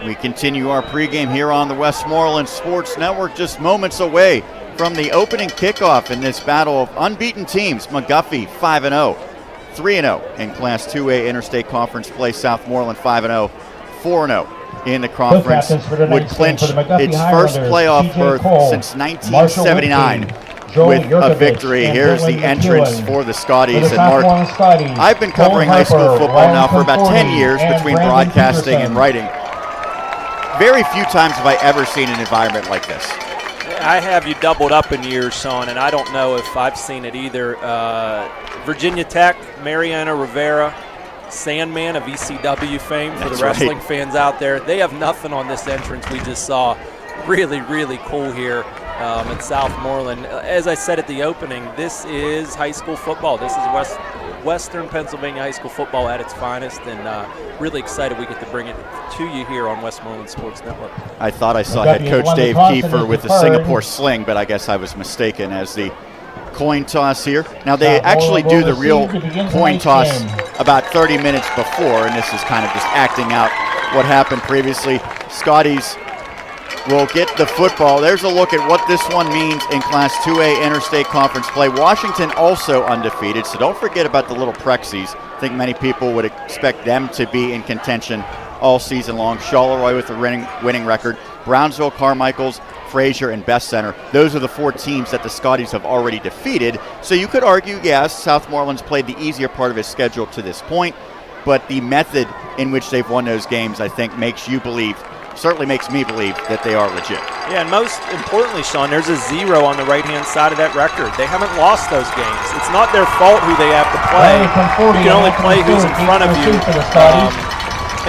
We continue our pregame here on the Westmoreland Sports Network, just moments away from the opening kickoff in this battle of unbeaten teams. McGuffey 5-0, 3-0 in Class 2A Interstate Conference play. Southmoreland 5-0, 4-0 in the conference. Would clinch its first playoff berth since 1979 with a victory. Here's the entrance for the Scotties. And Mark, I've been covering high school football now for about 10 years between broadcasting and writing. Very few times have I ever seen an environment like this. I have you doubled up in years, Sean, and I don't know if I've seen it either. Virginia Tech, Mariano Rivera, Sandman of ECW fame for the wrestling fans out there. They have nothing on this entrance we just saw. Really, really cool here at Southmoreland. As I said at the opening, this is high school football. This is Western Pennsylvania high school football at its finest, and really excited we get to bring it to you here on Westmoreland Sports Network. I thought I saw head coach Dave Kiefer with the Singapore sling, but I guess I was mistaken as the coin toss here. Now they actually do the real coin toss about 30 minutes before, and this is kind of just acting out what happened previously. Scotties will get the football. There's a look at what this one means in Class 2A Interstate Conference play. Washington also undefeated, so don't forget about the little Prexies. I think many people would expect them to be in contention all season long. Charleroi with a winning record. Brownsville, Carmichael's, Fraser, and Best Center. Those are the four teams that the Scotties have already defeated. So you could argue, yes, Southmoreland's played the easier part of his schedule to this point, but the method in which they've won those games, I think, certainly makes me believe that they are legit. Yeah, and most importantly, Sean, there's a 0 on the right-hand side of that record. They haven't lost those games. It's not their fault who they have to play. You can only play who's in front of you.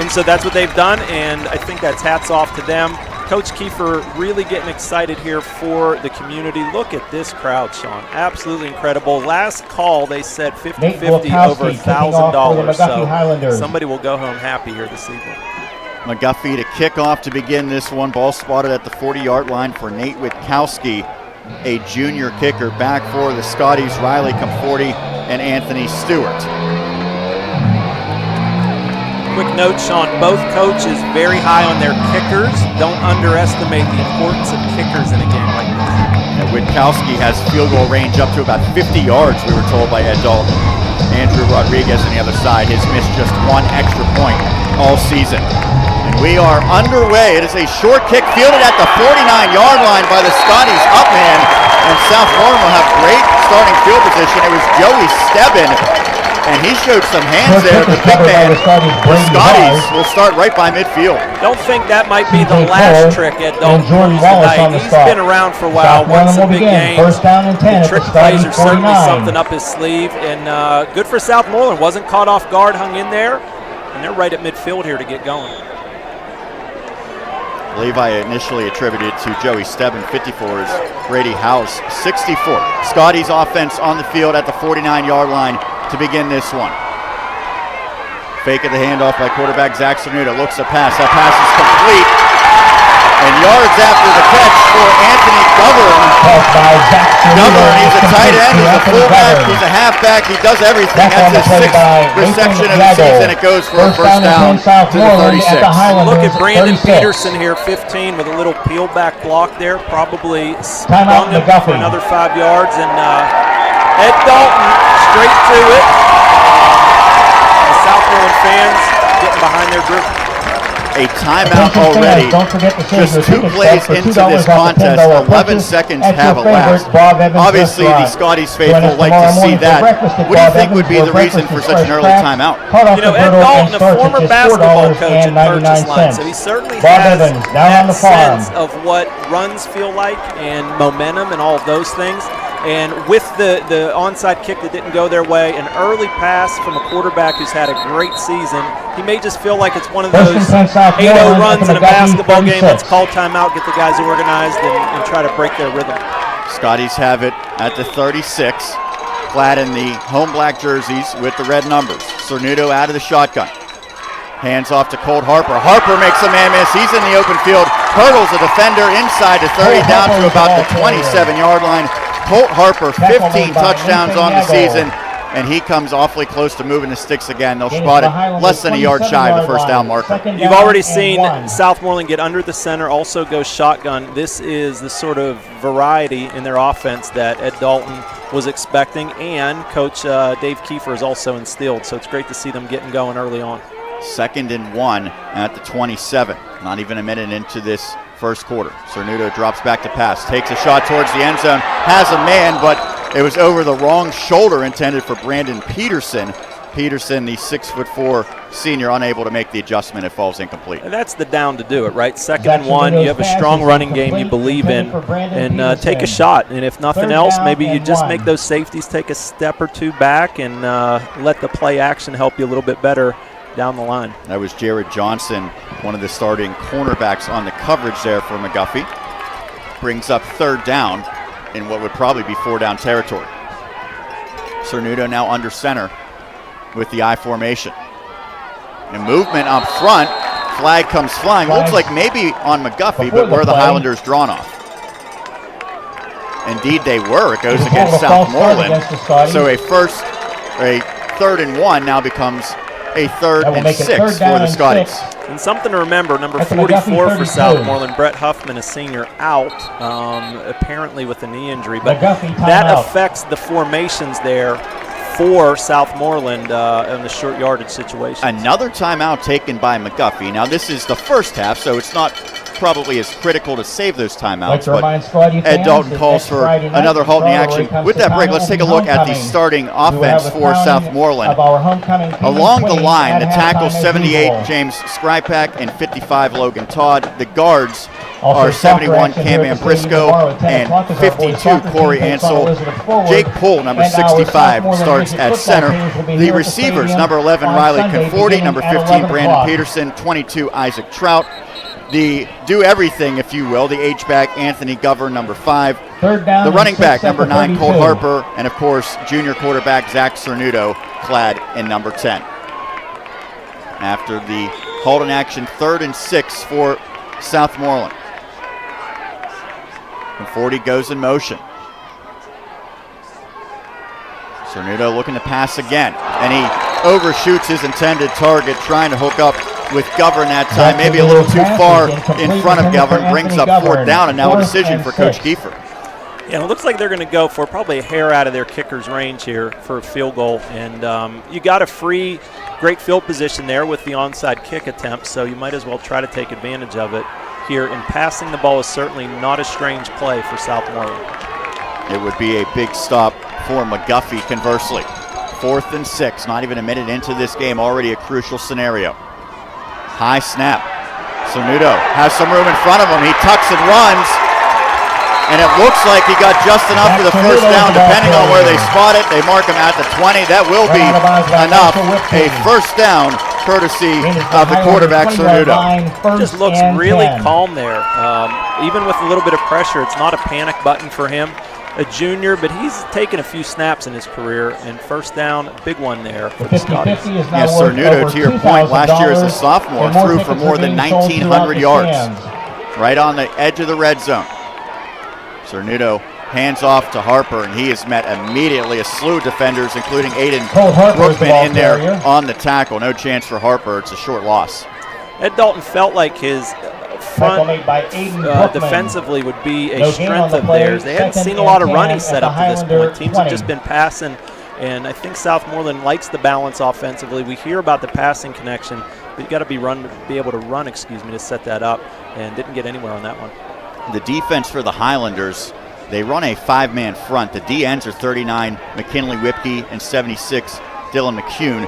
And so that's what they've done, and I think that's hats off to them. Coach Kiefer really getting excited here for the community. Look at this crowd, Sean. Absolutely incredible. Last call, they said 50-50 over $1,000. So somebody will go home happy here this evening. McGuffey to kick off to begin this one. Ball spotted at the 40-yard line for Nate Witkowski, a junior kicker. Back for the Scotties, Riley Comforti and Anthony Stewart. Quick note, Sean, both coaches very high on their kickers. Don't underestimate the importance of kickers in a game like this. Now, Witkowski has field goal range up to about 50 yards, we were told by Ed Dalton. Andrew Rodriguez on the other side has missed just one extra point all season. And we are underway. It is a short kick fielded at the 49-yard line by the Scotties Upman. And Southmoreland will have great starting field position. It was Joey Stebbin, and he showed some hands there. The big man, the Scotties will start right by midfield. Don't think that might be the last trick at Dalton tonight. He's been around for a while, won some big games. The trick plays are certainly something up his sleeve, and good for Southmoreland. Wasn't caught off guard, hung in there, and they're right at midfield here to get going. I believe I initially attributed to Joey Stebbin 54 as Brady House 64. Scotties offense on the field at the 49-yard line to begin this one. Fake of the handoff by quarterback Zach Cernuda. Looks a pass. That pass is complete. And yards after the catch for Anthony Govern. Govern, he's a tight end, he's a fullback, he's a halfback, he does everything. That's his 6th reception of the season. It goes for a first down to the 36. Look at Brandon Peterson here, 15, with a little peel back block there. Probably sprung him for another 5 yards. And Ed Dalton straight to it. The Southmoreland fans getting behind their group. A timeout already. Just 2 plays into this contest. 11 seconds have elapsed. Obviously, the Scotties faithful like to see that. What do you think would be the reason for such an early timeout? You know, Ed Dalton, a former basketball coach at Purchase Line, so he certainly has that sense of what runs feel like and momentum and all of those things. And with the onside kick that didn't go their way, an early pass from a quarterback who's had a great season, he may just feel like it's one of those 8-0 runs in a basketball game. Let's call timeout, get the guys organized, and try to break their rhythm. Scotties have it at the 36, clad in the home black jerseys with the red numbers. Cernudo out of the shotgun. Hands off to Colt Harper. Harper makes a man miss. He's in the open field. Hurdles a defender inside to 30, down to about the 27-yard line. Colt Harper, 15 touchdowns on the season. and he comes awfully close to moving the sticks again. They'll spot it less than a yard shy of the first down marker. You've already seen Southmoreland get under the center, also go shotgun. This is the sort of variety in their offense that Ed Dalton was expecting, and Coach Dave Kiefer has also instilled. So it's great to see them getting going early on. 2nd and 1 at the 27. Not even a minute into this first quarter. Cernuto drops back to pass, takes a shot towards the end zone, has a man, but it was over the wrong shoulder intended for Brandon Peterson. Peterson, the 6'4" senior, unable to make the adjustment. It falls incomplete. And that's the down to do it, right? 2nd and 1, you have a strong running game you believe in, and take a shot. And if nothing else, maybe you just make those safeties take a step or two back and let the play action help you a little bit better down the line. That was Jared Johnson, one of the starting cornerbacks on the coverage there for McGuffey. Brings up 3rd down in what would probably be 4-down territory. Cernuto now under center with the I formation. And movement up front. Flag comes flying. Looks like maybe on McGuffey, but were the Highlanders drawn off? Indeed they were. It goes against Southmoreland. So a 3rd and 1 now becomes a 3rd and 6 for the Scotties. And something to remember, number 44 for Southmoreland, Brett Huffman, a senior, out, apparently with a knee injury. But that affects the formations there for Southmoreland in the short yardage situation. Another timeout taken by McGuffey. Now this is the first half, so it's not probably as critical to save those timeouts, but Ed Dalton calls for another halt in the action. With that break, let's take a look at the starting offense for Southmoreland. Along the line, the tackles 78 James Skrypak and 55 Logan Todd. The guards are 71 Cam Ambrisco and 52 Corey Ansel. Jake Poole, number 65, starts at center. The receivers, number 11 Riley Conforti, number 15 Brandon Peterson, 22 Isaac Trout. The do-everything, if you will, the H-back Anthony Govern, number 5. The running back, number 9 Cole Harper, and of course, junior quarterback Zach Cernuto, clad in number 10. After the halt in action, 3rd and 6 for Southmoreland. Conforti goes in motion. Cernuto looking to pass again, and he overshoots his intended target, trying to hook up with Govern that time, maybe a little too far in front of Govern, brings up 4th down, and now a decision for Coach Kiefer. Yeah, it looks like they're going to go for probably a hair out of their kicker's range here for a field goal, and you got a free, great field position there with the onside kick attempt, so you might as well try to take advantage of it here, and passing the ball is certainly not a strange play for Southmoreland. It would be a big stop for McGuffey, conversely. 4th and 6, not even a minute into this game, already a crucial scenario. High snap. Cernuto has some room in front of him. He tucks and runs, and it looks like he got just enough for the first down, depending on where they spot it. They mark him at the 20. That will be enough. A first down, courtesy of the quarterback, Cernuto. Just looks really calm there. Even with a little bit of pressure, it's not a panic button for him. A junior, but he's taken a few snaps in his career, and first down, big one there for the Scotties. Yes, Cernuto, to your point, last year as a sophomore, threw for more than 1,900 yards. Right on the edge of the red zone. Cernuto hands off to Harper, and he has met immediately a slew of defenders, including Aiden Brookman in there on the tackle. No chance for Harper. It's a short loss. Ed Dalton felt like his front defensively would be a strength of theirs. They hadn't seen a lot of running set up to this point. Teams have just been passing, and I think Southmoreland likes the balance offensively. We hear about the passing connection, but you got to be able to run, to set that up, and didn't get anywhere on that one. The defense for the Highlanders, they run a 5-man front. The D-ends are 39 McKinley Whipke and 76 Dylan McCune.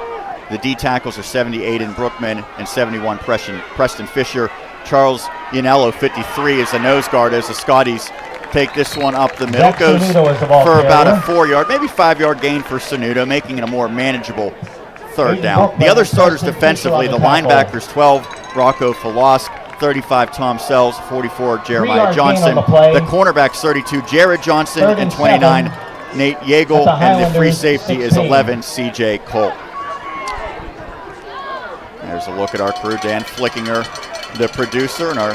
The D tackles are 78 Aiden Brookman and 71 Preston Fisher. Charles Ianello, 53, is the nose guard as the Scotties take this one up the middle. Goes for about a 4-yard, maybe 5-yard gain for Cernuto, making it a more manageable 3rd down. The other starters defensively, the linebackers, 12 Rocco Falosk, 35 Tom Sells, 44 Jeremiah Johnson. The cornerbacks, 32 Jared Johnson and 29 Nate Yeagle, and the free safety is 11 CJ Cole. There's a look at our crew, Dan Flickinger, the producer, and our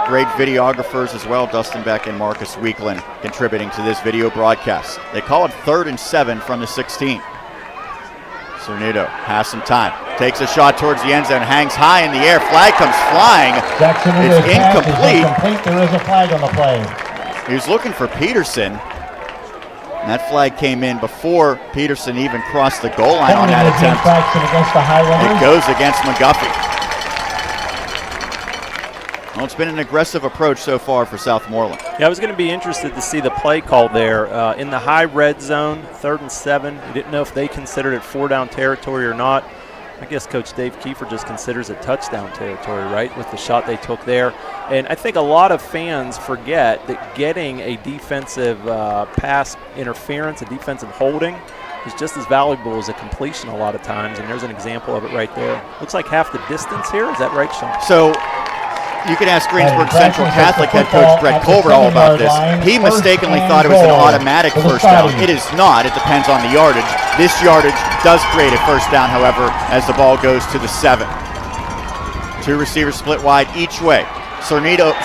great videographers as well, Dustin Beck and Marcus Weekland, contributing to this video broadcast. They call it 3rd and 7 from the 16. Cernuto has some time, takes a shot towards the end zone, hangs high in the air, flag comes flying. It's incomplete. There is a flag on the play. He was looking for Peterson, and that flag came in before Peterson even crossed the goal line on that attempt. It goes against McGuffey. Well, it's been an aggressive approach so far for Southmoreland. Yeah, I was going to be interested to see the play call there. In the high red zone, 3rd and 7. You didn't know if they considered it 4-down territory or not. I guess Coach Dave Kiefer just considers it touchdown territory, right, with the shot they took there. And I think a lot of fans forget that getting a defensive pass interference, a defensive holding, is just as valuable as a completion a lot of times. And there's an example of it right there. Looks like half the distance here. Is that right, Sean? So you could ask Greensburg Central Catholic head coach Brett Colbert all about this. He mistakenly thought it was an automatic first down. It is not. It depends on the yardage. This yardage does create a first down, however, as the ball goes to the 7. 2 receivers split wide each way. Cernuto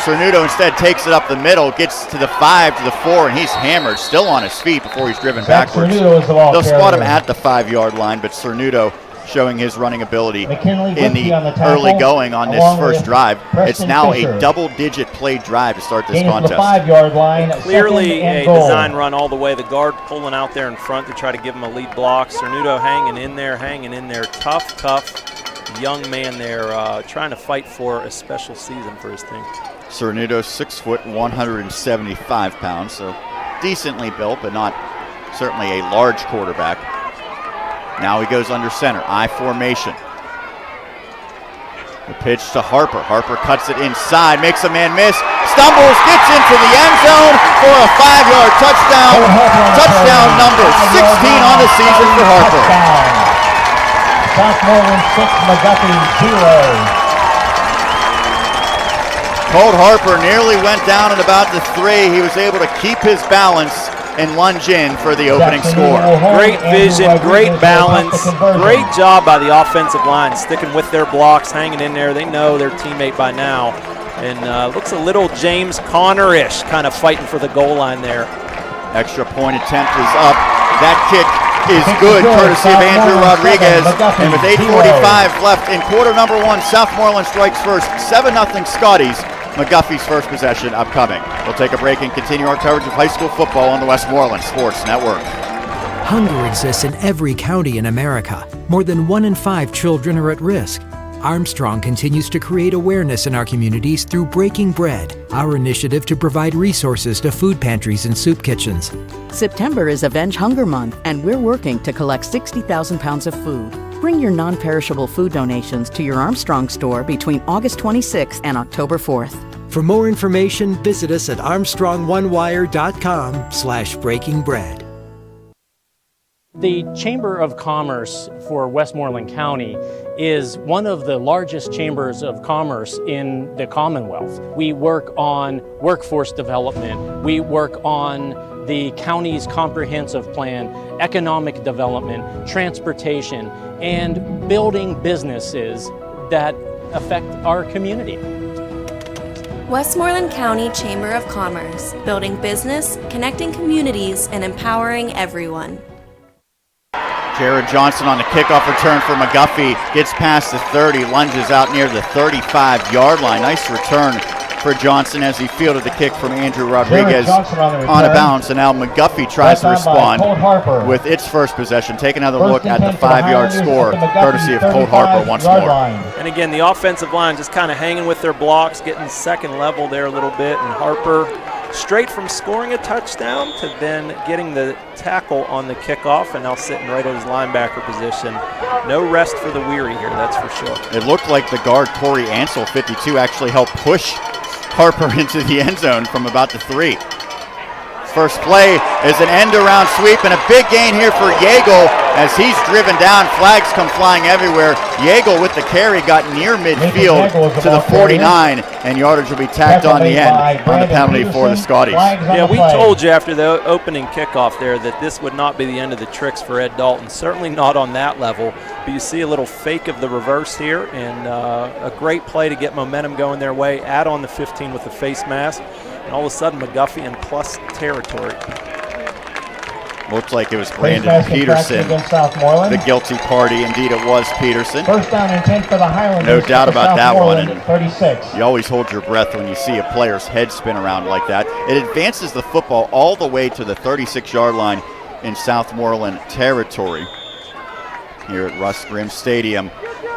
instead takes it up the middle, gets to the 5, to the 4, and he's hammered, still on his feet before he's driven backwards. They'll spot him at the 5-yard line, but Cernuto showing his running ability in the early going on this first drive. It's now a double-digit play drive to start this contest. 5-yard line. Clearly a design run all the way. The guard pulling out there in front to try to give him a lead block. Cernuto hanging in there. Tough young man there, trying to fight for a special season for his team. Cernuto, 6 foot, 175 pounds, so decently built, but not certainly a large quarterback. Now he goes under center, I formation. The pitch to Harper. Harper cuts it inside, makes a man miss, stumbles, gets into the end zone for a 5-yard touchdown. Touchdown number 16 on the season for Harper. Southmoreland 6, McGuffey 0. Colt Harper nearly went down at about the 3. He was able to keep his balance and lunge in for the opening score. Great vision, great balance, great job by the offensive line, sticking with their blocks, hanging in there. They know their teammate by now. And looks a little James Conner-ish, kind of fighting for the goal line there. Extra point attempt is up. That kick is good, courtesy of Andrew Rodriguez. And with 8:45 left in quarter number 1, Southmoreland strikes first, 7-0 Scotties. McGuffey's first possession upcoming. We'll take a break and continue our coverage of high school football on the Westmoreland Sports Network. Hunger exists in every county in America. More than 1 in 5 children are at risk. Armstrong continues to create awareness in our communities through Breaking Bread, our initiative to provide resources to food pantries and soup kitchens. September is Avenge Hunger Month, and we're working to collect 60,000 pounds of food. Bring your non-perishable food donations to your Armstrong store between August 26th and October 4th. For more information, visit us at armstrongonewire.com/breakingbread. The Chamber of Commerce for Westmoreland County is one of the largest chambers of commerce in the Commonwealth. We work on workforce development. We work on the county's comprehensive plan, economic development, transportation, and building businesses that affect our community. Westmoreland County Chamber of Commerce, building business, connecting communities, and empowering everyone. Jared Johnson on the kickoff return for McGuffey, gets past the 30, lunges out near the 35-yard line. Nice return for Johnson as he fielded the kick from Andrew Rodriguez on a bounce, and now McGuffey tries to respond with its first possession. Take another look at the 5-yard score, courtesy of Colt Harper once more. And again, the offensive line just kind of hanging with their blocks, getting second level there a little bit, and Harper straight from scoring a touchdown to then getting the tackle on the kickoff, and now sitting right at his linebacker position. No rest for the weary here, that's for sure. It looked like the guard, Corey Ansel, 52, actually helped push Harper into the end zone from about the 3. First play is an end-around sweep and a big gain here for Yeagle as he's driven down. Flags come flying everywhere. Yeagle with the carry got near midfield to the 49, and yardage will be tacked on the end on the penalty for the Scotties. Yeah, we told you after the opening kickoff there that this would not be the end of the tricks for Ed Dalton. Certainly not on that level, but you see a little fake of the reverse here, and a great play to get momentum going their way. Add on the 15 with the face mask, and all of a sudden McGuffey in plus territory. Looked like it was Brandon Peterson, the guilty party. Indeed, it was Peterson. First down and 10 for the Highlanders. No doubt about that one. And 36. you always hold your breath when you see a player's head spin around like that. It advances the football all the way to the 36-yard line in Southmoreland territory here at Russ Grimm Stadium.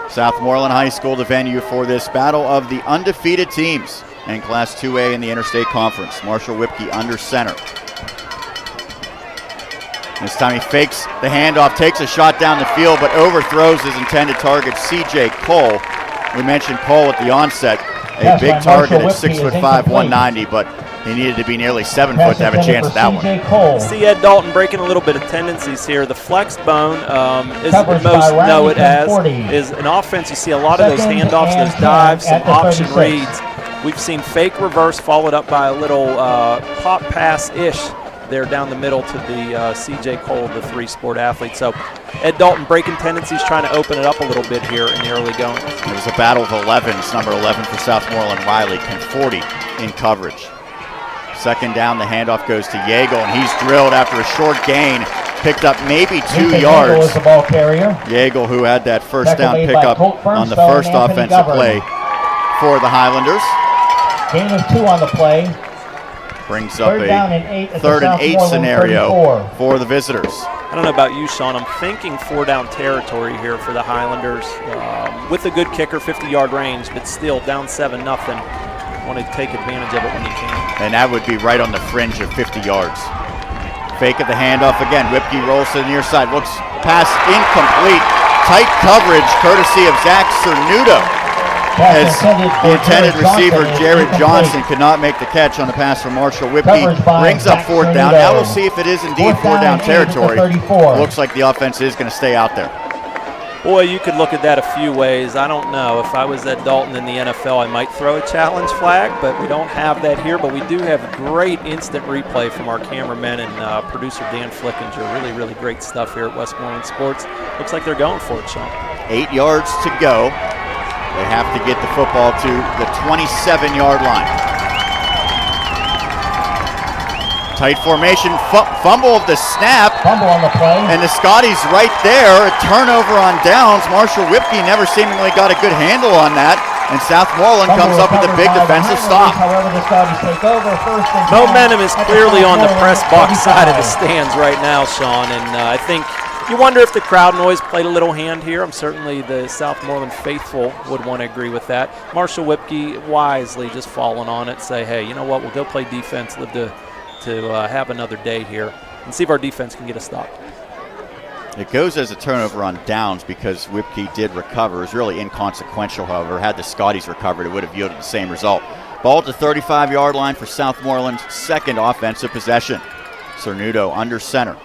Southmoreland High School, the venue for this battle of the undefeated teams in Class 2A in the Interstate Conference. Marshall Whipke under center. This time he fakes the handoff, takes a shot down the field, but overthrows his intended target, C.J. Cole. We mentioned Cole at the onset, a big target at 6'5", 190, but he needed to be nearly 7 foot to have a chance at that one. See Ed Dalton breaking a little bit of tendencies here. The flex bone, as most know it as, is an offense. You see a lot of those handoffs, those dives, some option reads. We've seen fake reverse followed up by a little pop pass-ish there down the middle to the C.J. Cole, the three-sport athlete. So Ed Dalton breaking tendencies, trying to open it up a little bit here in the early going. It was a battle of 11s. Number 11 for Southmoreland, Wiley, Conforti in coverage. Second down, the handoff goes to Yeagle, and he's drilled after a short gain. Picked up maybe 2 yards. Yeagle, who had that first down pickup on the first offensive play for the Highlanders. Gain of 2 on the play. Brings up a 3rd and 8 scenario for the visitors. I don't know about you, Sean. I'm thinking 4-down territory here for the Highlanders. With a good kicker, 50-yard range, but still down 7-0. Want to take advantage of it when you can. And that would be right on the fringe of 50 yards. Fake of the handoff again. Whipke rolls to the near side. Looks pass incomplete. Tight coverage courtesy of Zach Cernudo. As the intended receiver, Jared Johnson, could not make the catch on the pass from Marshall Whipke. Brings up 4th down. Now we'll see if it is indeed 4-down territory. Looks like the offense is going to stay out there. Boy, you could look at that a few ways. I don't know. If I was at Dalton in the NFL, I might throw a challenge flag, but we don't have that here. But we do have great instant replay from our cameraman and producer Dan Flickinger. Really, really great stuff here at Westmoreland Sports. Looks like they're going for it, Sean. 8 yards to go. They have to get the football to the 27-yard line. Tight formation, fumble of the snap. Fumble on the play. And the Scotties right there, a turnover on downs. Marshall Whipke never seemingly got a good handle on that. And Southmoreland comes up with a big defensive stop. However, the Scotties take over first and 10. Momentum is clearly on the press box side of the stands right now, Sean. And I think you wonder if the crowd noise played a little hand here. Certainly the Southmoreland faithful would want to agree with that. Marshall Whipke wisely just falling on it, say, hey, you know what, we'll go play defense, live to have another day here, and see if our defense can get a stop. It goes as a turnover on downs because Whipke did recover. It was really inconsequential, however. Had the Scotties recovered, it would have yielded the same result. Ball at the 35-yard line for Southmoreland's second offensive possession. Cernudo under center.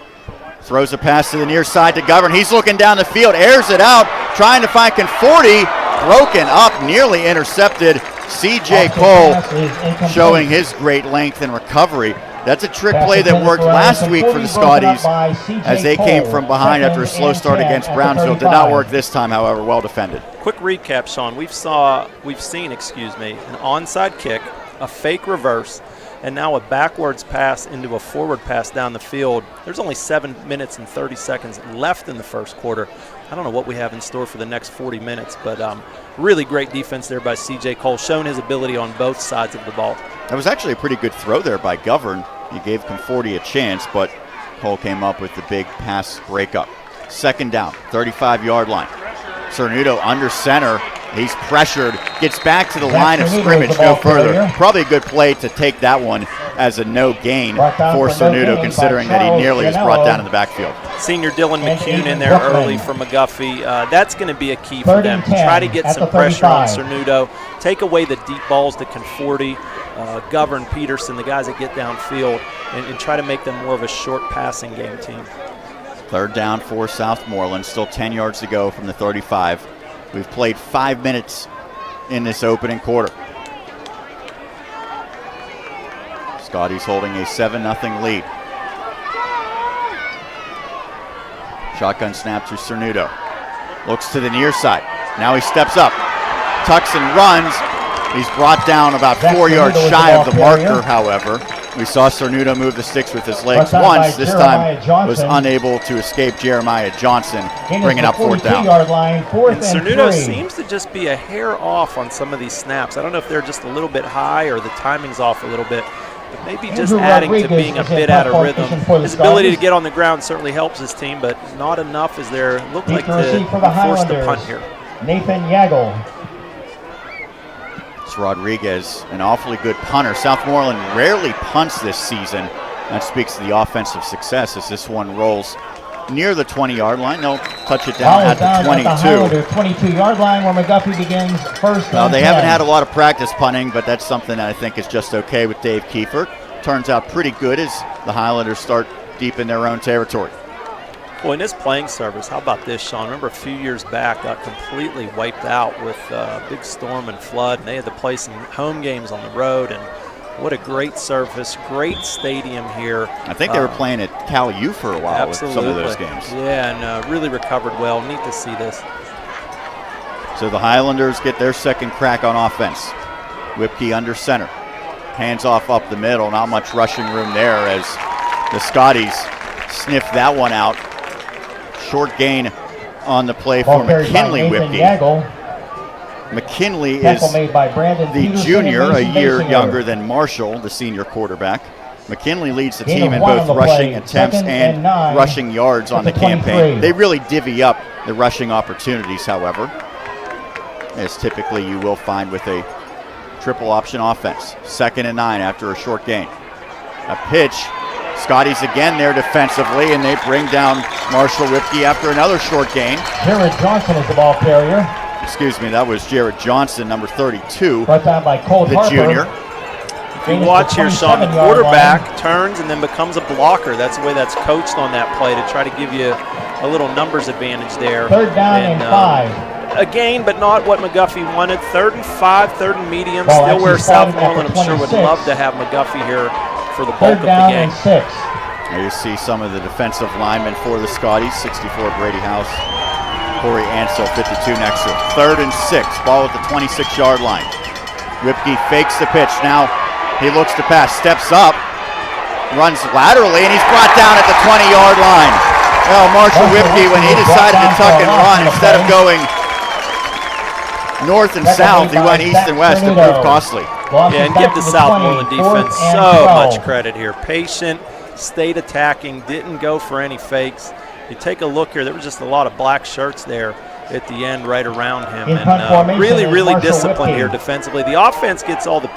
Throws a pass to the near side to Govern. He's looking down the field, airs it out, trying to find Conforti. Broken up, nearly intercepted. C.J. Cole showing his great length and recovery. That's a trick play that worked last week for the Scotties as they came from behind after a slow start against Brownsville. Did not work this time, however, well defended. Quick recap, Sean. We've seen an onside kick, a fake reverse, and now a backwards pass into a forward pass down the field. There's only 7 minutes and 30 seconds left in the first quarter. I don't know what we have in store for the next 40 minutes, but really great defense there by C.J. Cole, showing his ability on both sides of the ball. That was actually a pretty good throw there by Govern. He gave Conforti a chance, but Cole came up with the big pass breakup. Second down, 35-yard line. Cernudo under center. He's pressured, gets back to the line of scrimmage, no further. Probably a good play to take that one as a no gain for Cernudo, considering that he nearly was brought down in the backfield. Senior Dylan McCune in there early for McGuffey. That's going to be a key for them. Try to get some pressure on Cernudo, take away the deep balls to Conforti. Govern, Peterson, the guys that get downfield, and try to make them more of a short passing game team. Third down for Southmoreland, still 10 yards to go from the 35. We've played 5 minutes in this opening quarter. Scotties holding a 7-0 lead. Shotgun snap to Cernuto. Looks to the near side. Now he steps up, tucks and runs. He's brought down about 4 yards shy of the marker, however. We saw Cernuto move the sticks with his legs once. This time was unable to escape Jeremiah Johnson, bringing up fourth down. And Cernuto seems to just be a hair off on some of these snaps. I don't know if they're just a little bit high or the timing's off a little bit, but maybe just adding to being a bit out of rhythm. His ability to get on the ground certainly helps his team, but not enough is there. Look like to force the punt here. Nathan Yagel. It's Rodriguez, an awfully good punter. Southmoreland rarely punts this season. That speaks to the offensive success as this one rolls near the 20-yard line. They'll touch it down at the 22. At the 22-yard line where McGuffey begins first. Well, they haven't had a lot of practice punting, but that's something that I think is just okay with Dave Kiefer. Turns out pretty good as the Highlanders start deep in their own territory. Well, in his playing service, how about this, Sean? Remember a few years back, got completely wiped out with big storm and flood, and they had to play some home games on the road, and what a great surface, great stadium here. I think they were playing at Cal U for a while with some of those games. Yeah, and really recovered well. Neat to see this. So the Highlanders get their second crack on offense. Whipkey under center. Hands off up the middle. Not much rushing room there as the Scotties sniff that one out. Short gain on the play for McKinley Whipkey. McKinley is the junior, a year younger than Marshall, the senior quarterback. McKinley leads the team in both rushing attempts and rushing yards on the campaign. They really divvy up the rushing opportunities, however, as typically you will find with a triple option offense. 2nd and 9 after a short gain. A pitch. Scotties again there defensively, and they bring down Marshall Whipkey after another short gain. Jared Johnson is the ball carrier. Excuse me, that was Jared Johnson, number 32, brought down by Colt the junior. If you watch here, Sean, the quarterback turns and then becomes a blocker. That's the way that's coached on that play, to try to give you a little numbers advantage there. 3rd down and 5. A gain, but not what McGuffey wanted. 3rd and 5, 3rd and medium. Still where Southmoreland, I'm sure, would love to have McGuffey here for the bulk of the game. There you see some of the defensive linemen for the Scotties. 64 Brady House. Corey Ansell, 52 next to him. 3rd and 6, ball at the 26-yard line. Whipkey fakes the pitch. Now he looks to pass, steps up, runs laterally, and he's brought down at the 20-yard line. Well, Marshall Whipkey, when he decided to tuck and run, instead of going north and south, he went east and west. It proved costly. Yeah, and give the Southmoreland defense so much credit here. Patient, stayed attacking, didn't go for any fakes. You take a look here, there was just a lot of black shirts there at the end right around him. And really disciplined here defensively. The offense gets all the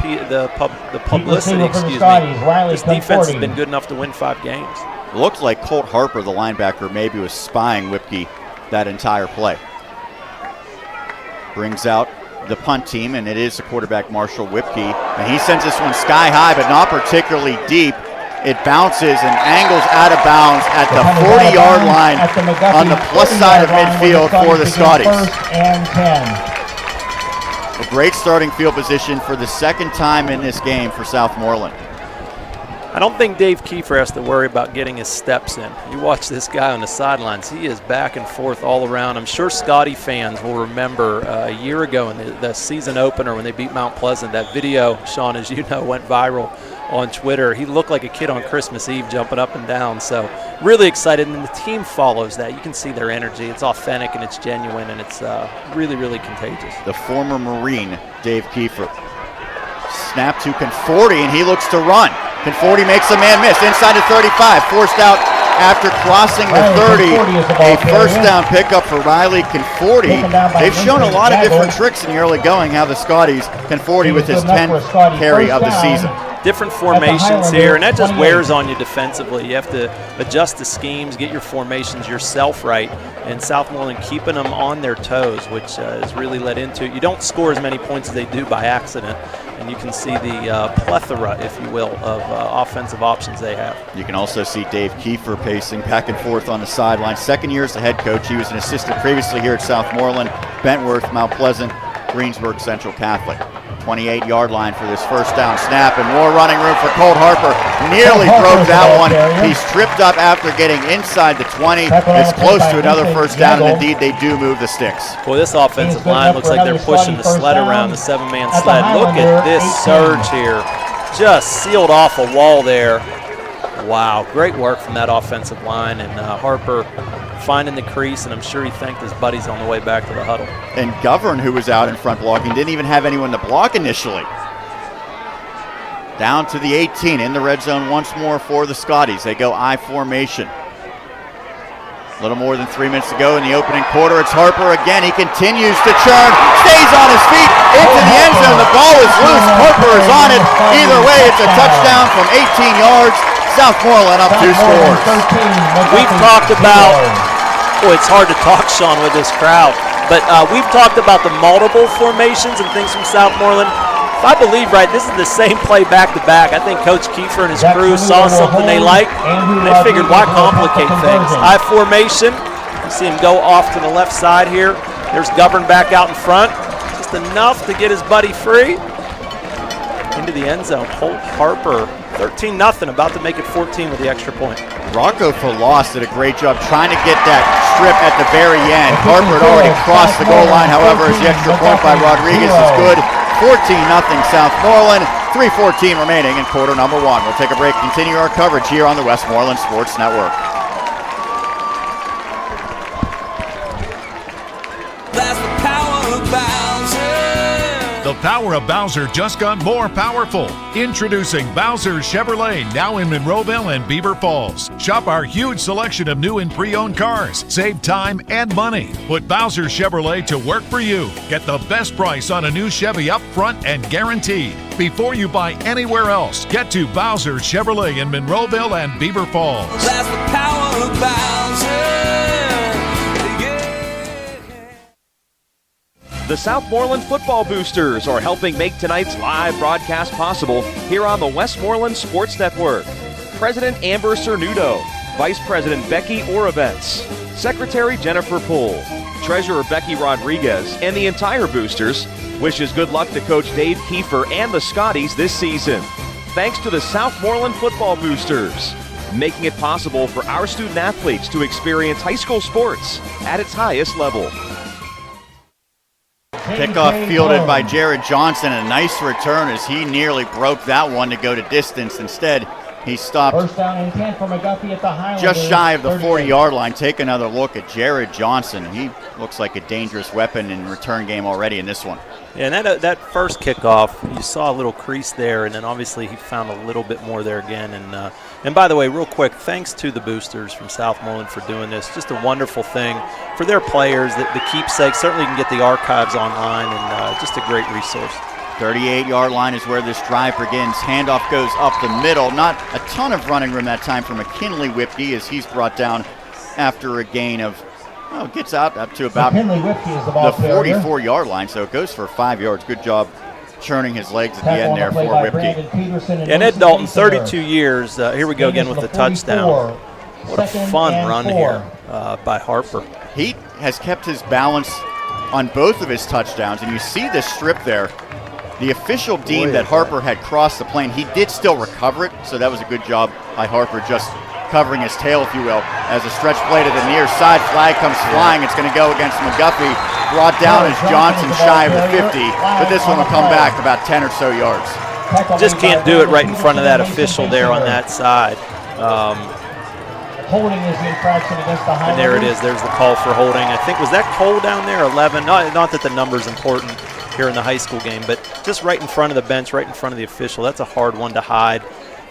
publicity, excuse me. This defense has been good enough to win 5 games. It looked like Colt Harper, the linebacker, maybe was spying Whipkey that entire play. Brings out the punt team, and it is the quarterback, Marshall Whipkey. And he sends this one sky high, but not particularly deep. It bounces and angles out of bounds at the 40-yard line on the plus side of midfield for the Scotties. 1st and 10. A great starting field position for the second time in this game for Southmoreland. I don't think Dave Kiefer has to worry about getting his steps in. You watch this guy on the sidelines. He is back and forth all around. I'm sure Scotty fans will remember a year ago in the season opener when they beat Mount Pleasant. That video, Sean, as you know, went viral on Twitter. He looked like a kid on Christmas Eve jumping up and down. So really excited, and the team follows that. You can see their energy. It's authentic and it's genuine, and it's really contagious. The former Marine, Dave Kiefer. Snap to Conforti, and he looks to run. Conforti makes a man miss inside the 35, forced out after crossing the 30. A first down pickup for Riley Conforti. They've shown a lot of different tricks in the early going. How the Scotties, Conforti with his 10th carry of the season. different formations here, and that just wears on you defensively. You have to adjust the schemes, get your formations yourself right, and Southmoreland keeping them on their toes, which has really led into it. You don't score as many points as they do by accident, and you can see the plethora, if you will, of offensive options they have. You can also see Dave Kiefer pacing back and forth on the sideline. Second year as the head coach. He was an assistant previously here at Southmoreland, Bentworth, Mount Pleasant, Greensburg Central Catholic. 28-yard line for this first down snap, and more running room for Colt Harper. Nearly broke that one. He's tripped up after getting inside the 20. It's close to another first down, and indeed they do move the sticks. Boy, this offensive line looks like they're pushing the sled around, the 7-man sled. Look at this surge here. Just sealed off a wall there. Wow, great work from that offensive line, and Harper finding the crease, and I'm sure he thanked his buddies on the way back to the huddle. And Govern, who was out in front blocking, didn't even have anyone to block initially. Down to the 18 in the red zone once more for the Scotties. They go I formation. A little more than 3 minutes to go in the opening quarter. It's Harper again. He continues to churn, stays on his feet, into the end zone. The ball is loose. Harper is on it. Either way, it's a touchdown from 18 yards. Southmoreland up 2 scores. We've talked about, boy, it's hard to talk, Sean, with this crowd, but we've talked about the multiple formations and things from Southmoreland. If I believe right, this is the same play back-to-back. I think Coach Kiefer and his crew saw something they liked, and they figured, why complicate things? I formation. You see him go off to the left side here. There's Govern back out in front. Just enough to get his buddy free. Into the end zone. Holt Harper, 13-0, about to make it 14 with the extra point. Rocco Falas did a great job trying to get that strip at the very end. Harper had already crossed the goal line, however, as the extra point by Rodriguez is good. 14-0 Southmoreland, 3:14 remaining in quarter number 1. We'll take a break, continue our coverage here on the Westmoreland Sports Network. That's the power of Bowser. The power of Bowser just got more powerful. Introducing Bowser Chevrolet, now in Monroeville and Beaver Falls. Shop our huge selection of new and pre-owned cars. Save time and money. Put Bowser Chevrolet to work for you. Get the best price on a new Chevy up front and guaranteed. Before you buy anywhere else, get to Bowser Chevrolet in Monroeville and Beaver Falls. That's the power of Bowser. The Southmoreland Football Boosters are helping make tonight's live broadcast possible here on the Westmoreland Sports Network. President Amber Cernudo, Vice President Becky Oravets, Secretary Jennifer Poole, Treasurer Becky Rodriguez, and the entire Boosters wishes good luck to Coach Dave Kiefer and the Scotties this season. Thanks to the Southmoreland Football Boosters, making it possible for our student athletes to experience high school sports at its highest level. Kickoff fielded by Jared Johnson. A nice return as he nearly broke that one to go to distance. Instead, he stopped First down and 10 for McGuffey at the Highlanders. just shy of the 40-yard line. Take another look at Jared Johnson. He looks like a dangerous weapon in return game already in this one. Yeah, and that first kickoff, you saw a little crease there, and then obviously he found a little bit more there again. And by the way, real quick, thanks to the Boosters from Southmoreland for doing this. Just a wonderful thing for their players, the keepsake. Certainly you can get the archives online, and just a great resource. 38-yard line is where this drive begins. Handoff goes up the middle. Not a ton of running room that time for McKinley Whipke as he's brought down after a gain of, well, gets out up to about the 44-yard line, so it goes for 5 yards. Good job churning his legs at the end there for Whipke. And Ed Dalton, 32 years. Here we go again with the touchdown. What a fun run here by Harper. He has kept his balance on both of his touchdowns, and you see this strip there. The official deemed that Harper had crossed the plane. He did still recover it, so that was a good job by Harper, just covering his tail, if you will, as a stretch play to the near side. Flag comes flying. It's going to go against McGuffey. Brought down as Johnson shy of the 50, but this one will come back about 10 or so yards. Just can't do it right in front of that official there on that side. Holding is the infraction against the Highlanders. And there it is. There's the call for holding. I think, was that Cole down there, 11? Not that the number's important here in the high school game, but just right in front of the bench, right in front of the official. That's a hard one to hide.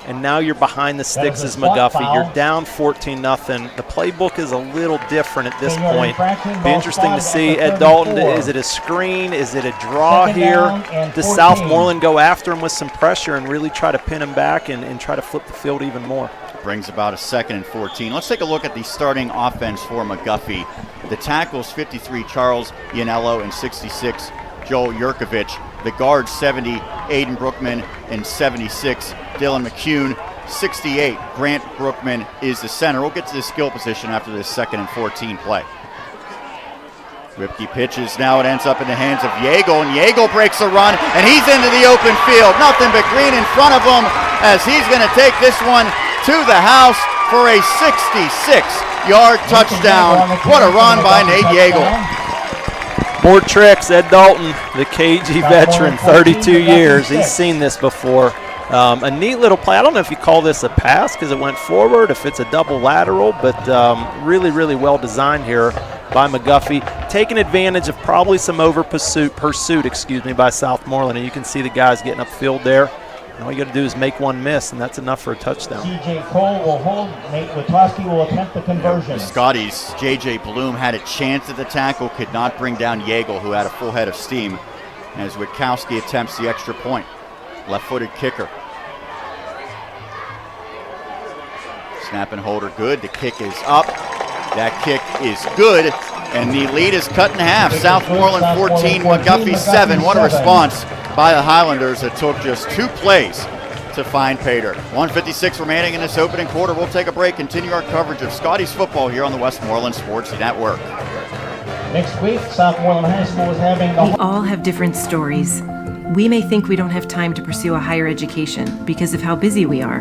and now you're behind the sticks as McGuffey. You're down 14-0. The playbook is a little different at this point. Be interesting to see. Ed Dalton, is it a screen? Is it a draw here? Does Southmoreland go after him with some pressure and really try to pin him back and try to flip the field even more? Brings about a 2nd and 14. Let's take a look at the starting offense for McGuffey. The tackles, 53, Charles Yanello, and 66, Joel Yurkovich. The guards, 70, Aiden Brookman, and 76, Dylan McCune. 68, Grant Brookman is the center. We'll get to the skill position after this 2nd and 14 play. Ripke pitches. Now it ends up in the hands of Yeagle, and Yeagle breaks a run, and he's into the open field. Nothing but green in front of him as he's going to take this one to the house for a 66-yard touchdown. What a run by Nate Yeagle. More tricks. Ed Dalton, the KG veteran, 32 years. He's seen this before. A neat little play. I don't know if you call this a pass because it went forward, if it's a double lateral, but really, really well designed here by McGuffey, taking advantage of probably some pursuit, by Southmoreland, and you can see the guys getting upfield there. And all you got to do is make one miss, and that's enough for a touchdown. T.J. Cole will hold. Nate Katarski will attempt the conversion. Scotties, J.J. Bloom had a chance at the tackle, could not bring down Yeagle, who had a full head of steam, as Witkowski attempts the extra point. Left-footed kicker. Snap and holder good. The kick is up. That kick is good, and the lead is cut in half. Southmoreland 14, McGuffey 7. What a response by the Highlanders. It took just 2 plays to find Pater. 1:56 remaining in this opening quarter. We'll take a break, continue our coverage of Scotties football here on the Westmoreland Sports Network. Next week, Southmoreland High School is having We all have different stories. We may think we don't have time to pursue a higher education because of how busy we are.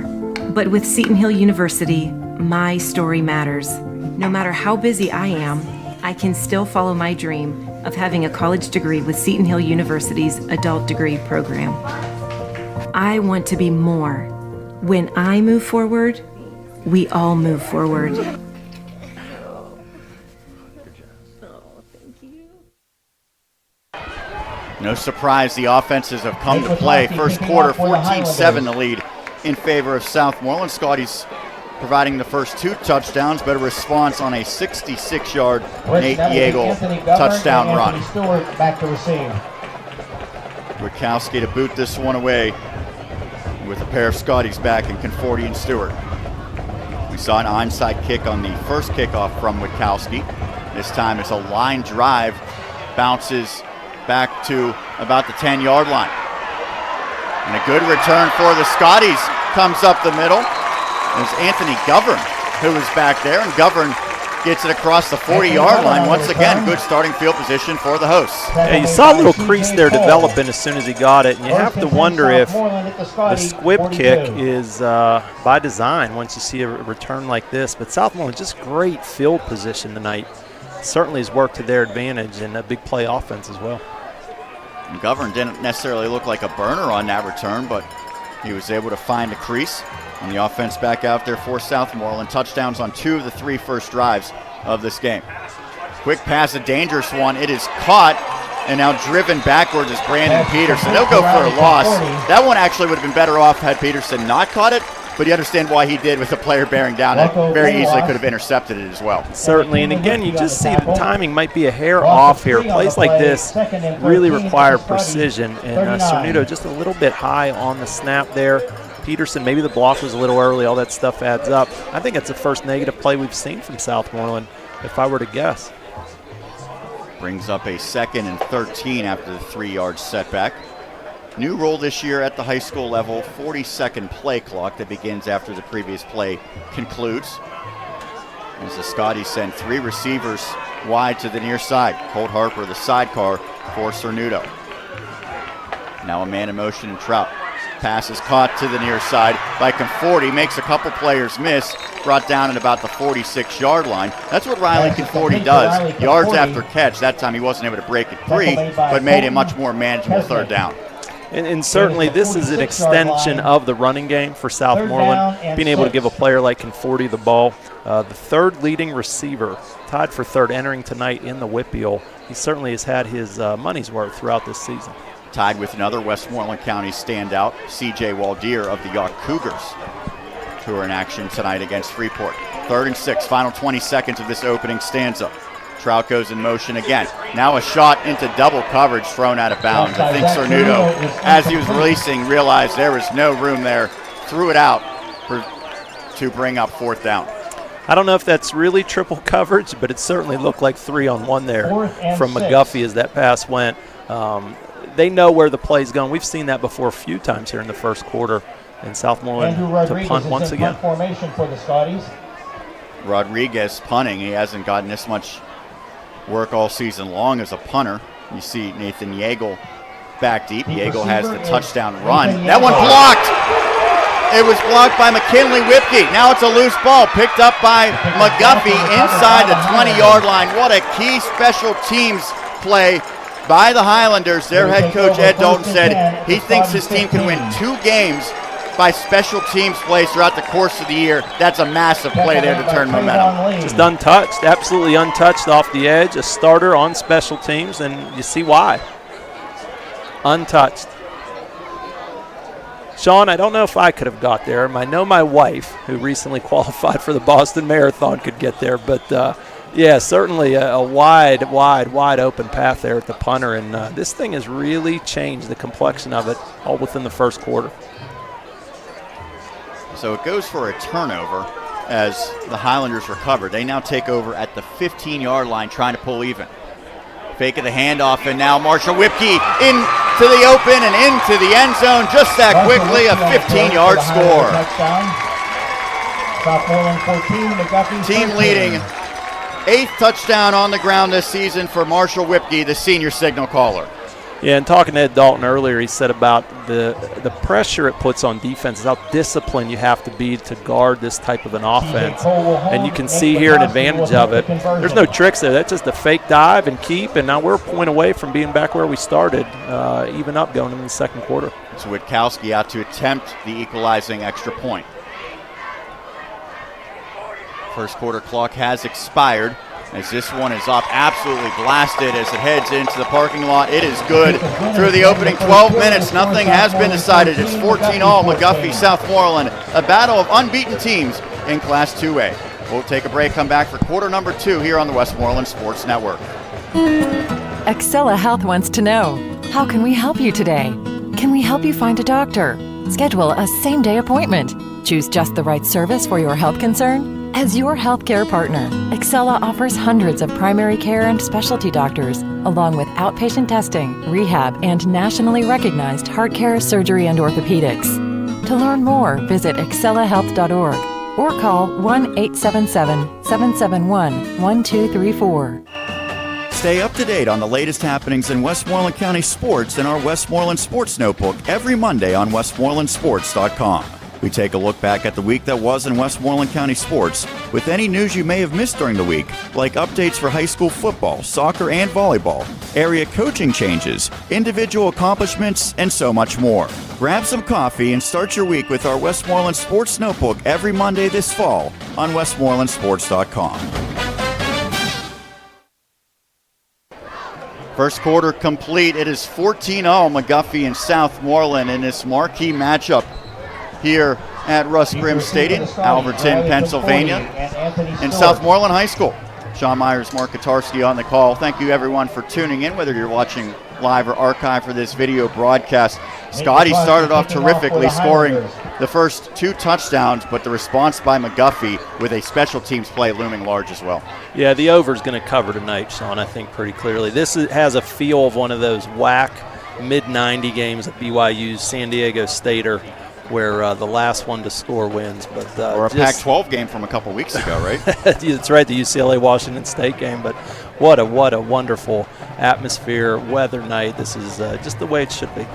But with Seton Hill University, my story matters. No matter how busy I am, I can still follow my dream of having a college degree with Seton Hill University's adult degree program. I want to be more. When I move forward, we all move forward. No surprise, the offenses have come to play. First quarter, 14-7 the lead in favor of Southmoreland. Scotties providing the first 2 touchdowns, but a response on a 66-yard Nate Yeagle touchdown run. Back to receive. Witkowski to boot this one away with a pair of Scotties back in Conforti and Stewart. We saw an onside kick on the first kickoff from Witkowski. This time it's a line drive, bounces back to about the 10-yard line. And a good return for the Scotties comes up the middle. There's Anthony Govern, who is back there, and Govern gets it across the 40-yard line. Once again, good starting field position for the hosts. Yeah, you saw a little crease there developing as soon as he got it, and you have to wonder if the squib kick is by design once you see a return like this. But Southmoreland, just great field position tonight. Certainly has worked to their advantage, and a big play offense as well. And Govern didn't necessarily look like a burner on that return, but he was able to find a crease. And the offense back out there for Southmoreland. Touchdowns on 2 of the 3 first drives of this game. Quick pass, a dangerous one. It is caught and now driven backwards is Brandon Peterson. They'll go for a loss. That one actually would have been better off had Peterson not caught it, but you understand why he did with the player bearing down. It very easily could have intercepted it as well. Certainly, and again, you just see the timing might be a hair off here. Plays like this really require precision, and Cernuto just a little bit high on the snap there. Peterson, maybe the block was a little early. All that stuff adds up. I think it's the first negative play we've seen from Southmoreland, if I were to guess. Brings up a 2nd and 13 after the 3-yard setback. New rule this year at the high school level, 40-second play clock that begins after the previous play concludes. As the Scotties send 3 receivers wide to the near side. Colt Harper, the sidecar for Cernuto. Now a man in motion and Trout. Pass is caught to the near side by Conforti, makes a couple players miss, brought down at about the 46-yard line. That's what Riley Conforti does. Yards after catch. That time he wasn't able to break it free, but made a much more manageable 3rd down. And certainly this is an extension of the running game for Southmoreland, being able to give a player like Conforti the ball. The 3rd leading receiver, tied for 3rd, entering tonight in the Whippeal. He certainly has had his money's worth throughout this season. tied with another Westmoreland County standout, C.J. Waldeer of the Yawk Cougars, who are in action tonight against Freeport. 3rd and 6, final 20 seconds of this opening stanza. Trout goes in motion again. Now a shot into double coverage thrown out of bounds. I think Cernuto, as he was releasing, realized there was no room there, threw it out to bring up 4th down. I don't know if that's really triple coverage, but it certainly looked like 3-on-1 there from McGuffey as that pass went. They know where the play's going. We've seen that before a few times here in the first quarter. And Southmoreland to punt once again. Punt formation for the Scotties. Rodriguez punting. He hasn't gotten this much work all season long as a punter. You see Nathan Yeagle back deep. Yeagle has the touchdown run. That one blocked. It was blocked by McKinley Whipke. Now it's a loose ball picked up by McGuffey inside the 20-yard line. What a key special teams play by the Highlanders. Their head coach, Ed Dalton, said he thinks his team can win 2 games by special teams plays throughout the course of the year. That's a massive play there to turn momentum. Just untouched, absolutely untouched off the edge. A starter on special teams, and you see why. Untouched. Sean, I don't know if I could have got there. I know my wife, who recently qualified for the Boston Marathon, could get there. But, yeah, certainly a wide open path there at the punter. And this thing has really changed the complexion of it all within the first quarter. So it goes for a turnover as the Highlanders recover. They now take over at the 15-yard line trying to pull even. Fake of the handoff, and now Marshall Whipke into the open and into the end zone just that quickly, a 15-yard score. Team leading 8th touchdown on the ground this season for Marshall Whipke, the senior signal caller. Yeah, and talking to Ed Dalton earlier, he said about the pressure it puts on defenses, how disciplined you have to be to guard this type of an offense. And you can see here an advantage of it. There's no tricks there. That's just a fake dive and keep, and now we're a point away from being back where we started, even up going into the second quarter. So Katarski out to attempt the equalizing extra point. First quarter clock has expired. As this one is up, absolutely blasted as it heads into the parking lot. It is good through the opening 12 minutes. Nothing has been decided. It's 14-all McGuffey, Southmoreland, a battle of unbeaten teams in Class 2A. We'll take a break, come back for quarter number 2 here on the Westmoreland Sports Network. Excella Health wants to know, how can we help you today? Can we help you find a doctor? Schedule a same-day appointment. Choose just the right service for your health concern? As your healthcare partner, Excella offers hundreds of primary care and specialty doctors, along with outpatient testing, rehab, and nationally recognized heart care, surgery, and orthopedics. To learn more, visit excellahealth.org or call 1-877-771-1234. Stay up to date on the latest happenings in Westmoreland County sports in our Westmoreland Sports Notebook every Monday on westmorelandsports.com. We take a look back at the week that was in Westmoreland County sports with any news you may have missed during the week, like updates for high school football, soccer, and volleyball, area coaching changes, individual accomplishments, and so much more. Grab some coffee and start your week with our Westmoreland Sports Notebook every Monday this fall on westmorelandsports.com. First quarter complete. It is 14-all McGuffey and Southmoreland in this marquee matchup here at Russ Grimm Stadium, Alberton, Pennsylvania, and Southmoreland High School. Sean Meyers, Mark Katarski on the call. Thank you everyone for tuning in, whether you're watching live or archive for this video broadcast. Scotties started off terrifically, scoring the first 2 touchdowns, but the response by McGuffey with a special teams play looming large as well. Yeah, the over is going to cover tonight, Sean, I think pretty clearly. This has a feel of one of those whack mid-90 games at BYU's San Diego Stater, where the last one to score wins. But or a Pac-12 game from a couple weeks ago, right? That's right, the UCLA-Washington State game. But what a wonderful atmosphere, weather night. This is just the way it should be.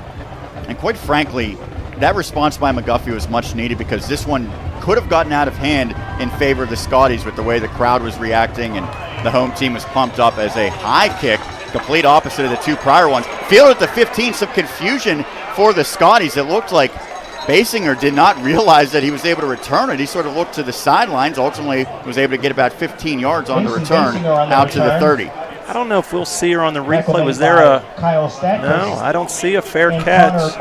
And quite frankly, that response by McGuffey was much needed because this one could have gotten out of hand in favor of the Scotties with the way the crowd was reacting and the home team was pumped up as a high kick, complete opposite of the 2 prior ones. Fielded at the 15, some confusion for the Scotties. It looked like Basinger did not realize that he was able to return it. He sort of looked to the sidelines, ultimately was able to get about 15 yards on the return out to the 30. I don't know if we'll see her on the replay. Was there a – no, I don't see a fair catch.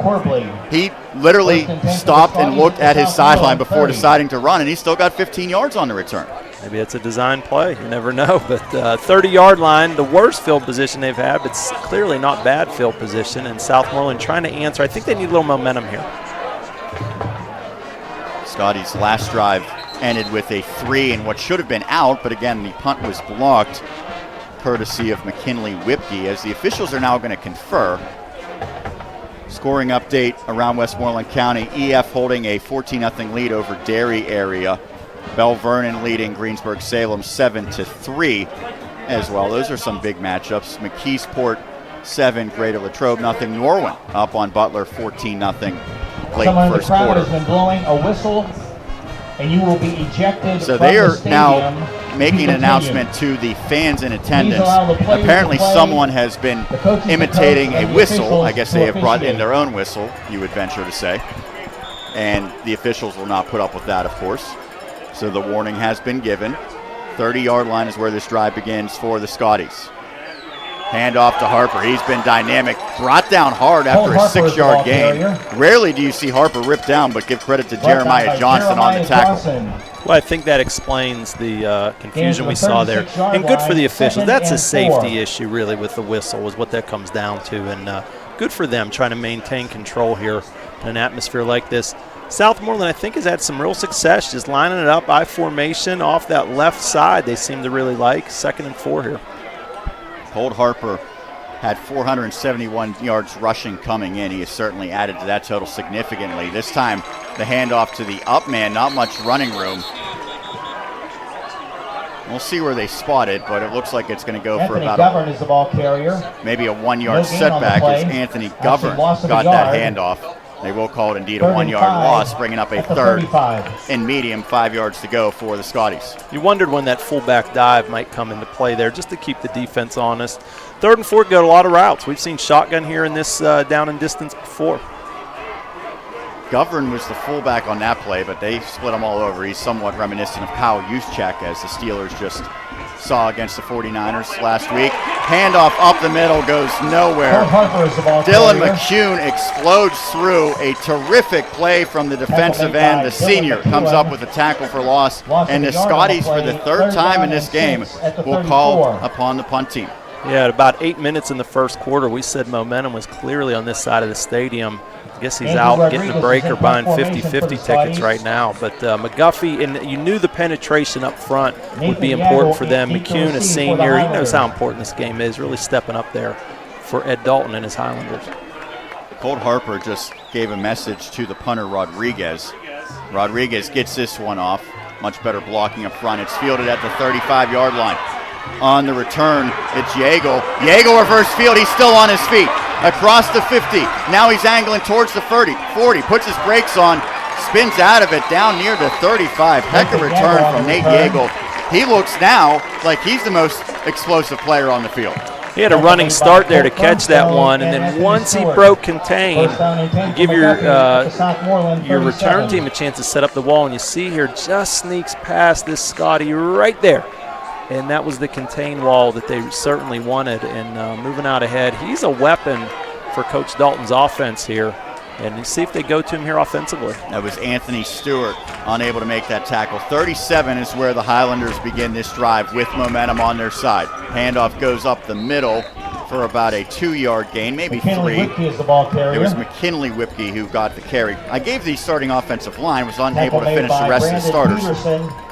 He literally stopped and looked at his sideline before deciding to run, and he still got 15 yards on the return. Maybe it's a design play. You never know. But 30-yard line, the worst field position they've had, but it's clearly not bad field position. And Southmoreland trying to answer. I think they need a little momentum here. Scotties' last drive ended with a 3 and what should have been out, but again, the punt was blocked courtesy of McKinley Whipke, as the officials are now going to confer. Scoring update around Westmoreland County. EF holding a 14-0 lead over Derry area. Bell Vernon leading Greensburg-Salem 7-3 as well. Those are some big matchups. McKeesport 7, Greater Latrobe 0. Norwin up on Butler 14-0 late Someone first in the crowd quarter. has been blowing a whistle, and you will be ejected So from they the are stadium. now making an announcement to the fans in attendance. allow the players Apparently to play, someone has been the coaches to imitating coach, a and the whistle. officials I guess to they have brought in officiate. their own whistle, you would venture to say. And the officials will not put up with that, of course. So the warning has been given. 30-yard line is where this drive begins for the Scotties. Hand off to Harper. He's been dynamic. Brought down hard after a Harper is the 6-yard ball gain. carrier. Rarely do you see Harper ripped down, but give credit to Jeremiah Johnson on the tackle. Well, I think that explains the confusion we saw there. 36-yard And good for the line, officials. 2nd That's a and safety 4. issue, really, with the whistle is what that comes down to. And good for them trying to maintain control here in an atmosphere like this. Southmoreland, I think, has had some real success just lining it up, I formation, off that left side they seem to really like. 2nd and 4 here. Colt Harper had 471 yards rushing coming in. He has certainly added to that total significantly. This time, the handoff to the up man, not much running room. We'll see where they spot it, but it looks like it's going to go for Anthony about Govern is the ball carrier. maybe a 1 yard No gain on the setback play. as Anthony Actually, Govern loss of a got that yard. handoff. They will call it indeed a 3rd and 1 yard 5 loss, bringing up a at the 3rd 35. and medium, 5 yards to go for the Scotties. You wondered when that fullback dive might come into play there, just to keep the defense honest. 3rd and 4 got a lot of routes. We've seen shotgun here in this down and distance before. Govern was the fullback on that play, but they split him all over. He's somewhat reminiscent of Kyle Juszczyk, as the Steelers just saw against the 49ers last week. Handoff up the middle goes nowhere. Colt Harper is the ball Dylan carrier. McCune explodes through. A terrific play from the defensive end. The senior comes up with a tackle for loss, and the Scotties, for the 3rd time in this game, will call upon the punt team. Yeah, at about 8 minutes in the first quarter, we said momentum was clearly on this side of the stadium. I guess he's Andrew out Rodriguez getting a break is or in buying formation 50-50 for the tickets Scotties. right now. But McGuffey, and you knew the penetration up front would be Nathan important Yago for them. in deep McCune, a receive for the senior, he knows Highlanders. how important this game is, really stepping up there for Ed Dalton and his Highlanders. Colt Harper just gave a message to the punter, Rodriguez. Rodriguez gets this one off. Much better blocking up front. It's fielded at the 35-yard line. On the return, it's Yeagle. Yeagle reverse field. He's still on his feet. Across the 50. Now he's angling towards the 40. Puts his brakes on. Spins out of it down near the 35. Heck of a return from Nate Yeagle. He looks now like he's the most explosive player on the field. He had a running start there to catch that one, and then once he broke contain, you give your return team a chance to set up the wall, and you see here just sneaks past this Scotty right there. And that was the contain wall that they certainly wanted. And moving out ahead, he's a weapon for Coach Dalton's offense here. And you see if they go to him here offensively. That was Anthony Stewart, unable to make that tackle. 37 is where the Highlanders begin this drive with momentum on their side. Handoff goes up the middle for about a 2-yard gain, maybe McKinley 3. Whipke is the ball carrier. It was McKinley Whipke who got the carry. I gave the starting offensive line, was unable Tackle to made finish the by rest of the Brandon starters. Peterson.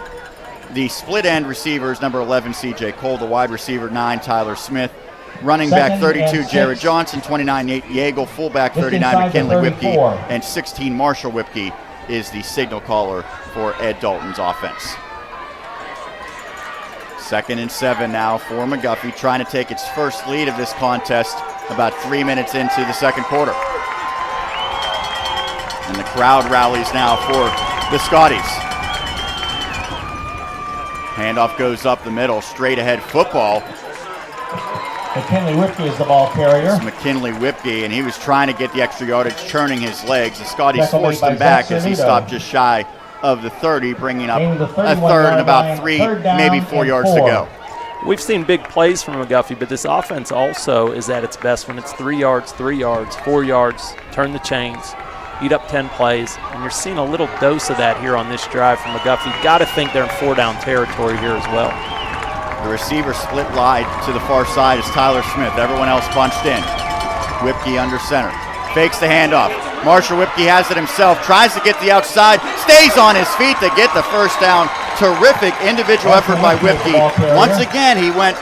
The split end receivers, number 11, C.J. Cole, the wide receiver, 9, Tyler Smith. Running back, 32, Jared Johnson, 29, Nate Yeagle, fullback, 39, McKinley Whipke, and 16, Marshall Whipke is the signal caller for Ed Dalton's offense. 2nd and 7 now for McGuffey, trying to take its first lead of this contest about 3 minutes into the second quarter. And the crowd rallies now for the Scotties. Handoff goes up the middle, straight ahead football. McKinley Whipke is the ball carrier. It's McKinley Whipke, and he was trying to get the extra yardage, churning his legs. The Scotties Tackle forced made by him back Zach as he Cervito. stopped just shy of the 30, bringing up Aiming the a 31 third and yard about line, 3, third down maybe 4 and yards 4. to go. we've seen big plays from McGuffey, but this offense also is at its best when it's 3 yards, 4 yards, turn the chains, eat up 10 plays, and you're seeing a little dose of that here on this drive from McGuffey. Got to think they're in 4-down territory here as well. The receiver split wide to the far side is Tyler Smith. Everyone else bunched in. Whipke under center. Fakes the handoff. Marshall Whipke has it himself. Tries to get the outside. Stays on his feet to get the first down. Terrific individual effort by Whipke. Once again, he went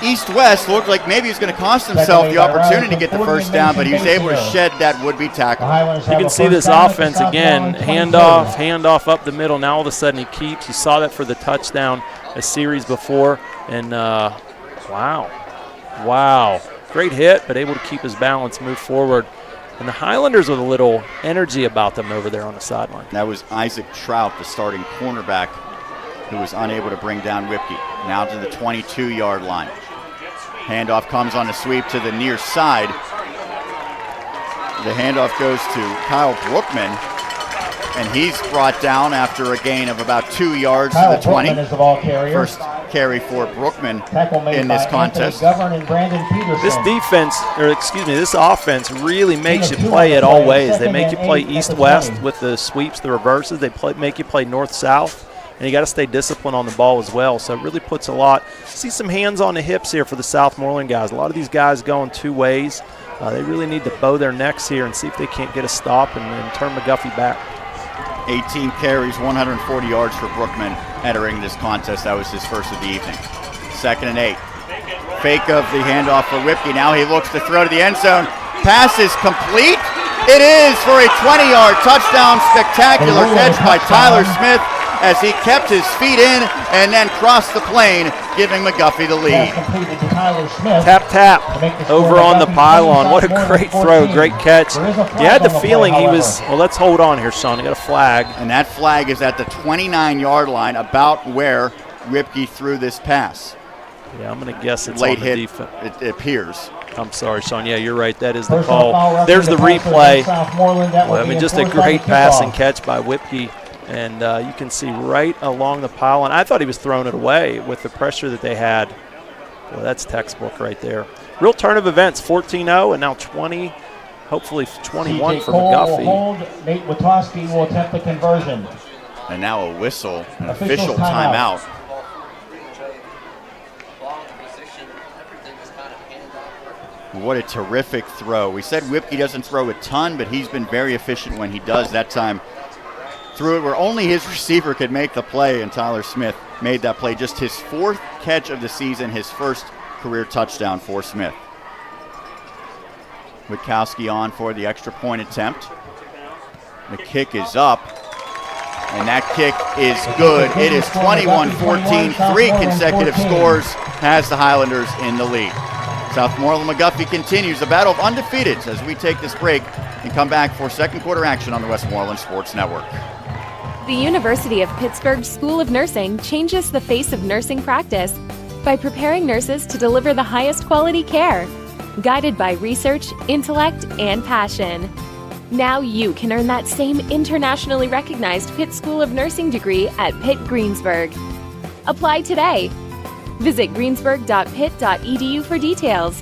east-west. Looked like maybe he was going to cost himself the opportunity to get the first down, but he was able to shed that would-be tackle. You can see this offense again. Handoff up the middle. Now all of a sudden he keeps. You saw that for the touchdown a series before. And wow. Great hit, but able to keep his balance, move forward. And the Highlanders with a little energy about them over there on the sideline. That was Isaac Trout, the starting cornerback, who was unable to bring down Whipke. Now to the 22-yard line. Handoff comes on a sweep to the near side. The handoff goes to Kyle Brookman, and he's brought down after a gain of about 2 yards to the 20. First carry for Brookman in this contest. This offense really makes you play it all ways. They make you play east-west with the sweeps, the reverses. They make you play north-south, and you got to stay disciplined on the ball as well. So it really puts a lot. See some hands on the hips here for the Southmoreland guys. A lot of these guys going two ways. They really need to bow their necks here and see if they can't get a stop and turn McGuffey back. 18 carries, 140 yards for Brookman entering this contest. That was his first of the evening. 2nd and 8. Fake of the handoff for Whipke. Now he looks to throw to the end zone. Pass is complete. It is for a 20-yard touchdown. Spectacular catch by Tyler Smith as he kept his feet in and then crossed the plane, giving McGuffey the lead. Tap over on the pylon. What a great throw, great catch. You had the feeling he was, well, let's hold on here, Sean. You got a flag. And that flag is at the 29-yard line, about where Whipke threw this pass. Yeah, I'm going to guess it's late on the hit, defense. It appears. I'm sorry, Sean. Yeah, you're right. That is the call. There's the replay. Well, I mean, just a great pass and catch by Whipke. And you can see right along the pylon. I thought he was throwing it away with the pressure that they had. Well, that's textbook right there. Real turn of events, 14-0, and now 20, hopefully 21 for McGuffey. Nate Katarski will attempt the conversion. And now a whistle, an official timeout. What a terrific throw. We said Whipke doesn't throw a ton, but he's been very efficient when he does. That time threw it where only his receiver could make the play, and Tyler Smith made that play. Just his 4th catch of the season, his first career touchdown for Smith. Witkowski on for the extra point attempt. The kick is up, and that kick is good. It is 21-14, 3 consecutive scores has the Highlanders in the lead. Southmoreland McGuffey continues the battle of undefeateds as we take this break and come back for second quarter action on the Westmoreland Sports Network. The University of Pittsburgh School of Nursing changes the face of nursing practice by preparing nurses to deliver the highest quality care, guided by research, intellect, and passion. Now you can earn that same internationally recognized Pitt School of Nursing degree at Pitt Greensburg. Apply today. Visit greensburg.pitt.edu for details.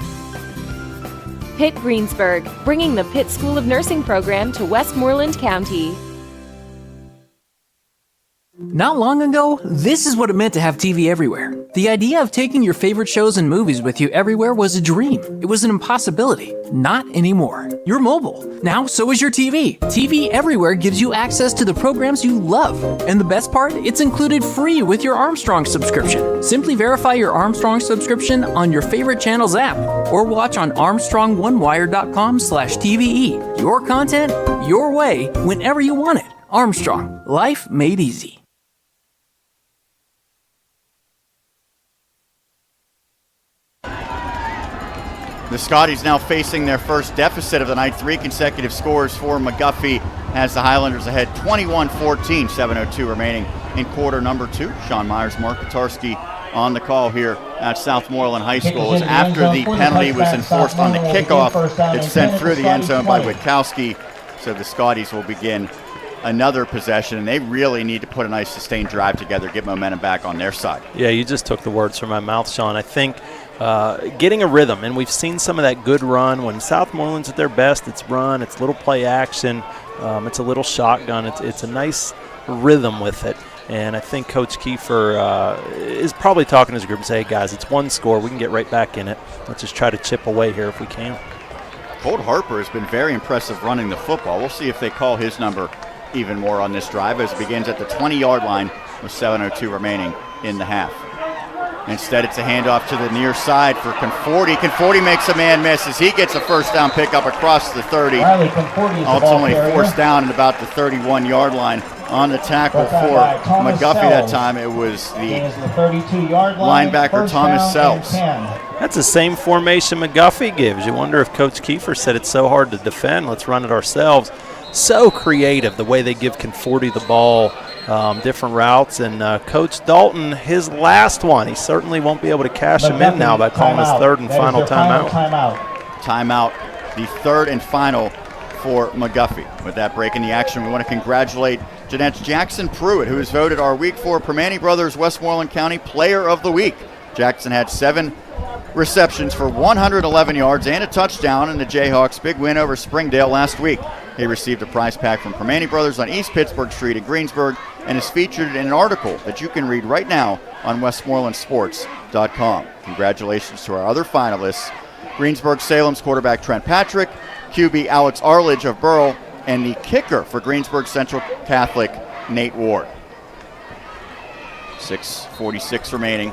Pitt Greensburg, bringing the Pitt School of Nursing program to Westmoreland County. Not long ago, this is what it meant to have TV everywhere. The idea of taking your favorite shows and movies with you everywhere was a dream. It was an impossibility. Not anymore. You're mobile. Now, so is your TV. TV Everywhere gives you access to the programs you love. And the best part? It's included free with your Armstrong subscription. Simply verify your Armstrong subscription on your favorite channel's app or watch on ArmstrongOneWire.com/TVE. Your content, your way, whenever you want it. Armstrong. Life made easy. The Scotties now facing their first deficit of the night. 3 consecutive scores for McGuffey as the Highlanders ahead 21-14, 7:02 remaining in quarter number 2. Sean Meyers, Mark Katarski on the call here at Southmoreland High School. As after the penalty was enforced on the kickoff, it's sent through the end zone by Witkowski. So the Scotties will begin another possession, and they really need to put a nice sustained drive together, get momentum back on their side. Yeah, you just took the words from my mouth, Sean. I think getting a rhythm, and we've seen some of that good run. When Southmoreland's at their best, it's run, it's little play action, it's a little shotgun. It's a nice rhythm with it. And I think Coach Kiefer is probably talking to his group and say, hey, guys, it's one score. We can get right back in it. Let's just try to chip away here if we can. Colt Harper has been very impressive running the football. We'll see if they call his number even more on this drive as it begins at the 20-yard line with 7:02 remaining in the half. Instead, it's a handoff to the near side for Conforti. Conforti makes a man miss as he gets a first down pickup across the 30. Ultimately forced down at about the 31-yard line on the tackle for McGuffey. That time it was the 32-yard linebacker Thomas Sells. That's the same formation McGuffey gives. You wonder if Coach Kiefer said it's so hard to defend, let's run it ourselves. So creative the way they give Conforti the ball, different routes. And Coach Dalton, his last one, he certainly won't be able to cash him in now by calling his third and final timeout. Timeout, the third and final for McGuffey. With that break in the action, we want to congratulate Jeanette Jackson Pruitt, who is voted our Week 4 Permane Brothers Westmoreland County Player of the Week. Jackson had 7 receptions for 111 yards and a touchdown in the Jayhawks' big win over Springdale last week. He received a prize pack from Permane Brothers on East Pittsburgh Street in Greensburg and is featured in an article that you can read right now on westmorelandsports.com. Congratulations to our other finalists, Greensburg-Salem's quarterback Trent Patrick, QB Alex Arledge of Burrell, and the kicker for Greensburg Central Catholic, Nate Ward. 6:46 remaining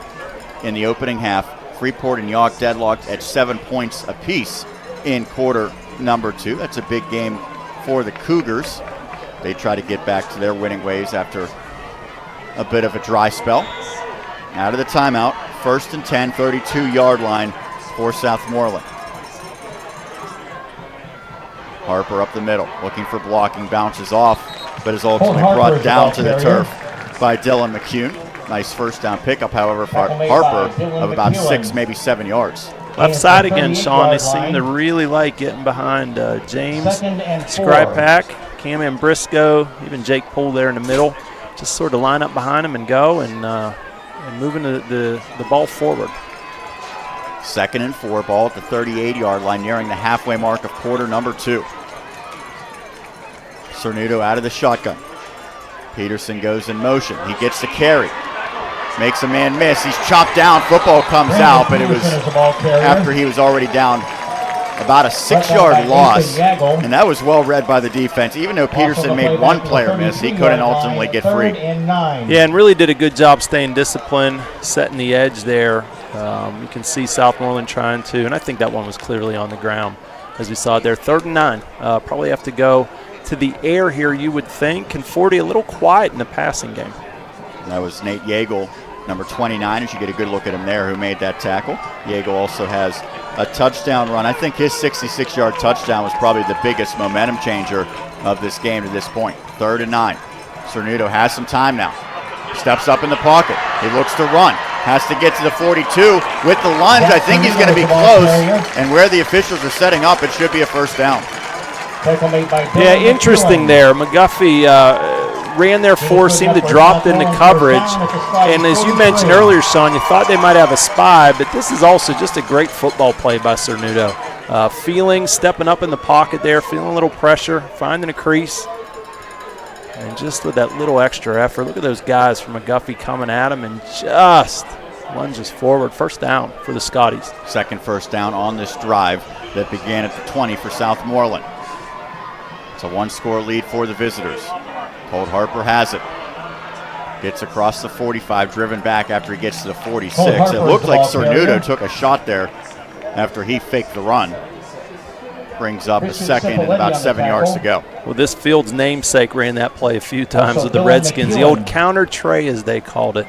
in the opening half. Freeport and Yawk deadlocked at 7 points apiece in quarter number 2. That's a big game for the Cougars. They try to get back to their winning ways after a bit of a dry spell. Out of the timeout, 1st and 10, 32-yard line for Southmoreland. Harper up the middle, looking for blocking, bounces off, but is ultimately brought down to the turf by Dylan McCune. Nice first down pickup, however, for Harper of about 6, maybe 7 yards. Left side again, Sean. They seem to really like getting behind James Skrypak, Cam Ambrisco, even Jake Poole there in the middle. Just sort of line up behind him and go and moving the ball forward. 2nd and 4, ball at the 38-yard line, nearing the halfway mark of quarter number 2. Cernuto out of the shotgun. Peterson goes in motion. He gets the carry. Makes a man miss. He's chopped down. Football comes out, but it was after he was already down about a 6-yard loss. And that was well read by the defense. Even though Peterson made one player miss, he couldn't ultimately get free. Yeah, and really did a good job staying disciplined, setting the edge there. You can see Southmoreland trying to, and I think that one was clearly on the ground as we saw it there. 3rd and 9. Probably have to go to the air here, you would think. Conforti a little quiet in the passing game. That was Nate Yeagle, number 29, as you get a good look at him there, who made that tackle. Yeagle also has a touchdown run. I think his 66-yard touchdown was probably the biggest momentum changer of this game to this point. 3rd and 9. Cernuto has some time now. Steps up in the pocket. He looks to run. Has to get to the 42 with the lunge. I think he's going to be close. And where the officials are setting up, it should be a first down. Yeah, interesting there. McGuffey ran their 4, seemed to drop into coverage. And as you mentioned earlier, Sean, you thought they might have a spy, but this is also just a great football play by Cernuto. Stepping up in the pocket there, feeling a little pressure, finding a crease. And just with that little extra effort, look at those guys from McGuffey coming at him and just lunges forward. First down for the Scotties. 2nd first down on this drive that began at the 20 for Southmoreland. It's a 1-score lead for the visitors. Colt Harper has it. Gets across the 45, driven back after he gets to the 46. It looked like Cernuto took a shot there after he faked the run. Brings up a 2nd and about 7 yards to go. Well, this field's namesake ran that play a few times with the Redskins. The old counter tray, as they called it.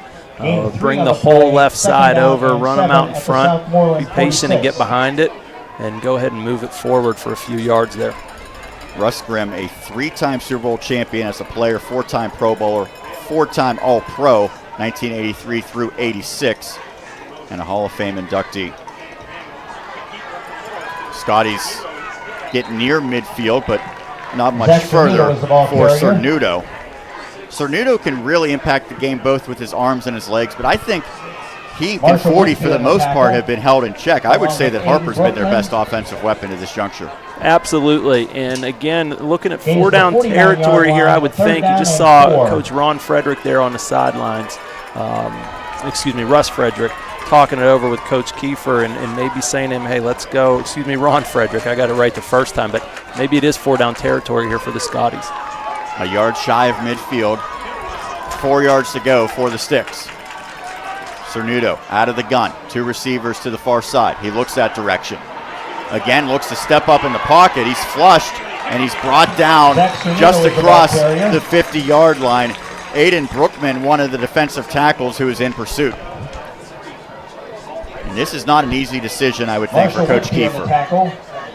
Bring the whole left side over, run them out in front, be patient and get behind it, and go ahead and move it forward for a few yards there. Russ Grimm, a 3-time Super Bowl champion as a player, 4-time Pro Bowler, 4-time All-Pro, 1983 through 86, and a Hall of Fame inductee. Scotties get near midfield, but not much further for Cernuto. Cernuto can really impact the game both with his arms and his legs, but I think he and 40 for the most part have been held in check. I would say that Harper's been their best offensive weapon at this juncture. Absolutely. And again, looking at 4-down territory here, I would think you just saw Coach Ron Frederick there on the sidelines. Russ Frederick talking it over with Coach Kiefer and maybe saying to him, hey, let's go. Ron Frederick. I got it right the first time, but maybe it is 4-down territory here for the Scotties. A yard shy of midfield. 4 yards to go for the Sticks. Cernuto out of the gun. 2 receivers to the far side. He looks that direction. Again, looks to step up in the pocket. He's flushed, and he's brought down just across the 50-yard line. Aiden Brookman, one of the defensive tackles who is in pursuit. And this is not an easy decision, I would think, for Coach Kiefer.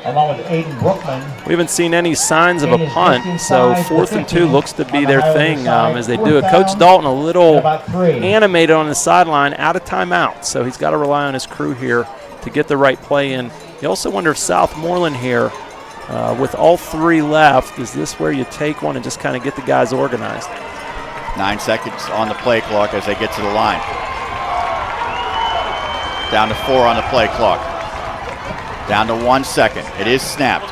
Along with Aiden Brookman. We haven't seen any signs of a punt, so 4th and 2 looks to be their thing as they do it. Coach Dalton a little animated on the sideline, out of timeout, so he's got to rely on his crew here to get the right play in. You also wonder if Southmoreland here, with all 3 left, is this where you take one and just kind of get the guys organized? 9 seconds on the play clock as they get to the line. Down to 4 on the play clock. Down to 1 second. It is snapped.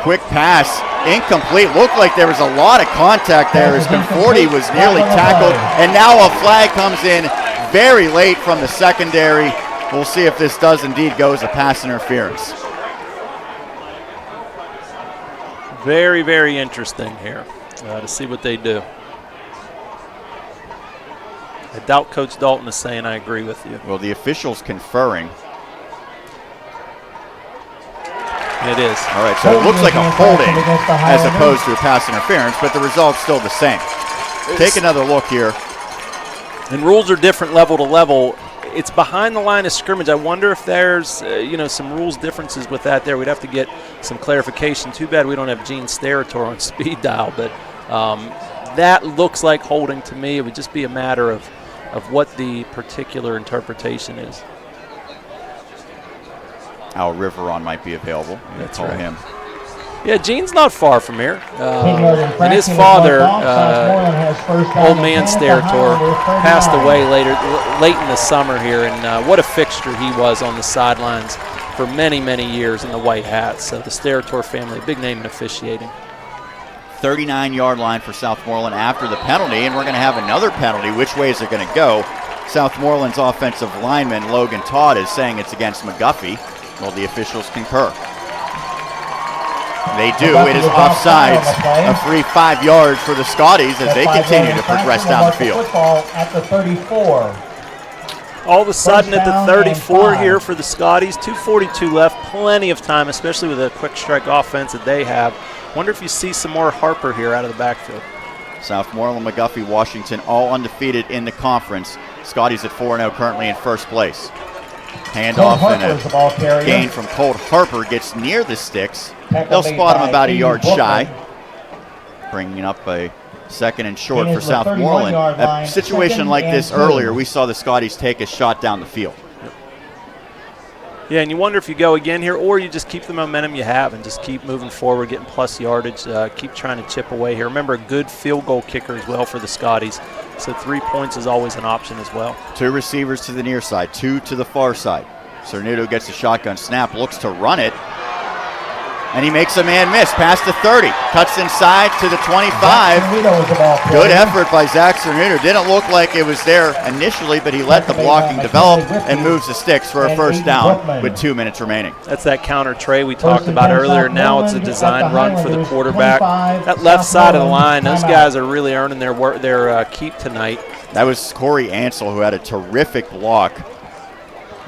Quick pass, incomplete. Looked like there was a lot of contact there as Conforti was nearly tackled. And now a flag comes in very late from the secondary. We'll see if this does indeed go as a pass interference. Very, very interesting here to see what they do. I doubt Coach Dalton is saying I agree with you. Well, the officials conferring. It is. All right, so it looks like a holding as opposed to a pass interference, but the result's still the same. Take another look here. And rules are different level to level. It's behind the line of scrimmage. I wonder if there's some rules differences with that there. We'd have to get some clarification. Too bad we don't have Gene Sterator on speed dial, but that looks like holding to me. It would just be a matter of what the particular interpretation is. Al Riveron might be available. That's right. Him. Yeah, Gene's not far from here. And his father, old man Sterator, passed away late in the summer here, and what a fixture he was on the sidelines for many, many years in the white hats. So the Sterator family, big name in officiating. 39-yard line for Southmoreland after the penalty, and we're going to have another penalty. Which way is it going to go? Southmoreland's offensive lineman, Logan Todd, is saying it's against McGuffey. Well, the officials concur. They do. It is offsides. A free 5 yards for the Scotties as they continue to progress down the field. At the 34. All of a sudden at the 34 here for the Scotties. 2:42 left. Plenty of time, especially with a quick strike offense that they have. Wonder if you see some more Harper here out of the backfield. Southmoreland, McGuffey, Washington, all undefeated in the conference. Scotties at 4-0 currently in first place. Handoff and a gain from Colt Harper gets near the Sticks. They'll spot him about a yard shy. Bringing up a second and short for Southmoreland. A situation like this earlier, we saw the Scotties take a shot down the field. Yeah, and you wonder if you go again here or you just keep the momentum you have and just keep moving forward, getting plus yardage, keep trying to chip away here. Remember, a good field goal kicker as well for the Scotties, so 3 points is always an option as well. 2 receivers to the near side, 2 to the far side. Cernuto gets a shotgun snap, looks to run it, and he makes a man miss past the 30. Cuts inside to the 25. Good effort by Zach Cernuto. Didn't look like it was there initially, but he let the blocking develop and moves the Sticks for a first down with 2 minutes remaining. That's that counter tray we talked about earlier. Now it's a design run for the quarterback. That left side of the line, those guys are really earning their keep tonight. That was Corey Ansel, who had a terrific block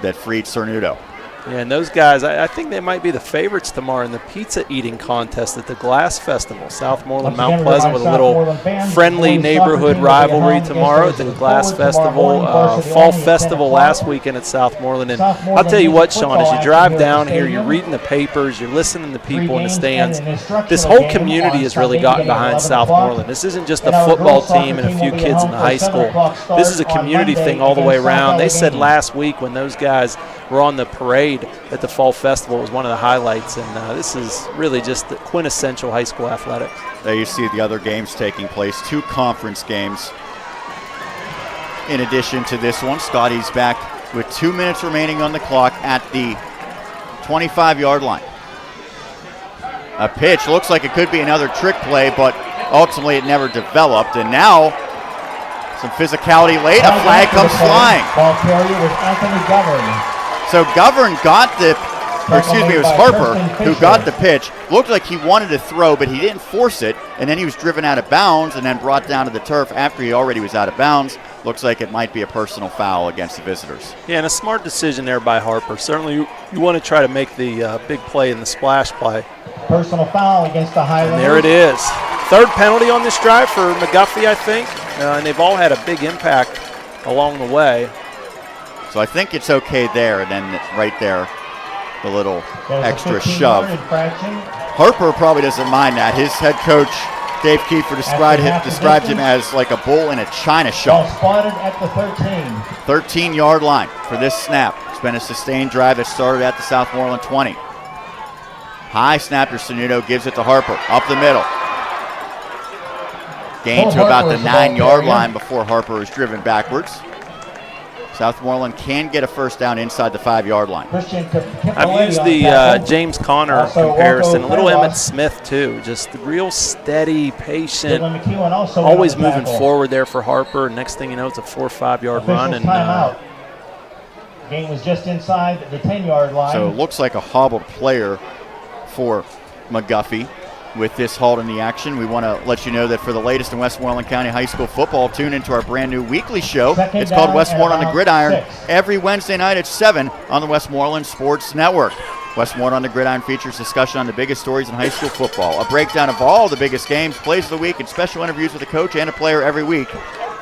that freed Cernuto. Yeah, and those guys, I think they might be the favorites tomorrow in the pizza eating contest at the Glass Festival. Southmoreland, Mount Pleasant with a little friendly neighborhood rivalry tomorrow at the Glass Festival. Fall Festival last weekend at Southmoreland. And I'll tell you what, Sean, as you drive down here, you're reading the papers, you're listening to people in the stands. This whole community has really gotten behind Southmoreland. This isn't just a football team and a few kids in the high school. This is a community thing all the way around. They said last week when those guys were on the parade parade at the Fall Festival was one of the highlights, and this is really just the quintessential high school athletics. There you see the other games taking place, 2 conference games. In addition to this one, Scotties back with 2 minutes remaining on the clock at the 25-yard line. A pitch, looks like it could be another trick play, but ultimately it never developed. And now, some physicality late, a flag comes flying. Ball carrier was Anthony Govern. So Govern got it was Harper who got the pitch. Looked like he wanted to throw, but he didn't force it, and then he was driven out of bounds and then brought down to the turf after he already was out of bounds. Looks like it might be a personal foul against the visitors. Yeah, and a smart decision there by Harper. Certainly you want to try to make the big play in the splash play. Personal foul against the Highlanders. And there it is. 3rd penalty on this drive for McGuffey, I think, and they've all had a big impact along the way. So I think it's okay there, and then right there, the little extra shove. Harper probably doesn't mind that. His head coach, Dave Kiefer, described him as like a bull in a china shop. Spotted at the 13. 13-yard line for this snap. It's been a sustained drive that started at the Southmoreland 20. High snap to Sanudo, gives it to Harper, up the middle. Gained to about the 9-yard line before Harper is driven backwards. Southmoreland can get a first down inside the 5-yard line. I've used the James Conner comparison, a little Emmett Smith too, just real steady, patient, always moving forward there for Harper. Next thing you know, it's a 4 or 5-yard run. And game was just inside the 10-yard line. So it looks like a hobbled player for McGuffey. With this halt in the action, we want to let you know that for the latest in Westmoreland County High School football, tune into our brand new weekly show. It's called Westmoreland on the Gridiron, every Wednesday night at 7 on the Westmoreland Sports Network. Westmoreland on the Gridiron features discussion on the biggest stories in high school football, a breakdown of all the biggest games, plays of the week, and special interviews with a coach and a player every week.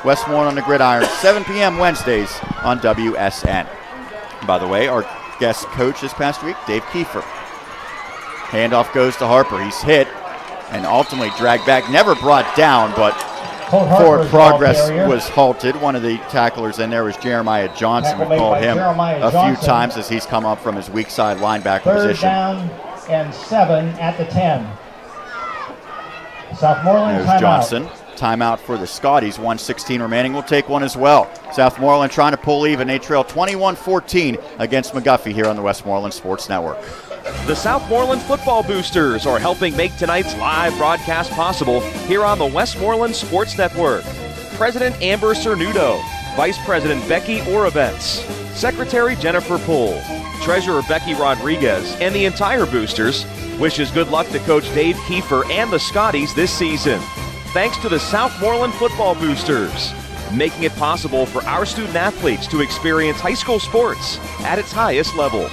Westmoreland on the Gridiron, 7 p.m. Wednesdays on WSN. By the way, our guest coach this past week, Dave Kiefer. Handoff goes to Harper. He's hit and ultimately dragged back, never brought down, but forward progress was halted. One of the tacklers in there was Jeremiah Johnson. We called him a few times as he's come up from his weak side linebacker position. 3rd down and 7 at the 10. Southmoreland There's Johnson. Timeout for the Scotties. 1:16 remaining. We'll take one as well. Southmoreland trying to pull even. They trail 21-14 against McGuffey here on the Westmoreland Sports Network. The Southmoreland Football Boosters are helping make tonight's live broadcast possible here on the Westmoreland Sports Network. President Amber Cernudo, Vice President Becky Orovets, Secretary Jennifer Poole, Treasurer Becky Rodriguez, and the entire Boosters wishes good luck to Coach Dave Kiefer and the Scotties this season. Thanks to the Southmoreland Football Boosters, making it possible for our student athletes to experience high school sports at its highest level.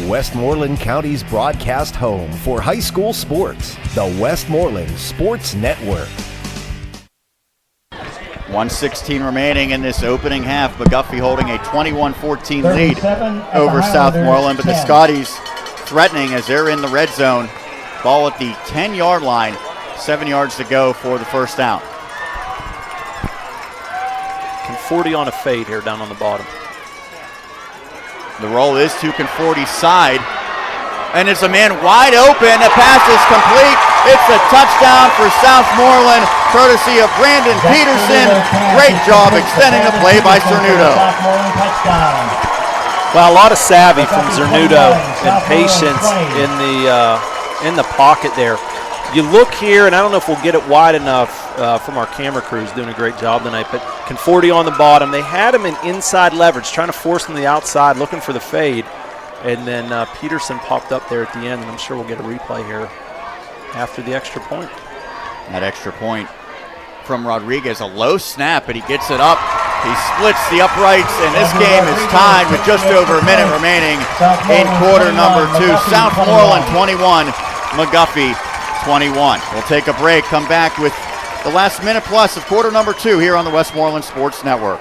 Westmoreland County's broadcast home for high school sports, the Westmoreland Sports Network. 1:16 remaining in this opening half. McGuffey holding a 21-14 lead over Southmoreland, but the Scotties threatening as they're in the red zone. Ball at the 10-yard line, 7 yards to go for the first down. And 40 on a fade here down on the bottom. The roll is to Conforti's side, and it's a man wide open. The pass is complete. It's a touchdown for Southmoreland, courtesy of Brandon Peterson. Great job extending the play by Cernudo. Well, a lot of savvy from Cernudo and patience in the pocket there. You look here, and I don't know if we'll get it wide enough from our camera crews doing a great job tonight, but Conforti on the bottom. They had him in inside leverage, trying to force him to the outside, looking for the fade. And then Peterson popped up there at the end, and I'm sure we'll get a replay here after the extra point. That extra point from Rodriguez, a low snap, but he gets it up. He splits the uprights, and this game is tied with just over a minute remaining in quarter number 2. Southmoreland 21, McGuffey 21. We'll take a break, come back with the last minute plus of quarter number 2 here on the Westmoreland Sports Network.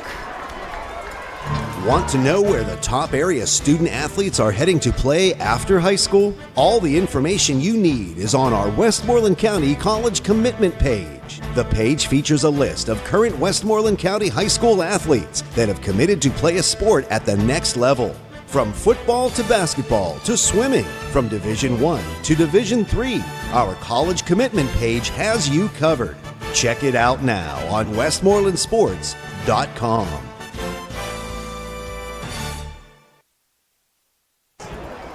Want to know where the top area student athletes are heading to play after high school? All the information you need is on our Westmoreland County College Commitment page. The page features a list of current Westmoreland County high school athletes that have committed to play a sport at the next level. From football to basketball to swimming, from Division I to Division III, our college commitment page has you covered. Check it out now on westmorelandsports.com.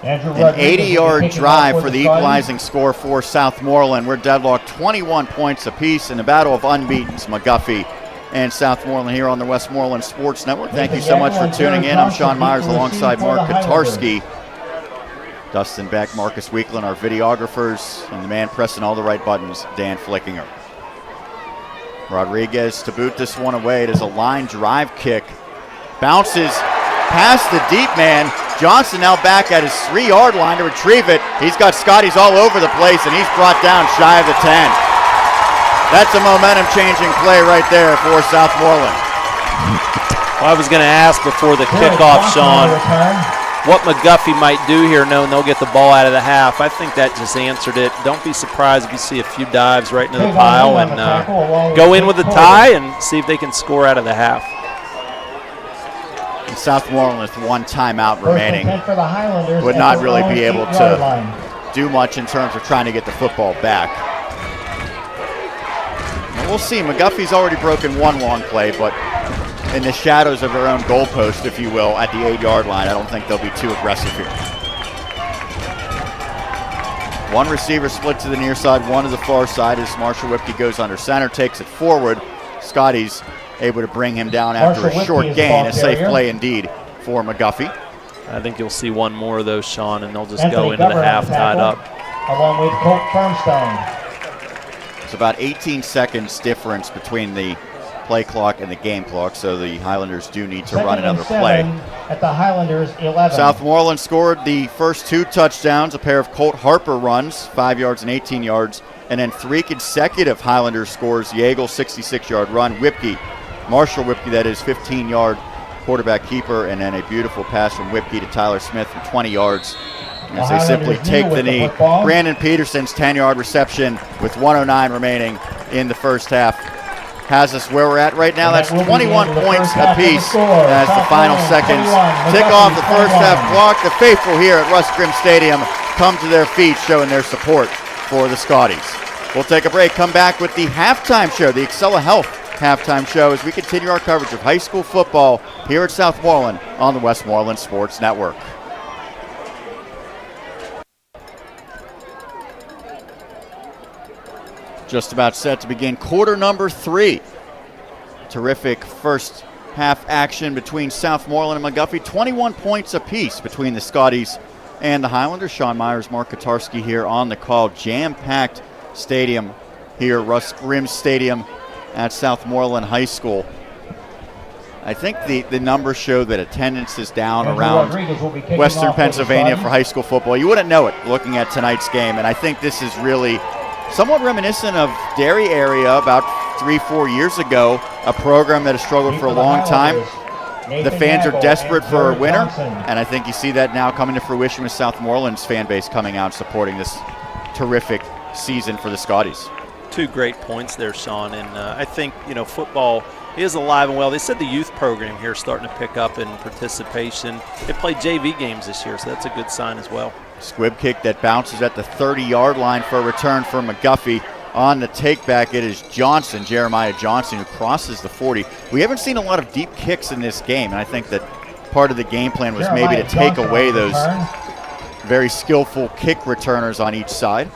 An 80-yard drive for the equalizing score for Southmoreland. We're deadlocked 21 points apiece in the battle of unbeatens, McGuffey and Southmoreland here on the Westmoreland Sports Network. Thank you so much for tuning in. I'm Sean Meyers alongside Mark Katarski, Dustin Beck, Marcus Weekland, our videographers, and the man pressing all the right buttons, Dan Flickinger. Rodriguez to boot this one away. It is a line drive kick. Bounces past the deep man. Johnson now back at his 3-yard line to retrieve it. He's got Scotties all over the place, and he's brought down shy of the 10. That's a momentum-changing play right there for Southmoreland. Well, I was going to ask before the kickoff, Sean, what McGuffey might do here knowing they'll get the ball out of the half. I think that just answered it. Don't be surprised if you see a few dives right into the pile and go in with a tie and see if they can score out of the half. And Southmoreland with one timeout remaining would not really be able to do much in terms of trying to get the football back. We'll see. McGuffey's already broken one long play, but in the shadows of their own goalpost, if you will, at the 8-yard line, I don't think they'll be too aggressive here. One receiver split to the near side, one to the far side as Marshall Whipke goes under center, takes it forward. Scotties able to bring him down after a short gain. A safe play indeed for McGuffey. I think you'll see one more of those, Sean, and they'll just go into the half tied up. Along with Colt Firmstone. It's about 18 seconds difference between the play clock and the game clock, so the Highlanders do need to run another play. At the Highlanders 11. Southmoreland scored the first 2 touchdowns, a pair of Colt Harper runs, 5 yards and 18 yards, and then 3 consecutive Highlanders scores, Yeagle 66-yard run, Whipke, Marshall Whipke, that is 15-yard quarterback keeper, and then a beautiful pass from Whipke to Tyler Smith from 20 yards. As they simply take the knee. Brandon Peterson's 10-yard reception with 1:09 remaining in the first half has us where we're at right now. That's 21 points apiece as the final seconds tick off the first half clock. The faithful here at Russ Grimm Stadium come to their feet, showing their support for the Scotties. We'll take a break, come back with the halftime show, the Excella Health halftime show, as we continue our coverage of high school football here at Southmoreland on the Westmoreland Sports Network. Just about set to begin quarter number 3. Terrific first half action between Southmoreland and McGuffey. 21 points apiece between the Scotties and the Highlanders. Sean Meyers, Mark Katarski here on the call. Jam-packed stadium here, Russ Grimm Stadium at Southmoreland High School. I think the numbers show that attendance is down around Western Pennsylvania for high school football. You wouldn't know it looking at tonight's game, and I think this is really somewhat reminiscent of Derry area about 3-4 years ago, a program that has struggled for a long time. The fans are desperate for a winner, and I think you see that now coming to fruition with Southmoreland's fan base coming out supporting this terrific season for the Scotties. 2 great points there, Sean, and I think, football is alive and well. They said the youth program here is starting to pick up in participation. They played JV games this year, so that's a good sign as well. Squib kick that bounces at the 30-yard line for a return for McGuffey. On the takeback, it is Johnson, Jeremiah Johnson, who crosses the 40. We haven't seen a lot of deep kicks in this game, and I think that part of the game plan was maybe to take away those very skillful kick returners on each side.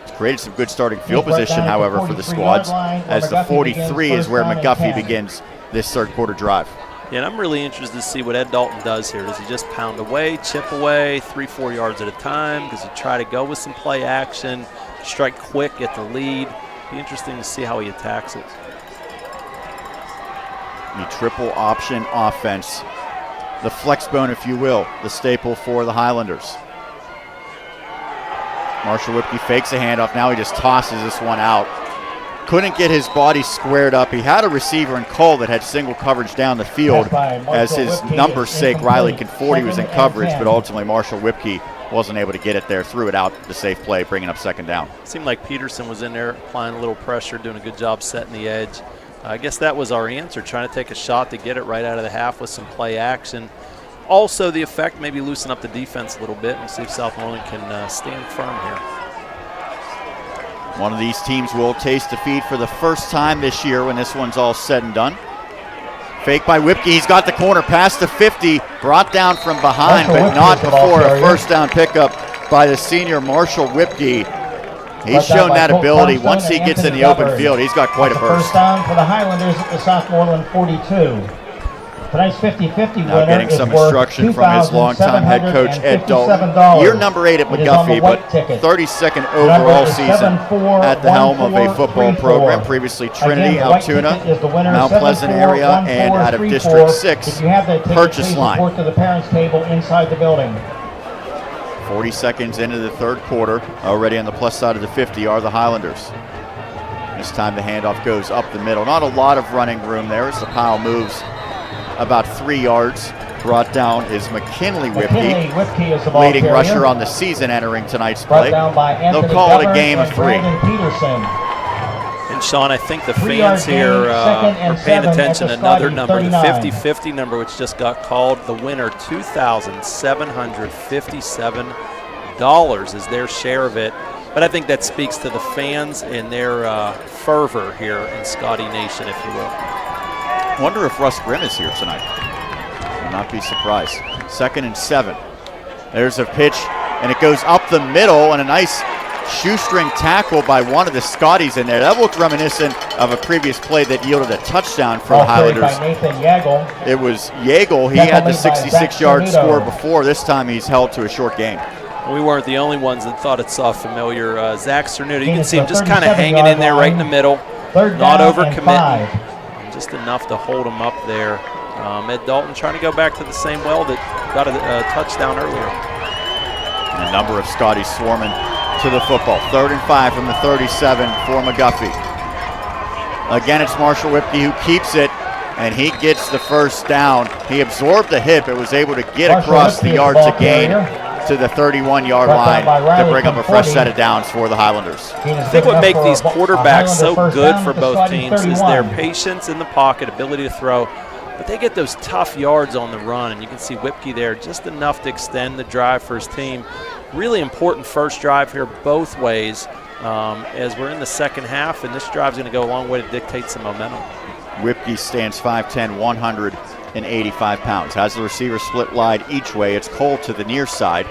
It's created some good starting field position, however, for the squads, as the 43 is where McGuffey begins this third quarter drive. Yeah, and I'm really interested to see what Ed Dalton does here. Does he just pound away, chip away, 3-4 yards at a time? Does he try to go with some play action, strike quick, get the lead? Be interesting to see how he attacks it. The triple option offense, the flex bone, if you will, the staple for the Highlanders. Marshall Whipke fakes a handoff. Now he just tosses this one out. Couldn't get his body squared up. He had a receiver in Cole that had single coverage down the field as his number's sake. Riley Conforti was in coverage, but ultimately Marshall Whipke wasn't able to get it there, threw it out, the safe play, bringing up second down. Seemed like Peterson was in there applying a little pressure, doing a good job setting the edge. I guess that was our answer, trying to take a shot to get it right out of the half with some play action. also the effect, maybe loosen up the defense a little bit and see if Southmoreland can stand firm here. One of these teams will taste defeat for the first time this year when this one's all said and done. Fake by Whipke. He's got the corner past the 50, brought down from behind, but not before a first down pickup by the senior Marshall Whipke. He's shown that ability. Once he gets in the open field, he's got quite a burst. First down for the Highlanders at the Southmoreland 42. Tonight's 50-50 now getting some instruction from his longtime head coach, Ed Dalton. Year number 8 at McGuffey, but 32nd overall season at the helm of a football program. Previously Trinity, Altoona, Mount Pleasant area, and out of District 6, Purchase Line. 40 seconds into the third quarter, already on the plus side of the 50 are the Highlanders. This time the handoff goes up the middle. Not a lot of running room there as the pile moves about 3 yards. Brought down is McKinley Whipke, leading rusher on the season entering tonight's play. They'll call it a game of 3. And Sean, I think the fans here are paying attention to another number, the 50-50 number, which just got called. The winner, $2,757 is their share of it. But I think that speaks to the fans and their fervor here in Scotty Nation, if you will. I wonder if Russ Grimm is here tonight. Will not be surprised. 2nd and 7. There's a pitch, and it goes up the middle, and a nice shoestring tackle by one of the Scotties in there. That looked reminiscent of a previous play that yielded a touchdown for the Highlanders. It was Yeagle. He had the 66-yard score before. This time he's held to a short gain. We weren't the only ones that thought it saw familiar. Zach Cernuda, you can see him just kind of hanging in there right in the middle, not overcommitting. Just enough to hold him up there. Ed Dalton trying to go back to the same well that got a touchdown earlier. And a number of Scotties swarming to the football. 3rd and 5 from the 37 for McGuffey. Again, it's Marshall Whipke who keeps it, and he gets the first down. He absorbed the hit, but was able to get across the yards of gain to the 31-yard line to bring up a fresh set of downs for the Highlanders. I think what makes these quarterbacks so good for both teams is their patience in the pocket, ability to throw, but they get those tough yards on the run, and you can see Whipke there just enough to extend the drive for his team. Really important first drive here both ways as we're in the second half, and this drive is going to go a long way to dictate some momentum. Whipke stands 5'10", 185 pounds. Has the receiver split wide each way. It's Cole to the near side.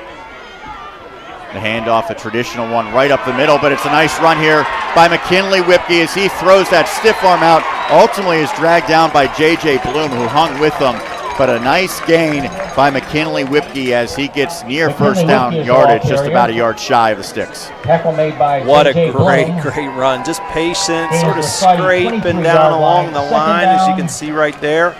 The handoff, a traditional one right up the middle, but it's a nice run here by McKinley Whipke as he throws that stiff arm out. Ultimately is dragged down by J.J. Bloom, who hung with him. But a nice gain by McKinley Whipke as he gets near first down yardage, just about a yard shy of the sticks. What a great run. Just patient, sort of scraping down along the line, as you can see right there.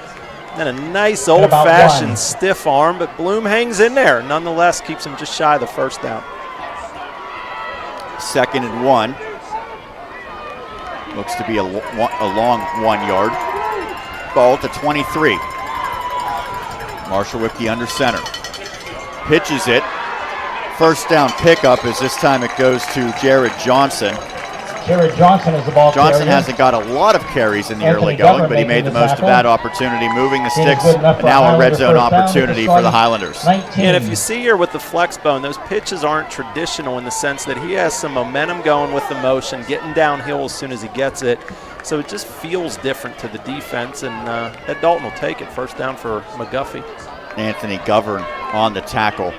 And a nice old-fashioned stiff arm, but Bloom hangs in there. Nonetheless, keeps him just shy of the first down. 2nd and 1. Looks to be a long 1 yard. Ball to 23. Marshall Whipke under center. Pitches it. First down pickup as this time it goes to Jared Johnson. Jared Johnson is the ball Johnson carrier. hasn't got a lot of carries in the early going, but he made the most of that opportunity, moving the sticks, and now a red zone opportunity for the Highlanders. And if you see here with the flex bone, those pitches aren't traditional in the sense that he has some momentum going with the motion, getting downhill as soon as he gets it. So it just feels different to the defense, and Ed Dalton will take it. First down for McGuffey. Anthony Govern on the tackle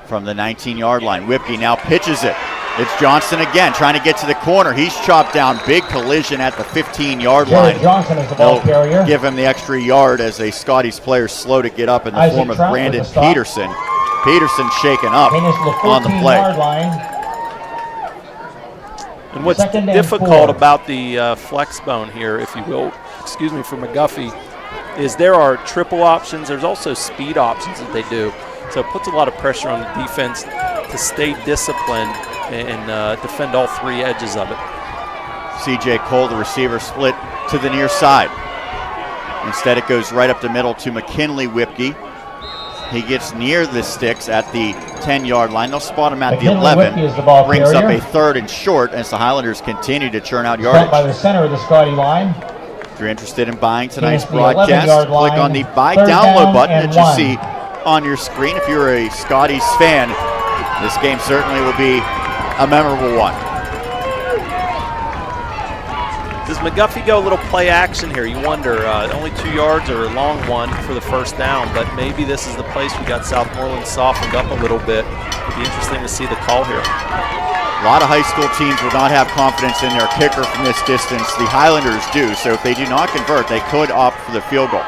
from the 19-yard line. Whipke now pitches it. It's Johnson again trying to get to the corner. He's chopped down. Big collision at the 15-yard line. Johnson is the ball carrier. Give him the extra yard as a Scotties player slow to get up in the form of Brandon Peterson. Peterson shaken up on the play. And what's difficult about the flex bone here, if you will, for McGuffey, is there are triple options. There's also speed options that they do. So it puts a lot of pressure on the defense to stay disciplined and defend all 3 edges of it. C.J. Cole, the receiver, split to the near side. Instead, it goes right up the middle to McKinley Whipke. He gets near the sticks at the 10-yard line. They'll spot him at the 11. Brings up a 3rd and short as the Highlanders continue to churn out yardage. By the center of the Scotty line. you're interested in buying tonight's Here's the broadcast, 11-yard click line, on the Buy third Download down button and that you 1. see on your screen. If you're a Scotties fan, this game certainly will be a memorable one. Does McGuffey go a little play action here? You wonder. Only 2 yards or a long one for the first down, but maybe this is the place we got Southmoreland softened up a little bit. It'd be interesting to see the call here. A lot of high school teams will not have confidence in their kicker from this distance. The Highlanders do, so if they do not convert, they could opt for the field goal.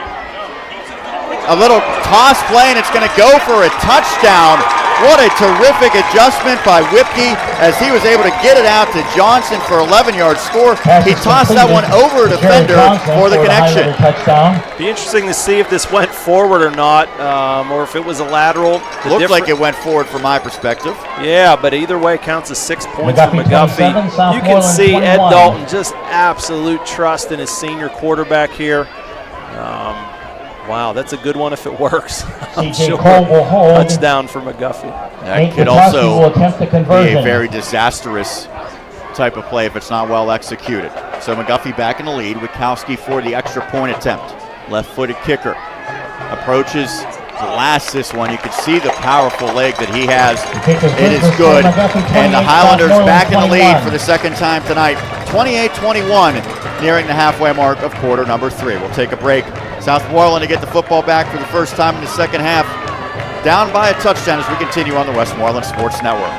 A little toss play, and it's going to go for a touchdown. What a terrific adjustment by Whipke as he was able to get it out to Johnson for an 11-yard score. He tossed that one over a defender for the connection. Be interesting to see if this went forward or not, or if it was a lateral. Looked like it went forward from my perspective. Yeah, but either way, counts as 6 points for McGuffey. You can see Ed Dalton just absolute trust in his senior quarterback here. Wow, that's a good one if it works. I'm sure. Touchdown for McGuffey. That could also be a very disastrous type of play if it's not well executed. So McGuffey back in the lead. Katarski for the extra point attempt. Left-footed kicker. Approaches, blasts this one. You can see the powerful leg that he has. It is good. And the Highlanders back in the lead for the second time tonight. 28-21, nearing the halfway mark of quarter number 3. We'll take a break. Southmoreland to get the football back for the first time in the second half. Down by a touchdown as we continue on the Westmoreland Sports Network.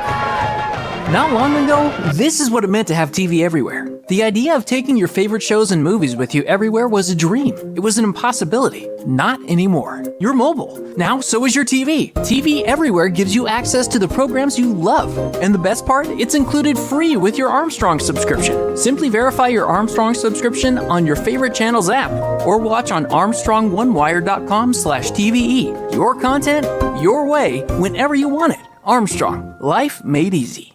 Not long ago, this is what it meant to have TV everywhere. The idea of taking your favorite shows and movies with you everywhere was a dream. It was an impossibility. Not anymore. You're mobile. Now, so is your TV. TV Everywhere gives you access to the programs you love. And the best part? It's included free with your Armstrong subscription. Simply verify your Armstrong subscription on your favorite channel's app or watch on ArmstrongOneWire.com/TVE. Your content, your way, whenever you want it. Armstrong. Life made easy.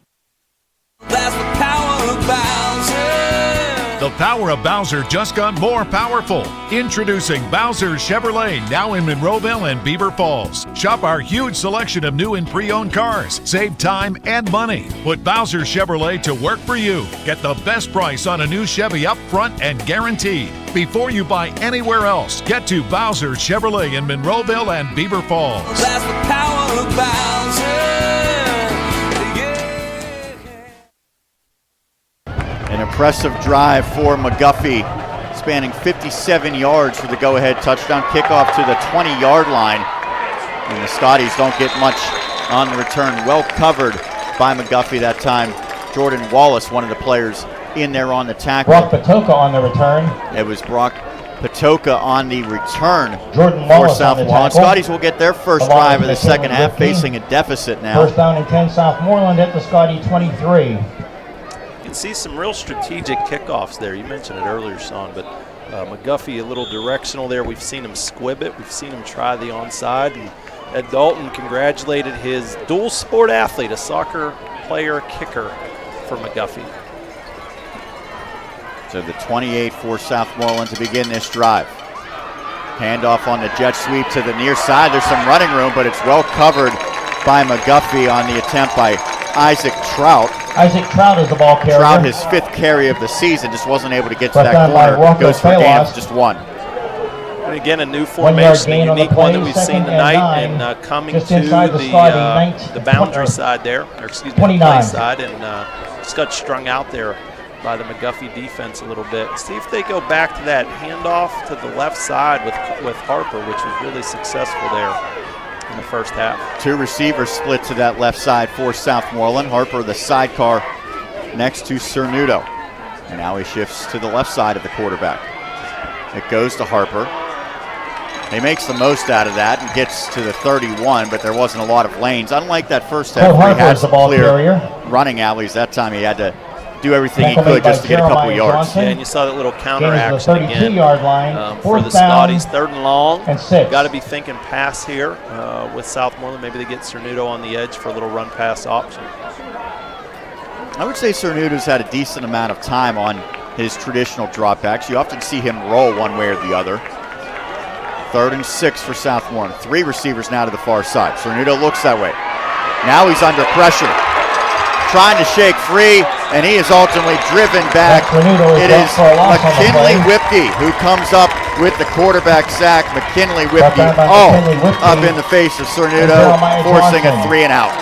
That's the power of Bowser. The power of Bowser just got more powerful. Introducing Bowser Chevrolet, now in Monroeville and Beaver Falls. Shop our huge selection of new and pre-owned cars. Save time and money. Put Bowser Chevrolet to work for you. Get the best price on a new Chevy up front and guaranteed. Before you buy anywhere else, get to Bowser Chevrolet in Monroeville and Beaver Falls. That's the power of Bowser. An impressive drive for McGuffey, spanning 57 yards for the go-ahead touchdown. Kickoff to the 20-yard line. And the Scotties don't get much on the return. Well covered by McGuffey that time. Jordan Wallace, one of the players in there on the tackle. Brock Patoka on the return. It was Brock Patoka on the return Jordan for Wallace on the Southmoreland. tackle. Scotties will get their first drive of the second half, facing a deficit now. First down and 10, Southmoreland at the Scotty 23. You can see some real strategic kickoffs there. You mentioned it earlier, Sean, but McGuffey a little directional there. We've seen him squib it. We've seen him try the onside. And Ed Dalton congratulated his dual sport athlete, a soccer player kicker for McGuffey. So the 28 for Southmoreland to begin this drive. Handoff on the jet sweep to the near side. There's some running room, but it's well covered by McGuffey on the attempt by Isaac Trout. Isaac Trout is the ball carrier. Trout, his 5th carry of the season, just wasn't able to get to that corner. Goes for gains, just one. And again, a new formation, a unique one that we've seen tonight, and coming to the boundary side there, or excuse me, the play side, and just got strung out there by the McGuffey defense a little bit. See if they go back to that handoff to the left side with Harper, which was really successful there in the first half. 2 receivers split to that left side for Southmoreland. Harper, the sidecar, next to Cernuto. And now he shifts to the left side of the quarterback. It goes to Harper. He makes the most out of that and gets to the 31, but there wasn't a lot of lanes. Unlike that first half where he had some clear running alleys, that time he had to do everything he could just to get a couple yards. Yeah, and you saw that little counter action again line, for the Scotties. 3rd and long. And 6. Got to be thinking pass here with Southmoreland. Maybe they get Cernuto on the edge for a little run pass option. I would say Cernuto's had a decent amount of time on his traditional dropbacks. You often see him roll one way or the other. 3rd and 6 for Southmoreland. 3 receivers now to the far side. Cernuto looks that way. Now he's under pressure. Trying to shake free. and he is ultimately driven back. It is McKinley Whipke who comes up with the quarterback sack. McKinley Whipke, up in the face of Cernuto, forcing a 3 and out.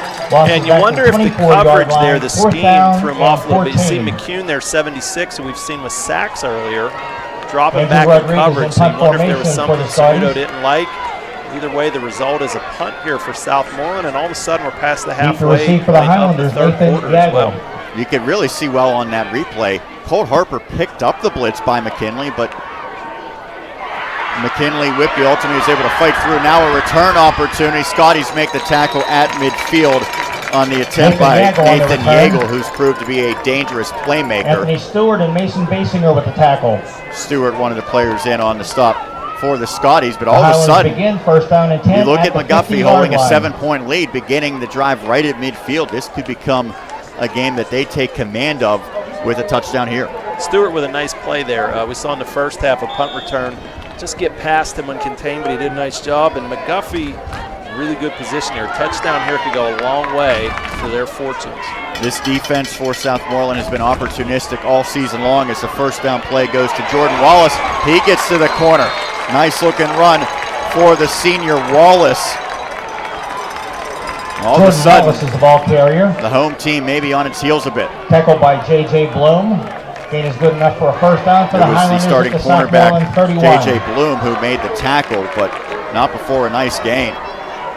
And you wonder if the coverage there, the scheme threw him off a little bit. You see McCune there, 76, who we've seen with sacks earlier, dropping back in coverage. So you wonder if there was something Cernuto didn't like. Either way, the result is a punt here for Southmoreland, and all of a sudden we're past the halfway point of the third quarter as well. You could really see well on that replay. Colt Harper picked up the blitz by McKinley, but McKinley Whipke ultimately is able to fight through. Now a return opportunity. Scotties make the tackle at midfield on the attempt by Nathan Yeagle, who's proved to be a dangerous playmaker. Anthony Stewart and Mason Basinger with the tackle. Stewart, one of the players in on the stop for the Scotties, but all of a sudden, first down and 10 you look at McGuffey holding a 50-yard 7-point lead, beginning the drive right at midfield. This could become a game that they take command of with a touchdown here. Stewart with a nice play there. We saw in the first half a punt return just get past him when contained, but he did a nice job. And McGuffey, really good position here. Touchdown here could go a long way for their fortunes. This defense for Southmoreland has been opportunistic all season long as the first down play goes to Jordan Wallace. He gets to the corner. Nice looking run for the senior Wallace. All of a sudden, Wallace is the ball carrier. The home team maybe on its heels a bit. Tackled by J.J. Bloom. Gain is good enough for a first down for the Highlanders. It was the starting cornerback, 31. J.J. Bloom, who made the tackle, but not before a nice gain.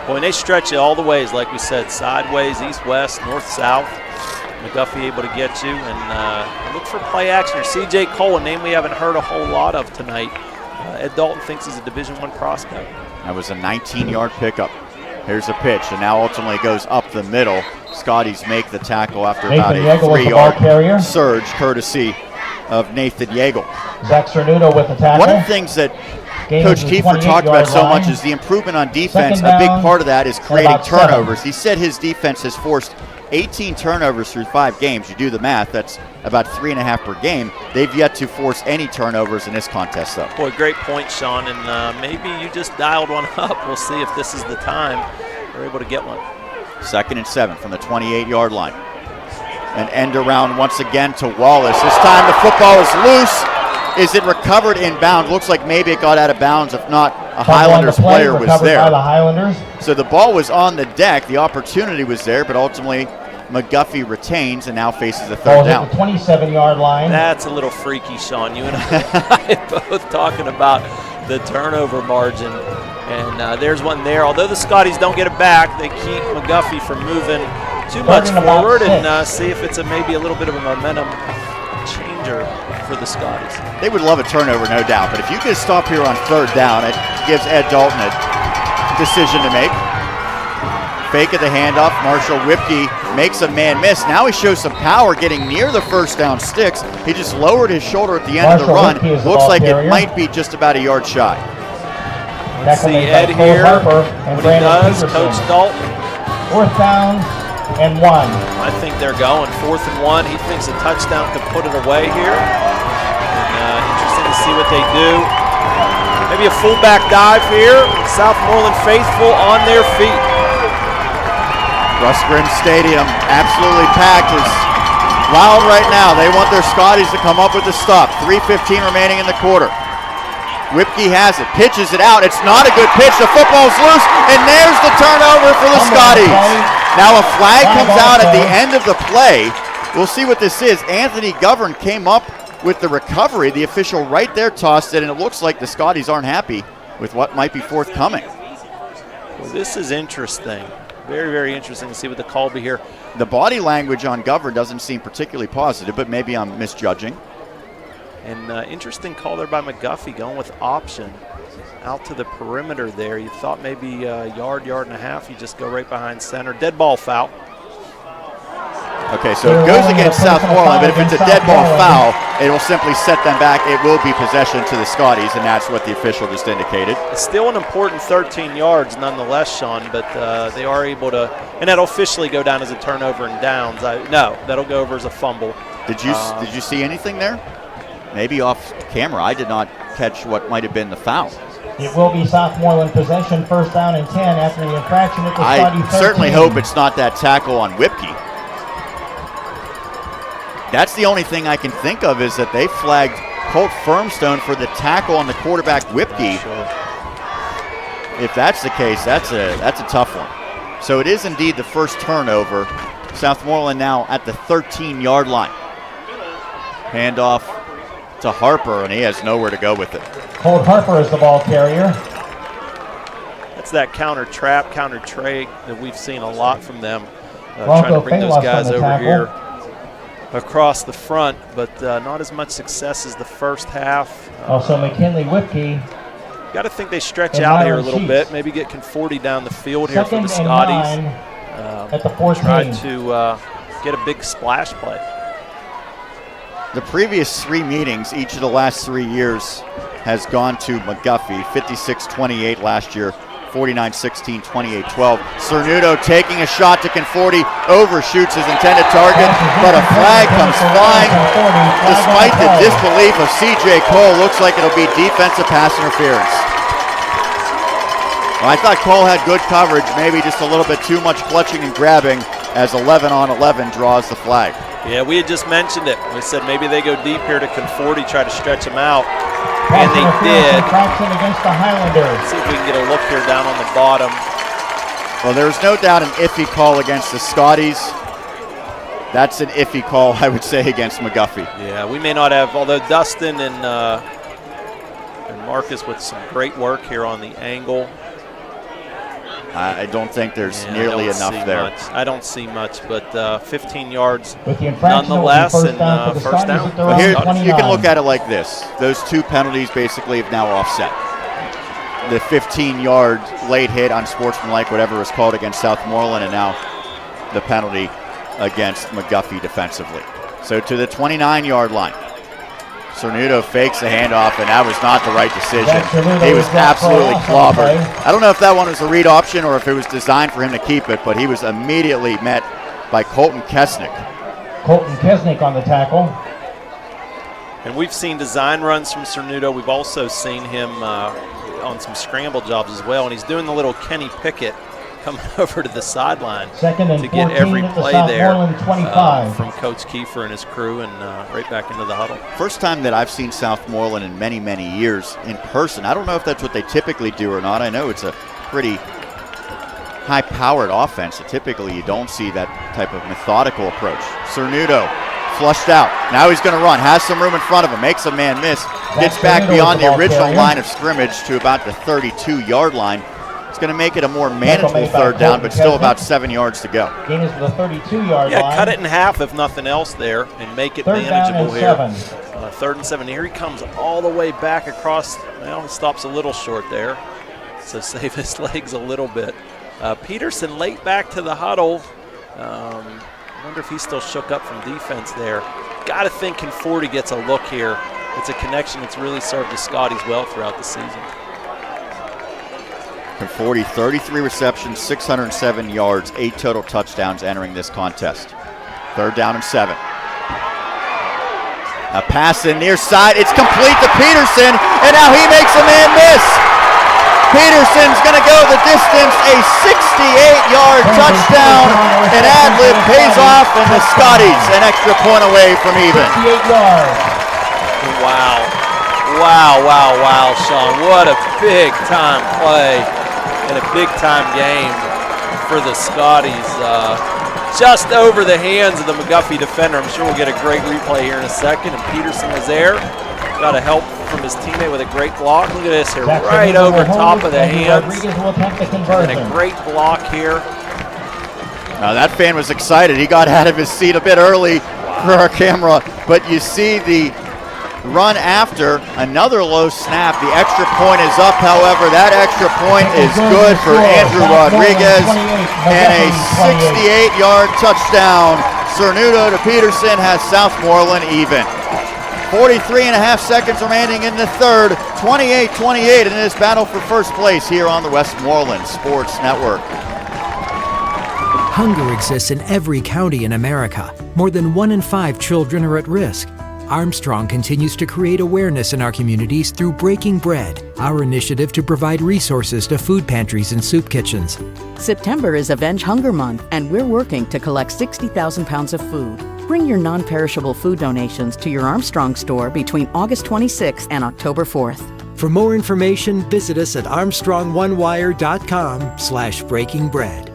Well, and they stretch it all the ways, like we said, sideways, east-west, north-south. McGuffey able to get you, and look for play action here. C.J. Cole, a name we haven't heard a whole lot of tonight. Ed Dalton thinks he's a Division I prospect. That was a 19-yard pickup. Here's a pitch, and now ultimately goes up the middle. Scotties make the tackle after about a 3-yard surge, courtesy of Nathan Yeagle. Zach Cernuto with the tackle. One of the things that Coach Kiefer talked about so much is the improvement on defense. A big part of that is creating turnovers. He said his defense has forced 18 turnovers through 5 games. You do the math, that's about 3.5 per game. They've yet to force any turnovers in this contest, though. Boy, great point, Sean, and maybe you just dialed one up. We'll see if this is the time we're able to get one. 2nd and 7 from the 28-yard line. An end around once again to Wallace. This time the football is loose. Is it recovered in bounds? Looks like maybe it got out of bounds. If not, a Highlanders player was there. By the Highlanders. So the ball was on the deck. The opportunity was there, but ultimately McGuffey retains and now faces a third down. The 27-yard line. That's a little freaky, Sean. You and I both talking about the turnover margin. And there's one there. Although the Scotties don't get it back, they keep McGuffey from moving too much forward and see if it's maybe a little bit of a momentum changer for the Scotties. They would love a turnover, no doubt. But if you could stop here on 3rd down, it gives Ed Dalton a decision to make. Fake of the handoff. Marshall Whipke makes a man miss. Now he shows some power getting near the first down sticks. He just lowered his shoulder at the end of the run. Looks like it might be just about a yard shy. Let's see Ed here. What he does, Coach Dalton. 4th down and 1. I think they're going 4th and 1. He thinks a touchdown could put it away here. And interesting to see what they do. Maybe a fullback dive here. Southmoreland faithful on their feet. Russ Grimm Stadium absolutely packed. Is loud right now. They want their Scotties to come up with the stop. 3:15 remaining in the quarter. Whipke has it, pitches it out. It's not a good pitch. The football's loose, and there's the turnover for the Scotties. Now a flag comes out at the end of the play. We'll see what this is. Anthony Govern came up with the recovery. The official right there tossed it, and it looks like the Scotties aren't happy with what might be forthcoming. Well, this is interesting. Very, very interesting to see what the call be here. The body language on Govern doesn't seem particularly positive, but maybe I'm misjudging. And interesting call there by McGuffey, going with option out to the perimeter there. You thought maybe a yard and a half. You just go right behind center. Dead ball foul. Okay, so it goes against Southmoreland, but if it's a dead ball foul, it will simply set them back. It will be possession to the Scotties, and that's what the official just indicated. It's still an important 13 yards nonetheless, Sean, but they are able to, and that'll officially go down as a turnover and downs. No, that'll go over as a fumble. Did you see anything there? Maybe off camera. I did not catch what might have been the foul. It will be Southmoreland possession, 1st down and 10 after the infraction at the Scotty 13. I certainly hope it's not that tackle on Whipke. That's the only thing I can think of is that they flagged Colt Firmstone for the tackle on the quarterback Whipkey. If that's the case, that's a tough one. So it is indeed the first turnover. Southmoreland now at the 13-yard line. Handoff to Harper, and he has nowhere to go with it. Colt Harper is the ball carrier. That's that counter trap, counter trade that we've seen a lot from them. Trying to bring those guys over here across the front, but not as much success as the first half. Also McKinley Whipkey. Got to think they stretch out here a little bit, maybe get Conforti down the field here for the Scotties. At the 14. Try to get a big splash play. The previous 3 meetings, each of the last 3 years, has gone to McGuffey. 56-28 last year, 49-16, 28-12. Cernuto taking a shot to Conforti, overshoots his intended target, but a flag comes flying. Despite the disbelief of C.J. Cole, looks like it'll be defensive pass interference. Well, I thought Cole had good coverage, maybe just a little bit too much clutching and grabbing as 11-on-11 draws the flag. Yeah, we had just mentioned it. We said maybe they go deep here to Conforti, try to stretch him out. And they did. Against the Highlanders. Let's see if we can get a look here down on the bottom. Well, there's no doubt an iffy call against the Scotties. That's an iffy call, I would say, against McGuffey. Yeah, we may not have, although Dustin and Marcus with some great work here on the angle. I don't think there's nearly enough there. I don't see much, but 15 yards nonetheless, and first down. But here, you can look at it like this. Those 2 penalties basically have now offset. The 15-yard late hit on sportsmanlike, whatever it was called against Southmoreland, and now the penalty against McGuffey defensively. So to the 29-yard line. Cernuto fakes the handoff, and that was not the right decision. He was absolutely clobbered. I don't know if that one was a read option or if it was designed for him to keep it, but he was immediately met by Colton Kesnick. Colton Kesnick on the tackle. And we've seen design runs from Cernuto. We've also seen him on some scramble jobs as well, and he's doing the little Kenny Pickett coming over to the sideline to get every play there from Coach Kiefer and his crew, and right back into the huddle. First time that I've seen Southmoreland in many, many years in person. I don't know if that's what they typically do or not. I know it's a pretty high-powered offense. So typically you don't see that type of methodical approach. Cernuto flushed out. Now he's going to run. Has some room in front of him. Makes a man miss. Gets back beyond the original line of scrimmage to about the 32-yard line. It's going to make it a more manageable third down, but still about 7 yards to go. Gain is the 32-yard line. Yeah, cut it in half if nothing else there and make it manageable here. 3rd and 7. Here he comes all the way back across. Well, he stops a little short there, so save his legs a little bit. Peterson late back to the huddle. I wonder if he's still shook up from defense there. Got to think Conforti gets a look here. It's a connection that's really served the Scotties well throughout the season. Conforti, 33 receptions, 607 yards, 8 total touchdowns entering this contest. 3rd down and 7. A pass in near side. It's complete to Peterson, and now he makes a man miss. Peterson's going to go the distance, a 68-yard touchdown, and ad-lib pays off, and the Scotties an extra point away from even. 68 yards. Wow. Wow, wow, wow, Sean. What a big-time play. In a big-time game for the Scotties. Just over the hands of the McGuffey defender. I'm sure we'll get a great replay here in a second. And Peterson was there. Got a help from his teammate with a great block. Look at this here, right over top of the hands. And a great block here. Now that fan was excited. He got out of his seat a bit early for our camera. But you see the run after another low snap. The extra point is up, however. That extra point is good for Andrew Rodriguez, and a 68-yard touchdown. Cernuto to Peterson has Southmoreland even. 43 and a half seconds remaining in the third. 28-28 in this battle for first place here on the Westmoreland Sports Network. Hunger exists in every county in America. More than 1 in 5 children are at risk. Armstrong continues to create awareness in our communities through Breaking Bread, our initiative to provide resources to food pantries and soup kitchens. September is Avenge Hunger Month, and we're working to collect 60,000 pounds of food. Bring your non-perishable food donations to your Armstrong store between August 26th and October 4th. For more information, visit us at armstrongonewire.com/breakingbread.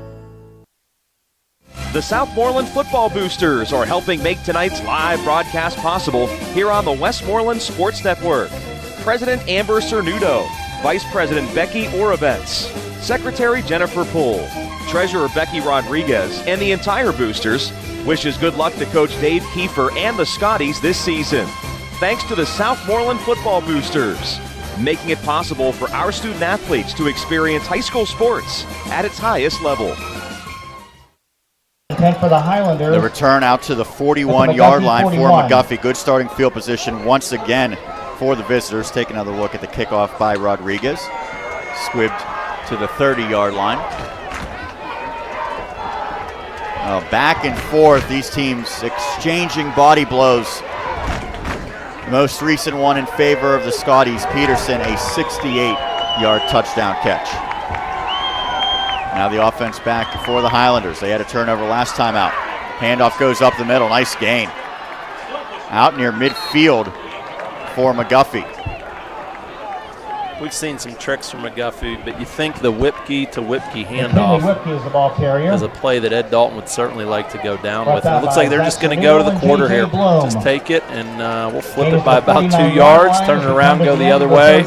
The Southmoreland Football Boosters are helping make tonight's live broadcast possible here on the Westmoreland Sports Network. President Amber Cernudo, Vice President Becky Orovets, Secretary Jennifer Poole, Treasurer Becky Rodriguez, and the entire Boosters wishes good luck to Coach Dave Kiefer and the Scotties this season. Thanks to the Southmoreland Football Boosters, making it possible for our student athletes to experience high school sports at its highest level. 10 for the Highlanders. The return out to the 41-yard line for McGuffey. Good starting field position once again for the visitors. Take another look at the kickoff by Rodriguez. Squibbed to the 30-yard line. Back and forth, these teams exchanging body blows. The most recent one in favor of the Scotties. Peterson, a 68-yard touchdown catch. Now the offense back for the Highlanders. They had a turnover last time out. Handoff goes up the middle. Nice gain. Out near midfield for McGuffey. We've seen some tricks from McGuffey, but you think the Whipkey to Whipkey handoff is the ball carrier. is a play that Ed Dalton would certainly like to go down with. And it looks like they're just going to go to the quarter here. Just take it, and we'll flip it by about 2 yards, turn it around, go the other way.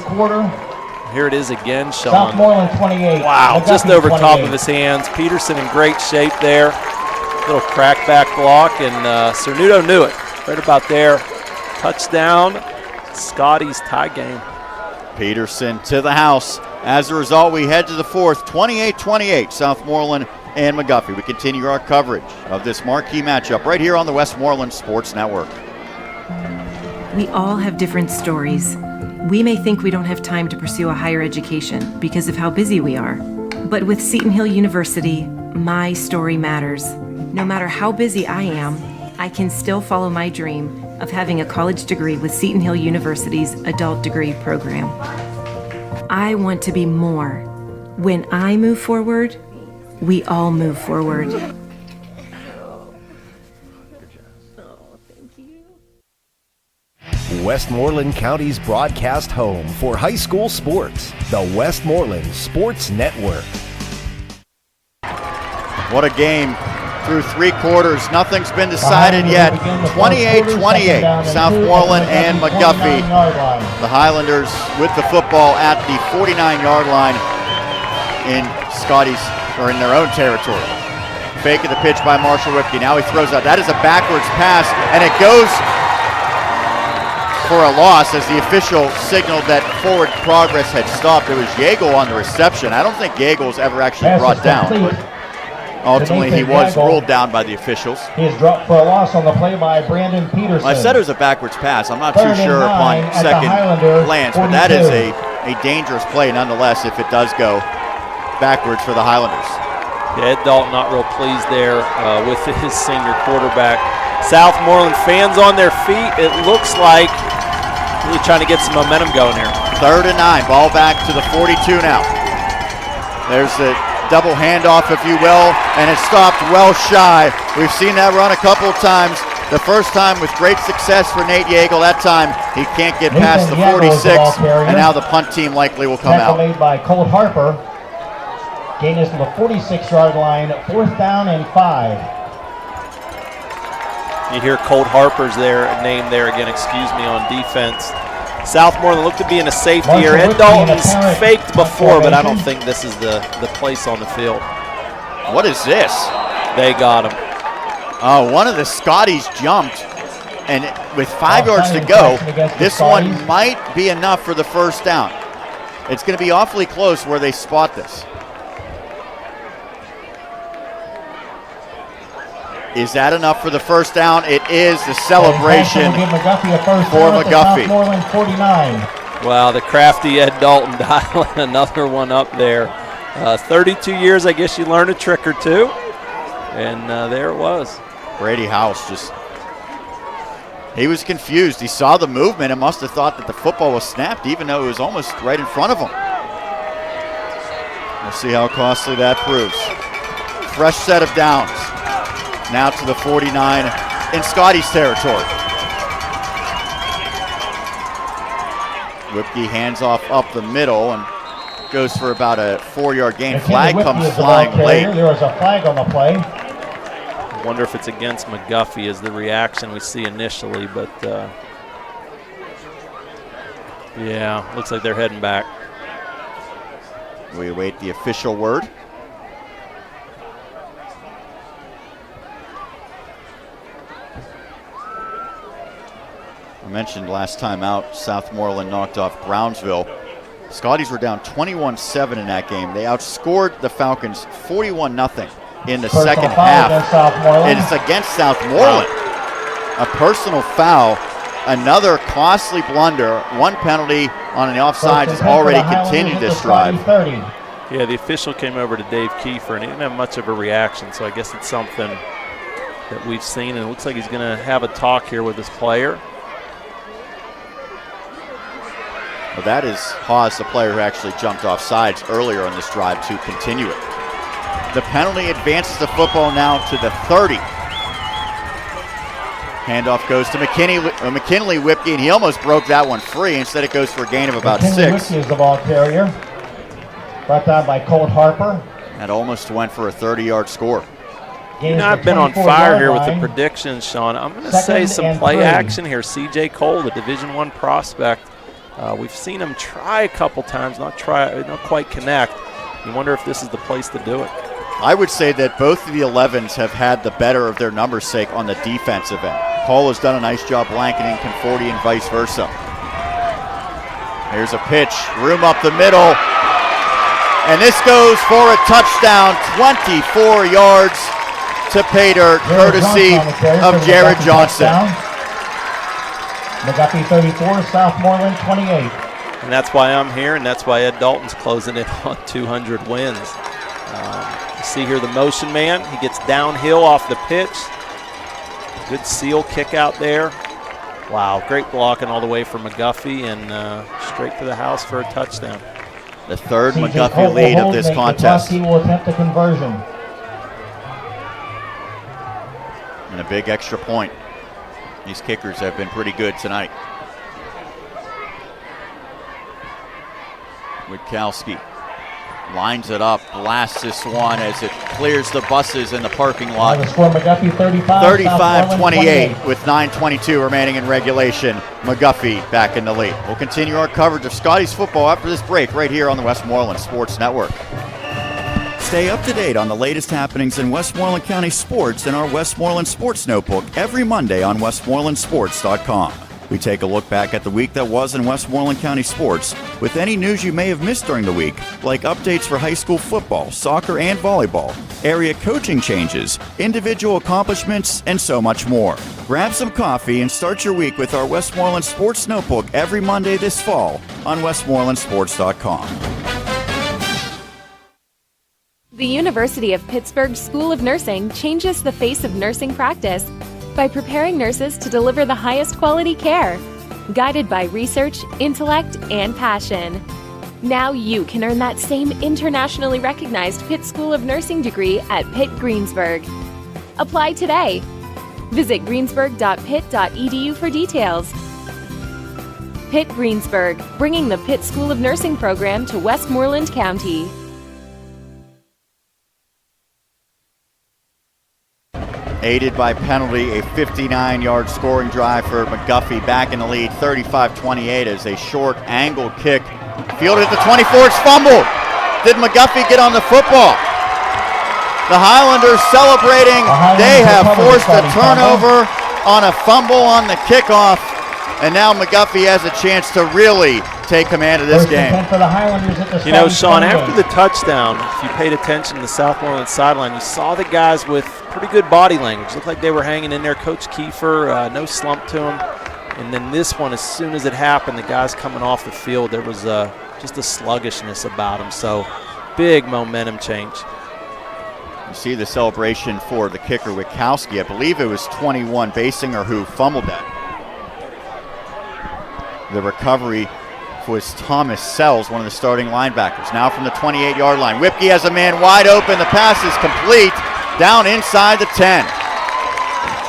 Here it is again, Sean. Southmoreland 28. Wow, just over top of his hands. Peterson in great shape there. Little crackback block, and Cernudo knew it. Right about there. Touchdown, Scotties tie game. Peterson to the house. As a result, we head to the fourth, 28-28, Southmoreland and McGuffey. We continue our coverage of this marquee matchup right here on the Westmoreland Sports Network. We all have different stories. We may think we don't have time to pursue a higher education because of how busy we are. But with Seton Hill University, my story matters. No matter how busy I am, I can still follow my dream of having a college degree with Seton Hill University's adult degree program. I want to be more. When I move forward, we all move forward. Westmoreland County's broadcast home for high school sports, the Westmoreland Sports Network. What a game through 3 quarters. Nothing's been decided yet. 28-28, Southmoreland and McGuffey. The Highlanders with the football at the 49-yard line in Scotties, or in their own territory. Fake of the pitch by Marshall Whipkey. Now he throws out. That is a backwards pass, and it goes for a loss as the official signaled that forward progress had stopped. It was Yeagle on the reception. I don't think Yeagle was ever actually brought down, but ultimately he was ruled down by the officials. He is dropped for a loss on the play by Brandon Peterson. I said it was a backwards pass. I'm not too sure upon second glance, but that is a dangerous play nonetheless if it does go backwards for the Highlanders. Yeah, Ed Dalton not real pleased there with his senior quarterback. Southmoreland fans on their feet, it looks like. Really trying to get some momentum going here. 3rd and 9, ball back to the 42 now. There's the double handoff, if you will, and it stopped well shy. We've seen that run a couple of times. The first time with great success for Nate Yeagle. That time he can't get past the 46, and now the punt team likely will come out. Made by Colt Harper. Gain is to the 46-yard line, 4th down and 5. You hear Colt Harper's name there again, excuse me, on defense. Southmoreland looked to be in a safety here. Ed Dalton's faked before, but I don't think this is the place on the field. What is this? They got him. One of the Scotties jumped, and with 5 yards to go, this one might be enough for the first down. It's going to be awfully close where they spot this. Is that enough for the first down? It is. The celebration for McGuffey. Wow, the crafty Ed Dalton dialing another one up there. 32 years, I guess you learn a trick or two. And there it was. Brady House he was confused. He saw the movement and must have thought that the football was snapped, even though it was almost right in front of him. We'll see how costly that proves. Fresh set of downs. Now to the 49 in Scotties territory. Whipke hands off up the middle and goes for about a 4-yard gain. Flag comes flying late. There was a flag on the play. I wonder if it's against McGuffey is the reaction we see initially, but yeah, looks like they're heading back. We await the official word. I mentioned last time out, Southmoreland knocked off Brownsville. Scotties were down 21-7 in that game. They outscored the Falcons 41-0 in the second half. And it's against Southmoreland. A personal foul, another costly blunder, one penalty on the offsides has already continued this drive. Yeah, the official came over to Dave Kiefer and he didn't have much of a reaction, so I guess it's something that we've seen, and it looks like he's going to have a talk here with his player. Well, that is Hawes, the player who actually jumped off sides earlier on this drive to continue it. The penalty advances the football now to the 30. Handoff goes to McKinley Whipke, and he almost broke that one free. Instead, it goes for a gain of about 6. Whipke is the ball carrier. Brought down by Colt Harper. That almost went for a 30-yard score. You know, I've been on fire here with the predictions, Sean. I'm going to say some play action here. C.J. Cole, the Division I prospect. We've seen him try a couple times, not quite connect. You wonder if this is the place to do it. I would say that both of the 11s have had the better of their numbers' sake on the defensive end. Cole has done a nice job blanketing Conforti and vice versa. Here's a pitch, room up the middle, and this goes for a touchdown, 24 yards to pay dirt, courtesy of Jared Johnson. McGuffey 34, Southmoreland 28. And that's why I'm here, and that's why Ed Dalton's closing in on 200 wins. You see here the motion man. He gets downhill off the pitch. Good seal kick out there. Wow, great blocking all the way from McGuffey and straight to the house for a touchdown. The third McGuffey lead of this contest. Katarski will attempt a conversion. And a big extra point. These kickers have been pretty good tonight. Witkowski lines it up, blasts this one as it clears the buses in the parking lot. The score, McGuffey 35-28 with 9:22 remaining in regulation. McGuffey back in the lead. We'll continue our coverage of Scotties football after this break right here on the Westmoreland Sports Network. Stay up to date on the latest happenings in Westmoreland County sports in our Westmoreland Sports Notebook every Monday on westmorelandsports.com. We take a look back at the week that was in Westmoreland County sports with any news you may have missed during the week, like updates for high school football, soccer, and volleyball, area coaching changes, individual accomplishments, and so much more. Grab some coffee and start your week with our Westmoreland Sports Notebook every Monday this fall on westmorelandsports.com. The University of Pittsburgh School of Nursing changes the face of nursing practice by preparing nurses to deliver the highest quality care, guided by research, intellect, and passion. Now you can earn that same internationally recognized Pitt School of Nursing degree at Pitt Greensburg. Apply today. Visit greensburg.pitt.edu for details. Pitt Greensburg, bringing the Pitt School of Nursing program to Westmoreland County. Aided by penalty, a 59-yard scoring drive for McGuffey back in the lead, 35-28 as a short angle kick. Fielded at the 24, it's fumbled. Did McGuffey get on the football? The Highlanders celebrating. They have forced a turnover on a fumble on the kickoff, and now McGuffey has a chance to really take command of this game. You know, Sean, after the touchdown, if you paid attention to the Southmoreland sideline, you saw the guys with pretty good body language. Looked like they were hanging in there. Coach Kiefer, no slump to him. And then this one, as soon as it happened, the guys coming off the field, there was just a sluggishness about them. So big momentum change. You see the celebration for the kicker, Witkowski. I believe it was 21, Basinger, who fumbled that. The recovery was Thomas Sells, one of the starting linebackers. Now from the 28-yard line. Whipke has a man wide open. The pass is complete. Down inside the 10.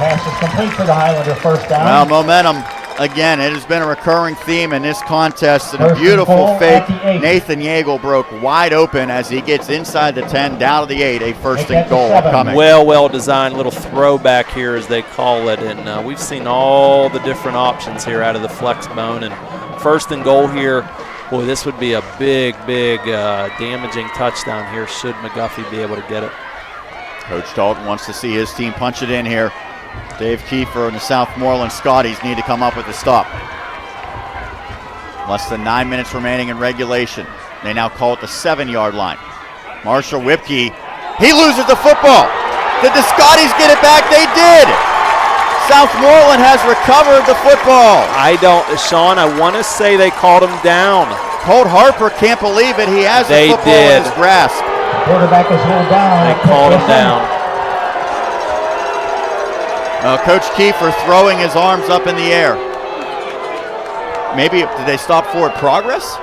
Pass is complete for the Highlander, first down. Well, momentum. Again, it has been a recurring theme in this contest, and a First and beautiful goal fake. at the 8. Nathan Yeagle broke wide open as he gets inside the 10, down to the 8, a first Make and that the goal 7. coming. Well designed little throwback here, as they call it, and we've seen all the different options here out of the flex bone. And first and goal here, boy, this would be a big damaging touchdown here should McGuffey be able to get it. Coach Dalton wants to see his team punch it in here. Dave Kiefer and the Southmoreland Scotties need to come up with a stop. Less than 9 minutes remaining in regulation. They now call it the 7-yard line. Marshall Whipke, he loses the football. Did the Scotties get it back? They did. Southmoreland has recovered the football. Sean, I want to say they called him down. Colt Harper can't believe it. He has the football in his grasp. Quarterback is held down. They called him down. Coach Kiefer throwing his arms up in the air. Maybe did they stop forward progress?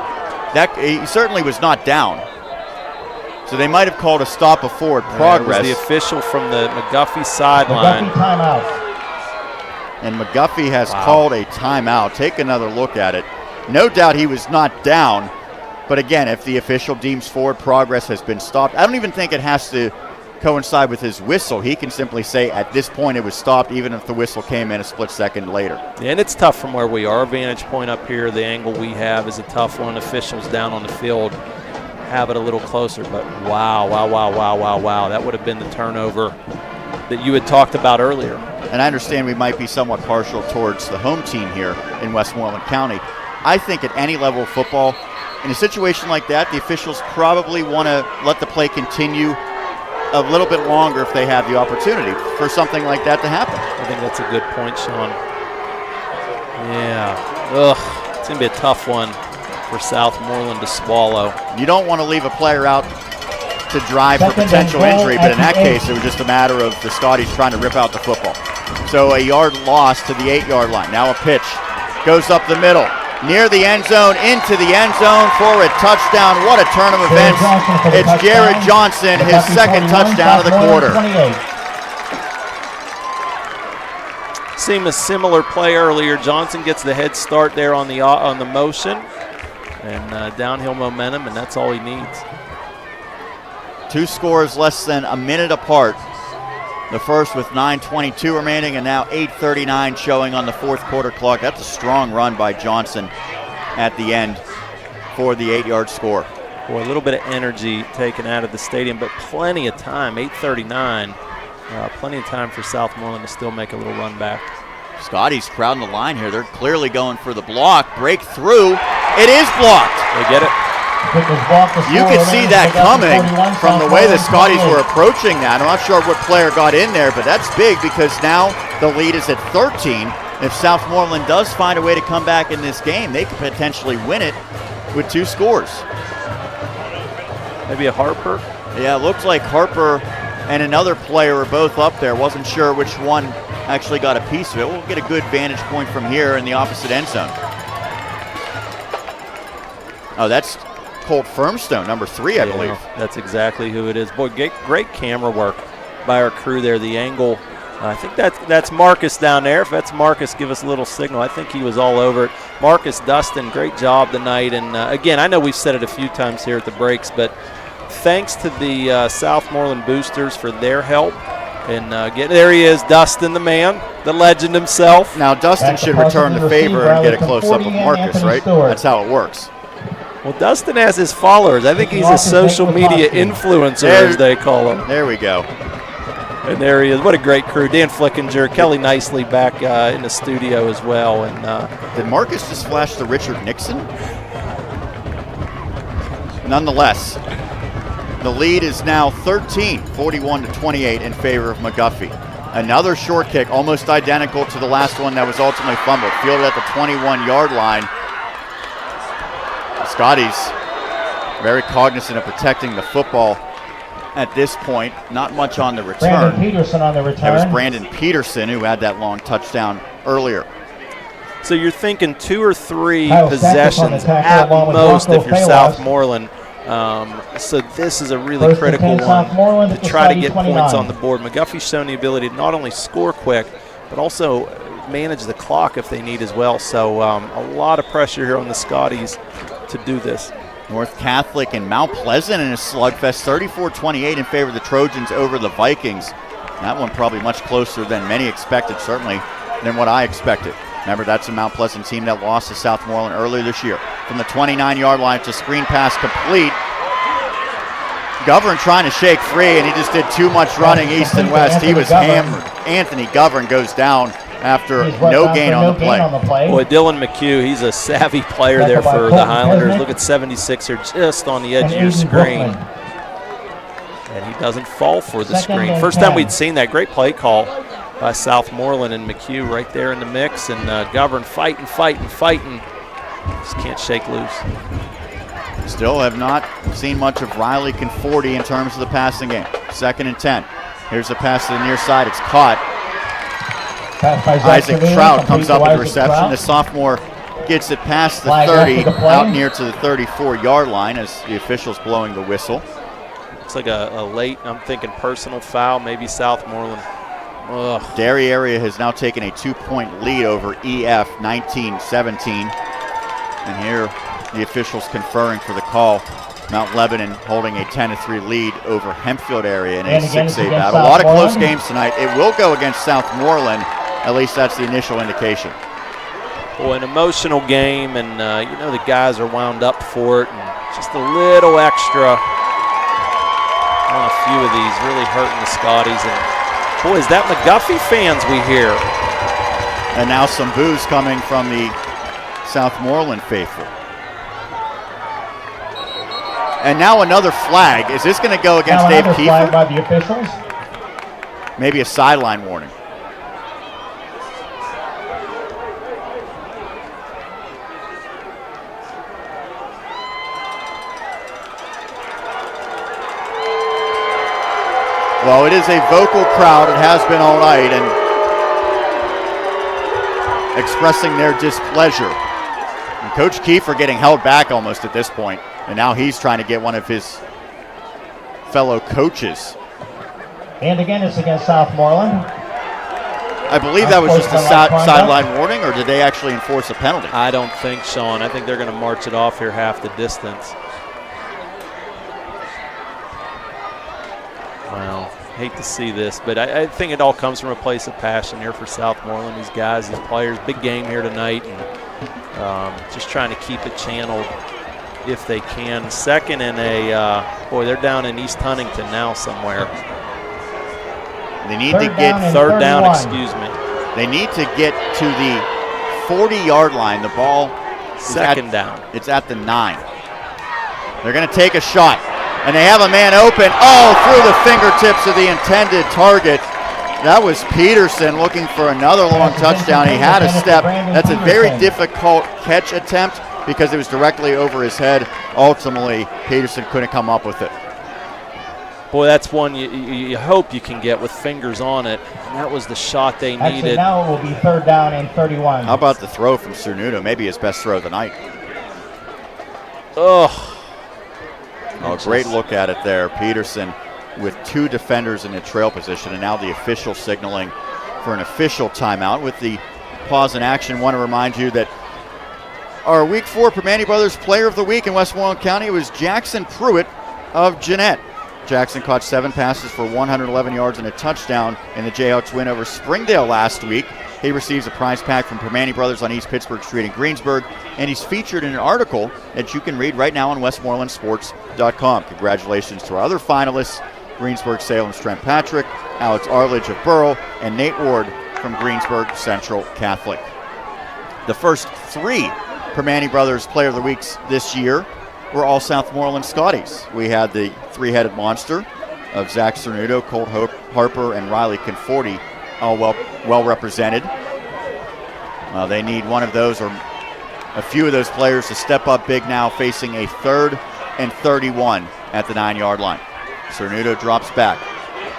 He certainly was not down. So they might have called a stop of forward progress. It was the official from the McGuffey sideline. McGuffey timeout. And McGuffey has called a timeout. Take another look at it. No doubt he was not down. But again, if the official deems forward progress has been stopped, I don't even think it has to coincide with his whistle. He can simply say at this point it was stopped, even if the whistle came in a split second later. Yeah, and it's tough from where we are. Our vantage point up here, the angle we have is a tough one. Officials down on the field have it a little closer, but wow. That would have been the turnover that you had talked about earlier. And I understand we might be somewhat partial towards the home team here in Westmoreland County. I think at any level of football, in a situation like that, the officials probably want to let the play continue a little bit longer if they have the opportunity for something like that to happen. I think that's a good point, Sean. Yeah. It's going to be a tough one for Southmoreland to swallow. You don't want to leave a player out to drive for potential injury, but in that case, it was just a matter of the Scotties trying to rip out the football. So a yard loss to the 8-yard line. Now a pitch goes up the middle, near the end zone, into the end zone for a touchdown. What a turn of events. It's Jared Johnson, his second touchdown of the quarter. Seen a similar play earlier. Johnson gets the head start there on the motion and downhill momentum, and that's all he needs. Two scores less than a minute apart. The first with 9:22 remaining, and now 8:39 showing on the fourth quarter clock. That's a strong run by Johnson at the end for the 8-yard score. Boy, a little bit of energy taken out of the stadium, but plenty of time, 8:39. Plenty of time for Southmoreland to still make a little run back. Scotties crowding the line here. They're clearly going for the block. Breakthrough. It is blocked. They get it. You could see that coming from the way the Scotties were approaching that. I'm not sure what player got in there, but that's big because now the lead is at 13. If Southmoreland does find a way to come back in this game, they could potentially win it with two scores. Maybe a Harper? Yeah, it looks like Harper and another player are both up there. Wasn't sure which one actually got a piece of it. We'll get a good vantage point from here in the opposite end zone. Oh, that's Colt Firmstone, number 3, I believe. That's exactly who it is. Boy, great camera work by our crew there. The angle, I think that's Marcus down there. If that's Marcus, give us a little signal. I think he was all over it. Marcus, Dustin, great job tonight. And again, I know we've said it a few times here at the breaks, but thanks to the Southmoreland boosters for their help. And there he is, Dustin, the man, the legend himself. Now, Dustin should return the favor and get a close-up of Marcus, right? That's how it works. Well, Dustin has his followers. I think he's a social media influencer, as they call him. There we go. And there he is. What a great crew. Dan Flickinger, Kelly Nicely back in the studio as well. And did Marcus just flash the Richard Nixon? Nonetheless, the lead is now 13, 41-28 in favor of McGuffey. Another short kick, almost identical to the last one that was ultimately fumbled. Fielded at the 21-yard line. Scotties very cognizant of protecting the football at this point. Not much on the return. Brandon Peterson on the return. That was Brandon Peterson who had that long touchdown earlier. So you're thinking 2 or 3 possessions at most if you're Southmoreland. So this is a really critical one to try to get points on the board. McGuffey's shown the ability to not only score quick, but also manage the clock if they need as well. So a lot of pressure here on the Scotties to do this. North Catholic and Mount Pleasant in a slugfest, 34-28 in favor of the Trojans over the Vikings. That one probably much closer than many expected, certainly than what I expected. Remember, that's a Mount Pleasant team that lost to Southmoreland earlier this year. From the 29-yard line, it's a screen pass complete. Govern trying to shake free, and he just did too much running east and west. He was hammered. Anthony Govern goes down after no gain on the play. Boy, Dylan McHugh, he's a savvy player there for the Highlanders. Look at 76er just on the edge of your screen. And he doesn't fall for the screen. First time we'd seen that. Great play call by Southmoreland, and McHugh right there in the mix. And Govern fighting. Just can't shake loose. Still have not seen much of Riley Conforti in terms of the passing game. 2nd and 10. Here's the pass to the near side. It's caught. Isaac Trout comes up with the reception. The sophomore gets it past the 30, out near to the 34-yard line as the official's blowing the whistle. Looks like a late, I'm thinking personal foul, maybe Southmoreland. Derry area has now taken a 2-point lead over EF, 19-17. And here the officials conferring for the call. Mount Lebanon holding a 10-3 lead over Hempfield area in a 6A battle. A lot of close games tonight. It will go against Southmoreland. At least that's the initial indication. Boy, an emotional game, and the guys are wound up for it, and just a little extra on a few of these really hurting the Scotties. And boy, is that McGuffey fans we hear. And now some boos coming from the Southmoreland faithful. And now another flag. Is this going to go against Dave Kiefer? Flag by the officials. Maybe a sideline warning. Well, it is a vocal crowd. It has been all night, and expressing their displeasure. And Coach Kiefer getting held back almost at this point, and now he's trying to get one of his fellow coaches. And again, it's against Southmoreland. I believe that was just a sideline warning, or did they actually enforce a penalty? I don't think, Sean. I think they're going to march it off here half the distance. Well, hate to see this, but I think it all comes from a place of passion here for Southmoreland. These guys, these players, big game here tonight, and just trying to keep it channeled if they can. Second and boy, they're down in East Huntington now somewhere. They need to get third down, excuse me. They need to get to the 40-yard line. The ball second down. It's at the 9. They're going to take a shot. And they have a man open, through the fingertips of the intended target. That was Peterson looking for another long touchdown. He had a step. That's a very difficult catch attempt because it was directly over his head. Ultimately, Peterson couldn't come up with it. Boy, that's one you hope you can get with fingers on it. And that was the shot they needed. Actually, now it will be 3rd down and 31. How about the throw from Cernuto? Maybe his best throw of the night. Great look at it there. Peterson with 2 defenders in the trail position, and now the official signaling for an official timeout. With the pause in action, want to remind you that our Week 4 Permane Brothers Player of the Week in Westmoreland County was Jackson Pruitt of Jeanette. Jackson caught 7 passes for 111 yards and a touchdown in the Jayhawks win over Springdale last week. He receives a prize pack from Permane Brothers on East Pittsburgh Street in Greensburg, and he's featured in an article that you can read right now on westmorelandsports.com. Congratulations to our other finalists, Greensburg-Salem's Trent Patrick, Alex Arledge of Burrell, and Nate Ward from Greensburg Central Catholic. The first 3 Permane Brothers Player of the Weeks this year were all Southmoreland Scotties. We had the 3-headed monster of Zach Cernuto, Colt Harper, and Riley Conforti, all well represented. They need one of those or a few of those players to step up big now, facing a 3rd and 31 at the 9-yard line. Cernuto drops back.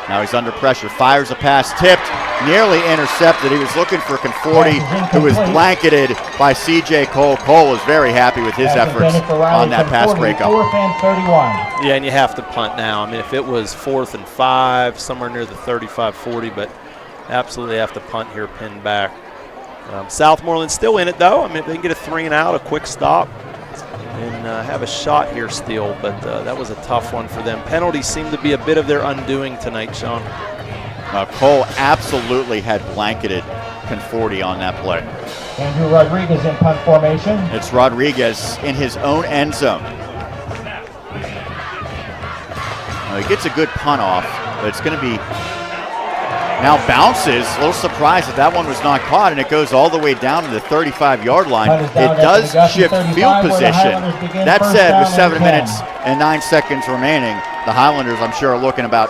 Now he's under pressure, fires a pass, tipped, nearly intercepted. He was looking for Conforti, who was blanketed by C.J. Cole. Cole was very happy with his efforts on that pass breakup. 4th and 31. Yeah, and you have to punt now. I mean, if it was 4th and 5, somewhere near the 35-40, but absolutely have to punt here, pinned back. Southmoreland still in it, though. I mean, if they can get a 3 and out, a quick stop, and have a shot here still, but that was a tough one for them. Penalties seem to be a bit of their undoing tonight, Sean. Cole absolutely had blanketed Conforti on that play. Andrew Rodriguez in punt formation. It's Rodriguez in his own end zone. He gets a good punt off, but it's going to be now bounces. A little surprised that one was not caught, and it goes all the way down to the 35-yard line. It does shift field position. That said, with 7 minutes and 9 seconds remaining, the Highlanders, I'm sure, are looking about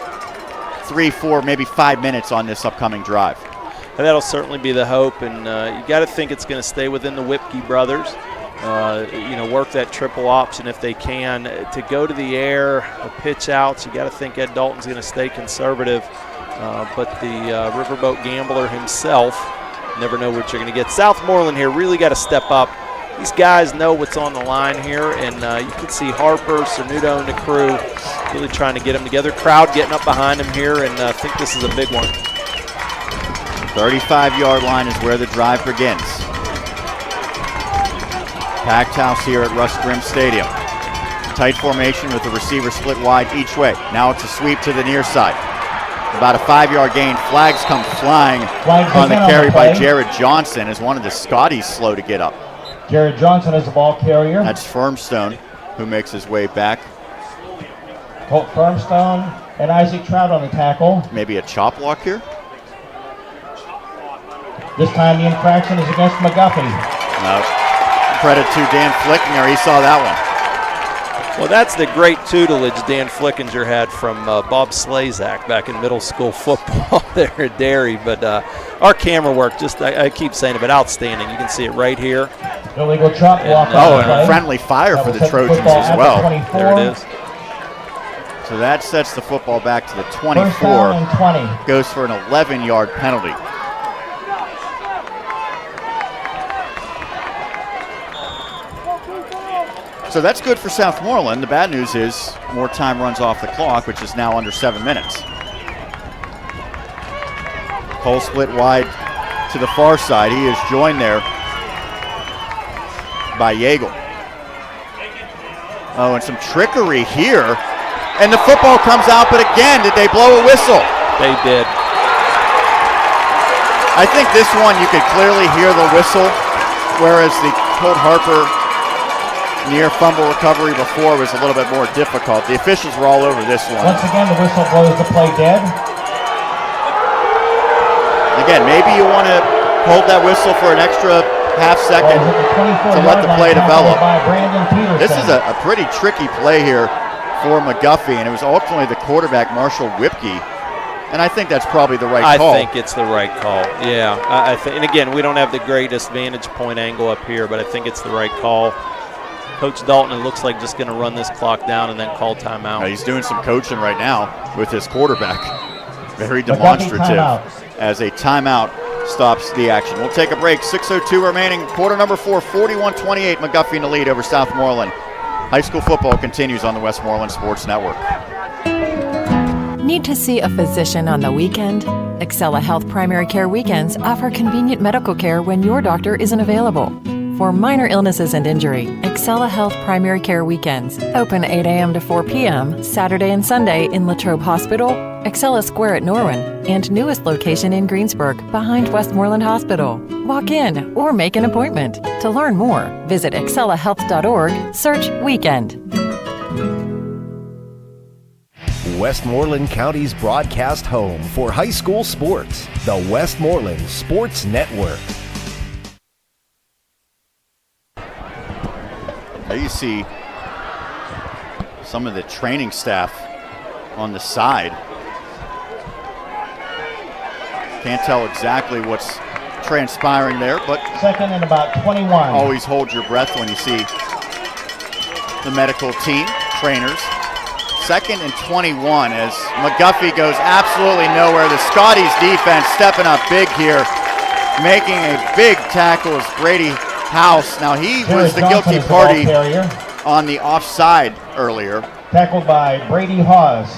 3, 4, maybe 5 minutes on this upcoming drive. And that'll certainly be the hope, and you got to think it's going to stay within the Whipke brothers. Work that triple option if they can. To go to the air, the pitch outs, you got to think Ed Dalton's going to stay conservative. But the Riverboat Gambler himself, never know what you're going to get. Southmoreland here really got to step up. These guys know what's on the line here, and you can see Harper, Cernuto, and the crew really trying to get them together. Crowd getting up behind them here, and I think this is a big one. 35-yard line is where the drive begins. Packed house here at Russ Grimm Stadium. Tight formation with the receiver split wide each way. Now it's a sweep to the near side. About a 5-yard gain. Flags come flying on the carry by Jared Johnson as one of the Scotties slow to get up. Jared Johnson is the ball carrier. That's Firmstone who makes his way back. Colt Firmstone and Isaac Trout on the tackle. Maybe a chop block here? This time the infraction is against McGuffey. No. Credit to Dan Flickinger. He saw that one. Well, that's the great tutelage Dan Flickinger had from Bob Slazak back in middle school football there at Derry. But our camera work, I keep saying it, but outstanding. You can see it right here. Illegal chop block. And a friendly fire for the Trojans as well. There it is. So that sets the football back to the 24. First down and 20. Goes for an 11-yard penalty. So that's good for Southmoreland. The bad news is more time runs off the clock, which is now under 7 minutes. Cole split wide to the far side. He is joined there by Yeagle. Oh, and some trickery here. And the football comes out, but again, did they blow a whistle? They did. I think this one you could clearly hear the whistle, whereas the Colt Harper near fumble recovery before was a little bit more difficult. The officials were all over this one. Once again, the whistle blows the play dead. Again, maybe you want to hold that whistle for an extra half second to let the play develop. This is a pretty tricky play here for McGuffey, and it was ultimately the quarterback, Marshall Whipke, and I think that's probably the right call. I think it's the right call, yeah. And again, we don't have the greatest vantage point angle up here, but I think it's the right call. Coach Dalton, it looks like, just going to run this clock down and then call timeout. He's doing some coaching right now with his quarterback. Very demonstrative as a timeout stops the action. We'll take a break. 6:02 remaining. Quarter number 4, 41-28. McGuffey in the lead over Southmoreland. High school football continues on the Westmoreland Sports Network. Need to see a physician on the weekend? Excella Health Primary Care Weekends offer convenient medical care when your doctor isn't available. For minor illnesses and injury, Excella Health Primary Care Weekends. Open 8 a.m. to 4 p.m., Saturday and Sunday in Latrobe Hospital, Excella Square at Norwin, and newest location in Greensburg, behind Westmoreland Hospital. Walk in or make an appointment. To learn more, visit excellahealth.org, search Weekend. Westmoreland County's broadcast home for high school sports, the Westmoreland Sports Network. There you see some of the training staff on the side. Can't tell exactly what's transpiring there, but second and about 21. Always hold your breath when you see the medical team, trainers. Second and 21 as McGuffey goes absolutely nowhere. The Scotties defense stepping up big here, making a big tackle as Brady House. Now he was the guilty party on the offside earlier. Tackled by Brady Hawes.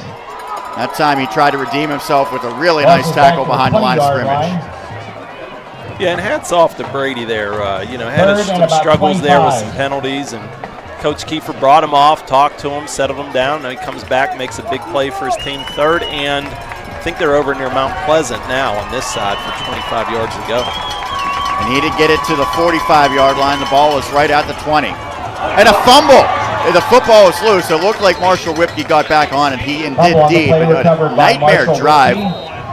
That time he tried to redeem himself with a really nice tackle behind the line of scrimmage. Yeah, and hats off to Brady there. Had some struggles there with some penalties, and Coach Kiefer brought him off, talked to him, settled him down. Now he comes back, makes a big play for his team. 3rd, and I think they're over near Mount Pleasant now on this side for 25 yards to go. And he did get it to the 45-yard line. The ball was right at the 20. And a fumble. The football was loose. It looked like Marshall Whipke got back on it. He indeed, but a nightmare drive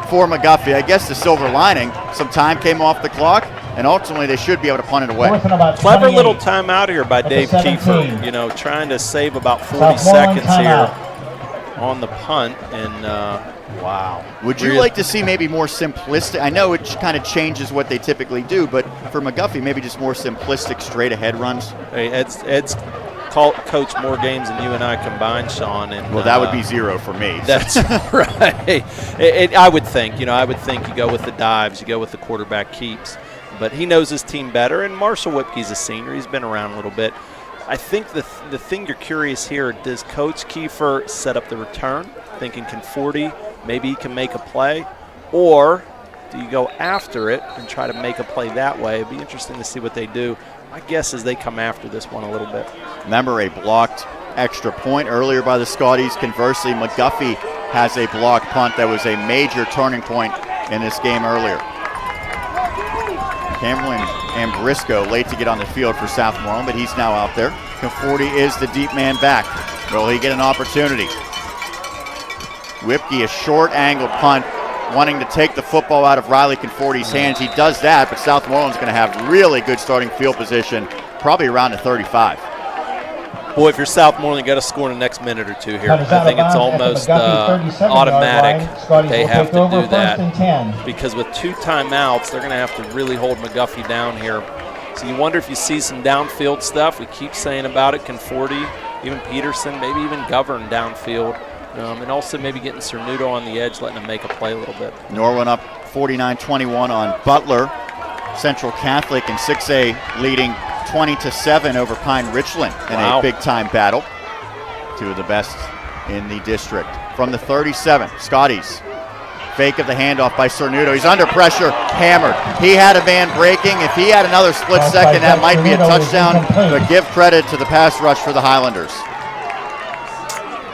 for McGuffey. I guess the silver lining, some time came off the clock, and ultimately they should be able to punt it away. Clever little timeout here by Dave Kiefer, trying to save about 40 seconds here on the punt, and wow. Would you like to see maybe more simplistic? I know it kind of changes what they typically do, but for McGuffey, maybe just more simplistic straight-ahead runs? Hey, Ed's coached more games than you and I combined, Sean. And well, that would be 0 for me. That's right. I would think, you go with the dives, you go with the quarterback keeps. But he knows his team better, and Marshall Whipke's a senior. He's been around a little bit. I think the thing you're curious here, does Coach Kiefer set up the return, thinking Conforti, maybe he can make a play, or do you go after it and try to make a play that way? It'd be interesting to see what they do. My guess is they come after this one a little bit. Remember a blocked extra point earlier by the Scotties. Conversely, McGuffey has a blocked punt that was a major turning point in this game earlier. Cameron Ambrisco late to get on the field for Southmoreland, but he's now out there. Conforti is the deep man back. Will he get an opportunity? Whipke, a short angled punt, wanting to take the football out of Riley Conforti's hands. He does that, but Southmoreland's going to have really good starting field position, probably around the 35. Boy, if you're Southmoreland, you got to score in the next minute or two here. I think it's almost automatic that they have to do that, because with 2 timeouts, they're going to have to really hold McGuffey down here. So you wonder if you see some downfield stuff. We keep saying about it, Conforti, even Peterson, maybe even Govern downfield. And also maybe getting Cernuto on the edge, letting him make a play a little bit. Norwin up 49-21 on Butler. Central Catholic in 6A leading 20-7 over Pine Richland in a big-time battle. 2 of the best in the district. From the 37, Scotties. Fake of the handoff by Cernuto. He's under pressure, hammered. He had a man breaking. If he had another split second, that might be a touchdown. But give credit to the pass rush for the Highlanders.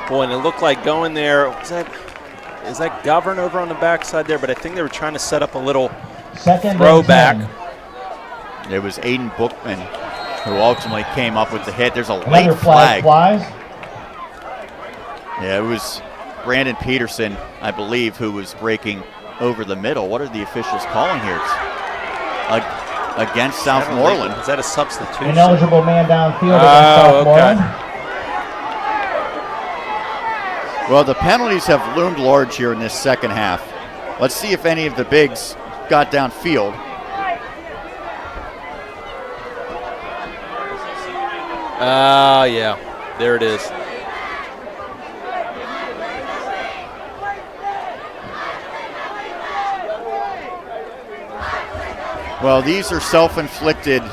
Boy, and it looked like going there, is that Govern over on the backside there? But I think they were trying to set up a little throwback. It was Aiden Bookman who ultimately came up with the hit. There's a late flag. Yeah, it was Brandon Peterson, I believe, who was breaking over the middle. What are the officials calling here? It's against Southmoreland. Is that a substitution? Ineligible man downfield against Southmoreland. Okay. Well, the penalties have loomed large here in this second half. Let's see if any of the bigs got downfield. Yeah, there it is. Well, these are self-inflicted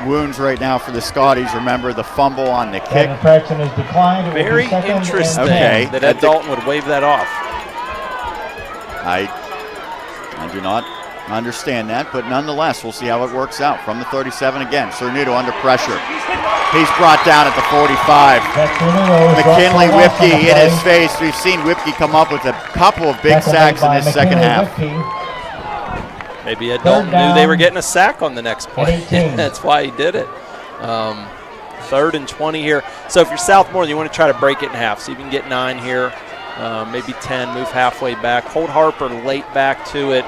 wounds right now for the Scotties. Remember the fumble on the kick. Very interesting that Ed Dalton would wave that off. I do not understand that, but nonetheless, we'll see how it works out. From the 37 again, Cernuto under pressure. He's brought down at the 45. McKinley Whipke in his face. We've seen Whipke come up with a couple of big sacks in this second half. Maybe Ed Dalton knew they were getting a sack on the next play. That's why he did it. 3rd and 20 here. So if you're Southmoreland, you want to try to break it in half. So you can get 9 here, maybe 10, move halfway back. Hold Harper late back to it.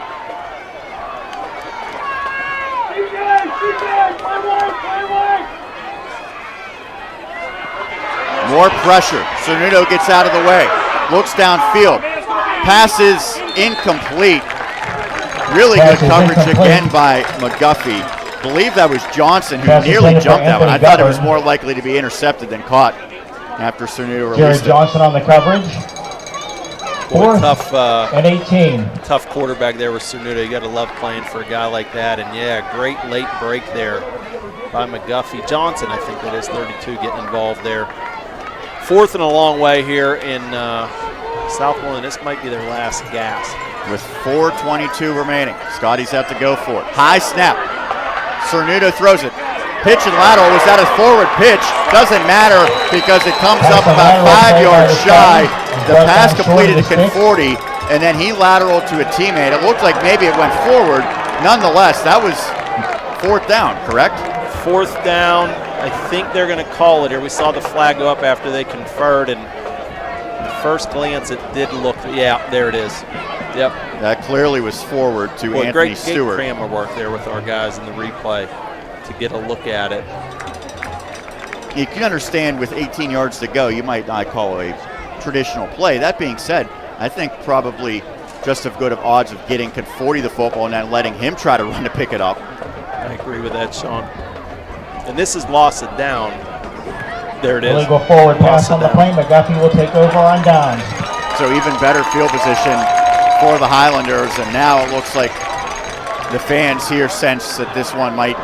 More pressure. Cernuto gets out of the way. Looks downfield. Passes incomplete. Really good coverage again by McGuffey. I believe that was Johnson who nearly jumped that one. I thought it was more likely to be intercepted than caught after Cernuto released it. Johnson on the coverage. Boy, tough, and 18. Tough quarterback there with Cernuto. You got to love playing for a guy like that. And yeah, great late break there by McGuffey. Johnson, I think that is 32, getting involved there. 4th and a long way here in Southmoreland, this might be their last gasp. With 4:22 remaining, Scotties have to go for it. High snap. Cernudo throws it. Pitch and lateral. Was that a forward pitch? Doesn't matter because it comes up about 5 yards shy. The pass completed to Conforti, and then he lateraled to a teammate. It looked like maybe it went forward. Nonetheless, that was 4th down, correct? 4th down. I think they're going to call it here. We saw the flag go up after they conferred, and at first glance, it did look. Yeah, there it is. Yep. That clearly was forward to Anthony great Stewart. Great camera work there with our guys in the replay to get a look at it. You can understand with 18 yards to go, you might not call it a traditional play. That being said, I think probably just as good of odds of getting Conforti the football and then letting him try to run to pick it up. I agree with that, Sean. And this is loss it down. There it is. Illegal forward pass on the play. McGuffey will take over on downs. So even better field position for the Highlanders, and now it looks like the fans here sense that this one might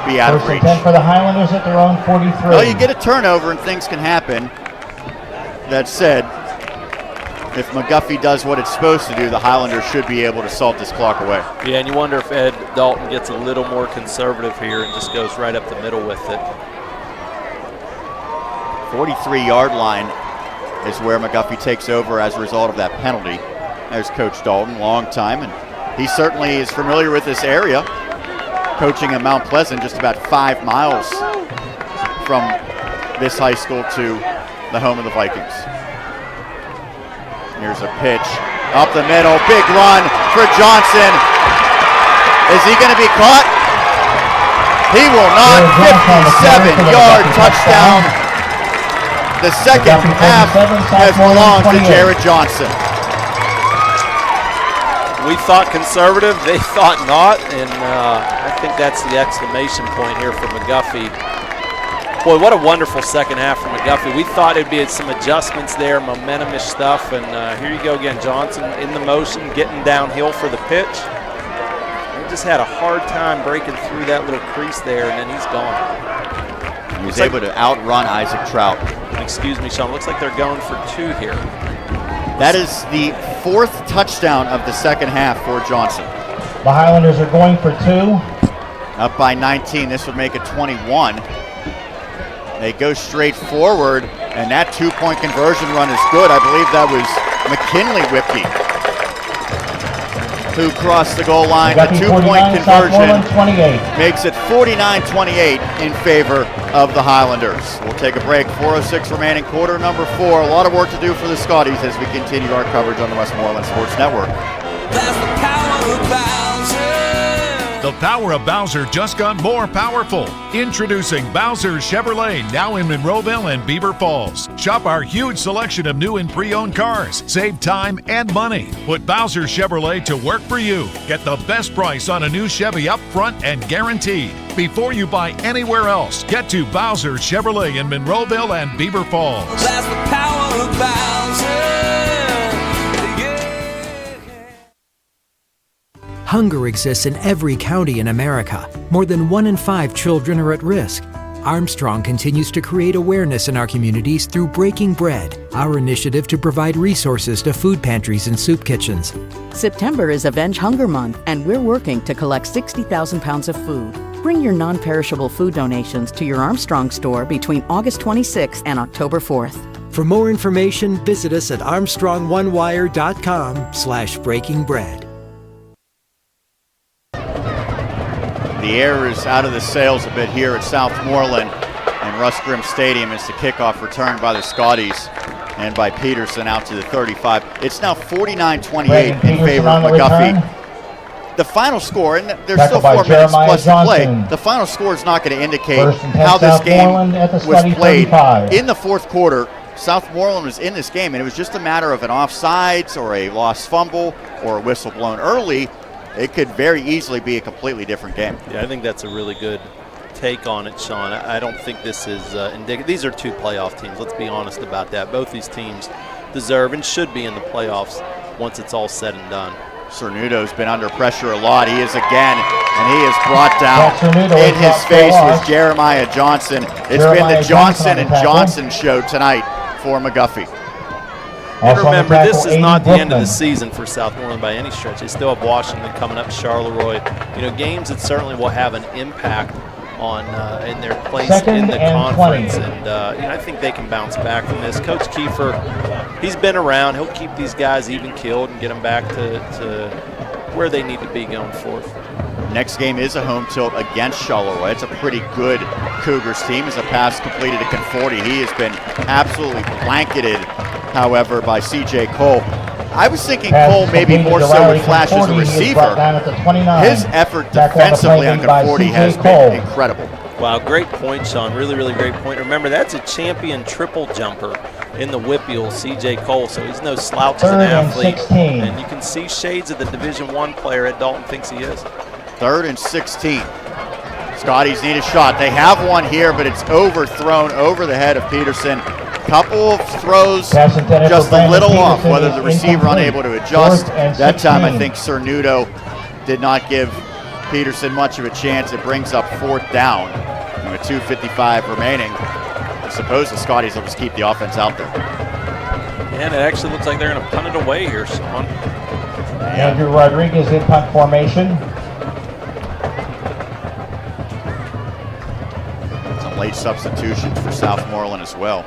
be out of reach. 10 for the Highlanders at their own 43. Well, you get a turnover and things can happen. That said, if McGuffey does what it's supposed to do, the Highlanders should be able to salt this clock away. Yeah, and you wonder if Ed Dalton gets a little more conservative here and just goes right up the middle with it. 43-yard line is where McGuffey takes over as a result of that penalty. There's Coach Dalton, long time, and he certainly is familiar with this area, coaching at Mount Pleasant, just about 5 miles from this high school to the home of the Vikings. Here's a pitch up the middle, big run for Johnson. Is he going to be caught? He will not. 57-yard touchdown. The second half has belonged to Jared Johnson. We thought conservative, they thought not, and I think that's the exclamation point here for McGuffey. Boy, what a wonderful second half for McGuffey. We thought it'd be some adjustments there, momentum-ish stuff, and here you go again. Johnson in the motion, getting downhill for the pitch. He just had a hard time breaking through that little crease there, and then he's gone. He was able to outrun Isaac Trout. Excuse me, Sean. Looks like they're going for 2 here. That is the 4th touchdown of the second half for Johnson. The Highlanders are going for 2. Up by 19. This would make it 21. They go straight forward, and that 2-point conversion run is good. I believe that was McKinley Whipkey who crossed the goal line. The 2-point conversion makes it 49-28 in favor of the Highlanders. We'll take a break. 4:06 remaining, quarter number 4. A lot of work to do for the Scotties as we continue our coverage on the Westmoreland Sports Network. That's the power of Bowser. The power of Bowser just got more powerful. Introducing Bowser Chevrolet, now in Monroeville and Beaver Falls. Shop our huge selection of new and pre-owned cars. Save time and money. Put Bowser Chevrolet to work for you. Get the best price on a new Chevy up front and guaranteed. Before you buy anywhere else, get to Bowser Chevrolet in Monroeville and Beaver Falls. That's the power of Bowser. Hunger exists in every county in America. More than 1 in 5 children are at risk. Armstrong continues to create awareness in our communities through Breaking Bread, our initiative to provide resources to food pantries and soup kitchens. September is Avenge Hunger Month, and we're working to collect 60,000 pounds of food. Bring your non-perishable food donations to your Armstrong store between August 26th and October 4th. For more information, visit us at armstrongonewire.com/breakingbread. The air is out of the sails a bit here at Southmoreland, and Russ Grimm Stadium is the kickoff return by the Scotties and by Peterson out to the 35. It's now 49-28 in favor of McGuffey. The final score, and there's still 4 minutes plus to play, the final score is not going to indicate how this game was played. In the 4th quarter, Southmoreland was in this game, and it was just a matter of an offsides or a lost fumble or a whistle blown early. It could very easily be a completely different game. Yeah, I think that's a really good take on it, Sean. I don't think this is indicative. These are 2 playoff teams. Let's be honest about that. Both these teams deserve and should be in the playoffs once it's all said and done. Cernudo's been under pressure a lot. He is again, and he is brought down. In his face was Jeremiah Johnson. It's been the Johnson and Johnson show tonight for McGuffey. And remember, this is not the end of the season for Southmoreland by any stretch. They still have Washington coming up, Charleroi. Games that certainly will have an impact on in their place in the conference. 20. And I think they can bounce back from this. Coach Kiefer, he's been around. He'll keep these guys even-keeled and get them back to where they need to be going forth. Next game is a home tilt against Charleroi. It's a pretty good Cougars team. As a pass completed to Conforti, he has been absolutely blanketed, however, by C.J. Cole. I was thinking Cole maybe more so would flash as a receiver. His effort defensively on Conforti has been incredible. Wow, great point, Sean. Really, really great point. Remember, that's a champion triple jumper in the Whippeal, C.J. Cole, so he's no slouch as an athlete. And you can see shades of the Division I player Ed Dalton thinks he is. 3rd and 16. Scotties need a shot. They have one here, but it's overthrown over the head of Peterson. Couple of throws just a little off, whether the receiver unable to adjust. That time I think Cernudo did not give Peterson much of a chance. It brings up 4th down with 2:55 remaining. I suppose the Scotties will just keep the offense out there. And it actually looks like they're going to punt it away here, Sean. Andrew Rodriguez in punt formation. Some late substitutions for Southmoreland as well.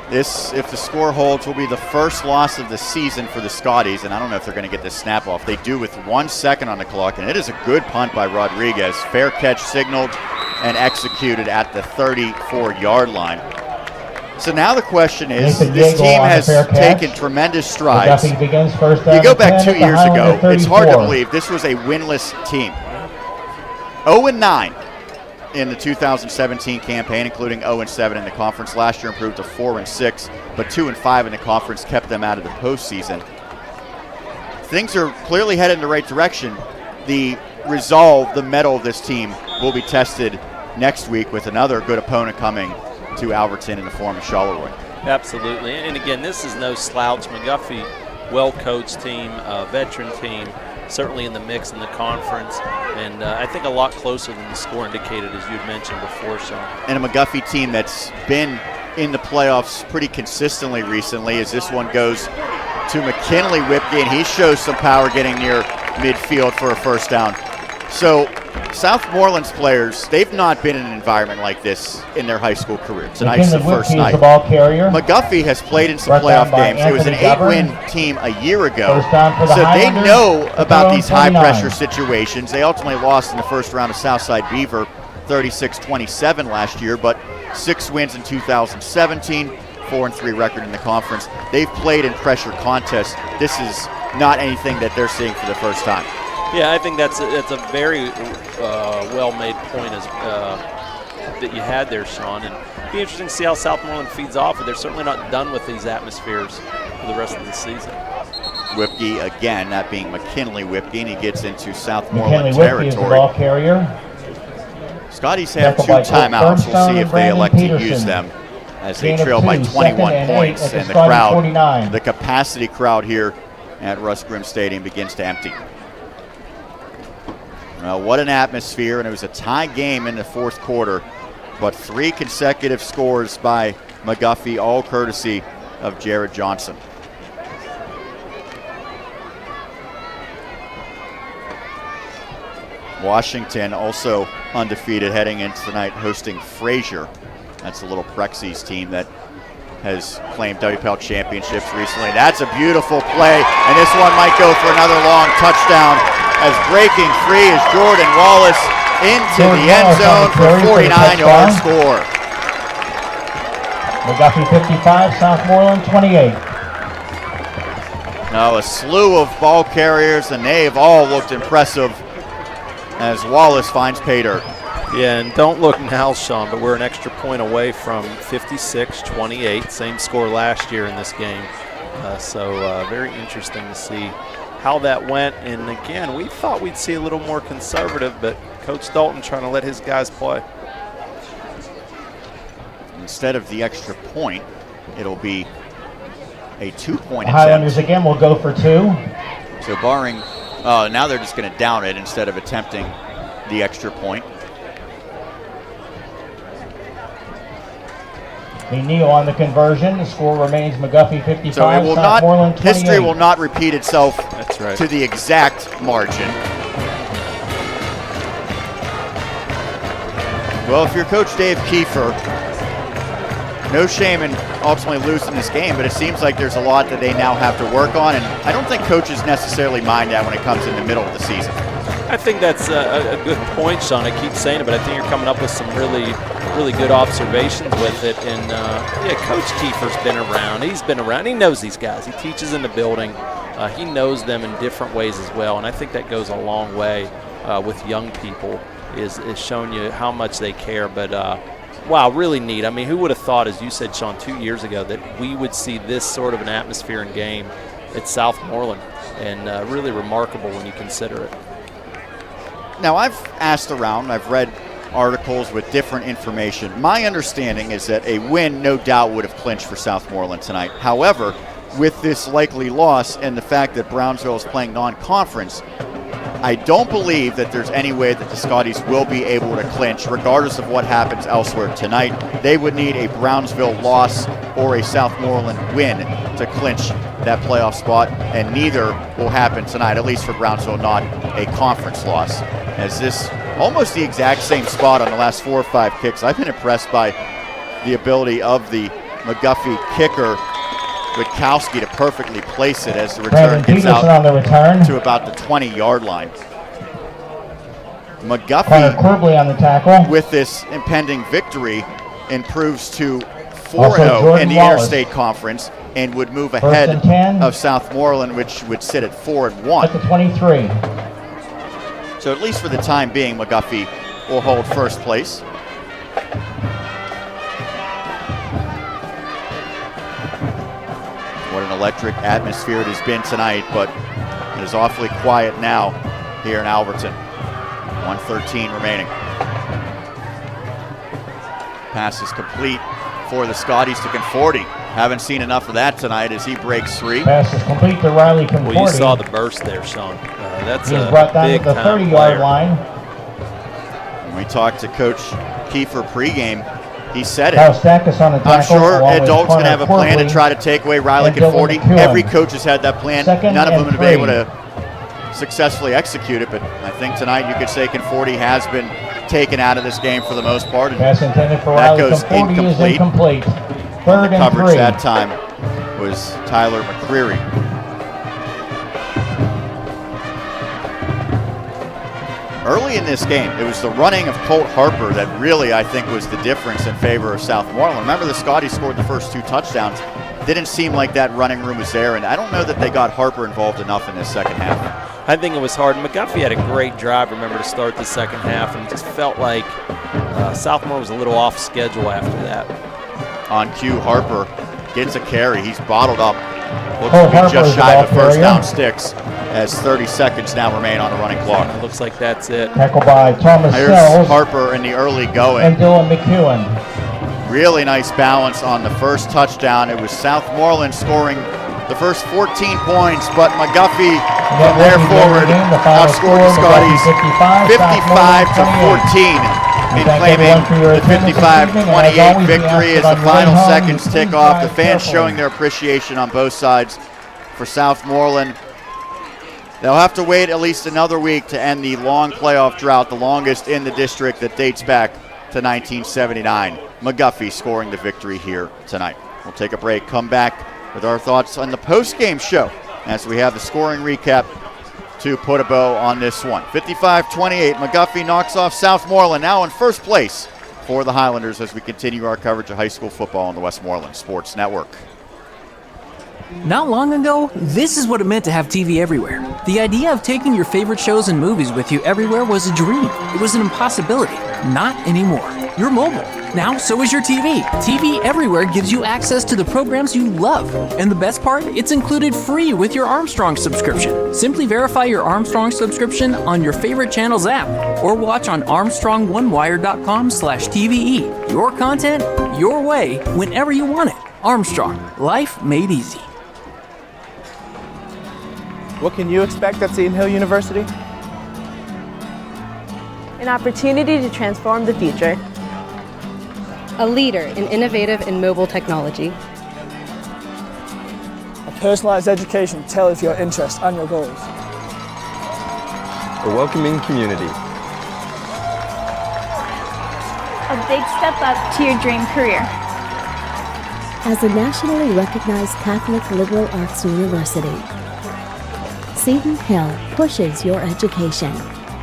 This, if the score holds, will be the first loss of the season for the Scotties, and I don't know if they're going to get this snap off. They do with 1 second on the clock, and it is a good punt by Rodriguez. Fair catch signaled and executed at the 34-yard line. So now the question is, this team has taken tremendous strides. You go back 2 years ago, it's hard to believe this was a winless team. 0-9 in the 2017 campaign, including 0-7 in the conference. Last year improved to 4-6, but 2-5 in the conference kept them out of the postseason. Things are clearly headed in the right direction. The resolve, the mettle of this team will be tested next week with another good opponent coming to Alberton in the form of Charleroi. Absolutely, and again, this is no slouch. McGuffey, well-coached team, veteran team, certainly in the mix in the conference, and I think a lot closer than the score indicated, as you had mentioned before, Sean. And a McGuffey team that's been in the playoffs pretty consistently recently, as this one goes to McKinley Whipke, and he shows some power getting near midfield for a first down. So Southmoreland's players, they've not been in an environment like this in their high school career. Tonight's the first night. McGuffey has played in some playoff games. It was an 8-win team a year ago. So they know about these high-pressure situations. They ultimately lost in the first round of Southside Beaver 36-27 last year, but 6 wins in 2017, 4-3 record in the conference. They've played in pressure contests. This is not anything that they're seeing for the first time. Yeah, I think that's a very well-made point that you had there, Sean. And it'd be interesting to see how Southmoreland feeds off, but they're certainly not done with these atmospheres for the rest of the season. Whipke again, that being McKinley Whipke, and he gets into Southmoreland territory. Is the ball carrier. Scotties have 2 timeouts. We'll see if they elect to use them as they trail by 21 points, and the crowd, 49. The capacity crowd here at Russ Grimm Stadium begins to empty. Well, what an atmosphere, and it was a tie game in the 4th quarter, but 3 consecutive scores by McGuffey, all courtesy of Jared Johnson. Washington also undefeated heading into tonight, hosting Frazier. That's a little Prexies team that has claimed WPL championships recently. That's a beautiful play, and this one might go for another long touchdown, as breaking free is Jordan Wallace into the end zone for a 49-yard score. McGuffey 55, Southmoreland 28. Now a slew of ball carriers, and they've all looked impressive as Wallace finds pay dirt. Yeah, and don't look now, Sean, but we're an extra point away from 56-28, same score last year in this game. So very interesting to see how that went. And again, we thought we'd see a little more conservative, but Coach Dalton trying to let his guys play. Instead of the extra point, it'll be a 2-point attempt. Highlanders again will go for 2. So barring, now they're just going to down it instead of attempting the extra point. They kneel on the conversion. The score remains McGuffey 55, So it will Southmoreland 28. history will not repeat itself That's right. to the exact margin. Well, if you're Coach Dave Kiefer, no shame in ultimately losing this game, but it seems like there's a lot that they now have to work on, and I don't think coaches necessarily mind that when it comes in the middle of the season. I think that's a good point, Sean. I keep saying it, but I think you're coming up with some really good observations with it. And Coach Kiefer's been around. He's been around. He knows these guys. He teaches in the building. He knows them in different ways as well, and I think that goes a long way with young people, is showing you how much they care. But wow, really neat. I mean, who would have thought, as you said, Sean, 2 years ago, that we would see this sort of an atmosphere and game at Southmoreland, and really remarkable when you consider it. Now, I've asked around, I've read articles with different information. My understanding is that a win no doubt would have clinched for Southmoreland tonight. However, with this likely loss and the fact that Brownsville is playing non-conference, I don't believe that there's any way that the Scotties will be able to clinch, regardless of what happens elsewhere tonight. They would need a Brownsville loss or a Southmoreland win to clinch that playoff spot, and neither will happen tonight, at least for Brownsville, not a conference loss. As this almost the exact same spot on the last 4 or 5 kicks. I've been impressed by the ability of the McGuffey kicker, Katarski, to perfectly place it as the return gets out on the return to about the 20-yard line. Connor McGuffey, Quirbly on the tackle. with this impending victory, improves to 4-0 in the Interstate Conference and would move ahead of Southmoreland, which would sit at 4-1. At the 23. So at least for the time being, McGuffey will hold first place. What an electric atmosphere it has been tonight, but it is awfully quiet now here in Alberton. 1:13 remaining. Pass is complete for the Scotties to Conforti. Haven't seen enough of that tonight as he breaks 3. Pass is complete to Riley Conforti. Well, you saw the burst there, Sean. That's He's a brought down big to the time 30-yard player. line. When we talked to Coach Kiefer pregame, he said it. Katarski on the I'm tackle, sure along with adults going to have a plan to Quirbly try to take away Riley and Dylan Conforti. McEwen. Every coach has had that plan. Second None of them and have been able 3. to successfully execute it, but I think tonight you could say Conforti has been taken out of this game for the most part. And pass intended for that Riley goes Conforti is incomplete. On Third the and coverage 3. that time was Tyler McCreary. Early in this game, it was the running of Colt Harper that really, I think, was the difference in favor of Southmoreland. Remember, the Scotties scored the first 2 touchdowns. Didn't seem like that running room was there, and I don't know that they got Harper involved enough in this second half. I think it was hard. McGuffey had a great drive, remember, to start the second half, and it just felt like Southmoreland was a little off schedule after that. On cue, Harper gets a carry. He's bottled up. Looks to be just shy of a first down sticks as 30 seconds now remain on the running clock. It looks like that's it. Tackle by Thomas Here's Sells Harper in the early going. and Dylan McEwen. Really nice balance on the first touchdown. It was Southmoreland scoring the first 14 points, but McGuffey from there forward outscored the Scotties 55-14 in claiming the 55-28 victory as the final seconds tick off. The fans showing their appreciation on both sides for Southmoreland. They'll have to wait at least another week to end the long playoff drought, the longest in the district that dates back to 1979. McGuffey scoring the victory here tonight. We'll take a break, come back with our thoughts on the post-game show as we have the scoring recap to put a bow on this one. 55-28, McGuffey knocks off Southmoreland, now in first place for the Highlanders as we continue our coverage of high school football on the Westmoreland Sports Network. Not long ago, this is what it meant to have TV everywhere. The idea of taking your favorite shows and movies with you everywhere was a dream. It was an impossibility. Not anymore. You're mobile. Now, so is your TV. TV Everywhere gives you access to the programs you love. And the best part? It's included free with your Armstrong subscription. Simply verify your Armstrong subscription on your favorite channel's app or watch on ArmstrongOneWire.com/TVE. Your content, your way, whenever you want it. Armstrong. Life made easy. What can you expect at Seton Hill University? An opportunity to transform the future. A leader in innovative and mobile technology. A personalized education tailored to your interests and your goals. A welcoming community. A big step up to your dream career. As a nationally recognized Catholic liberal arts university, Seton Hill pushes your education,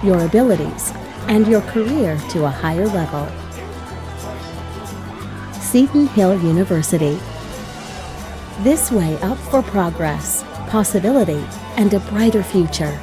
your abilities, and your career to a higher level. Seton Hill University. This way up for progress, possibility, and a brighter future.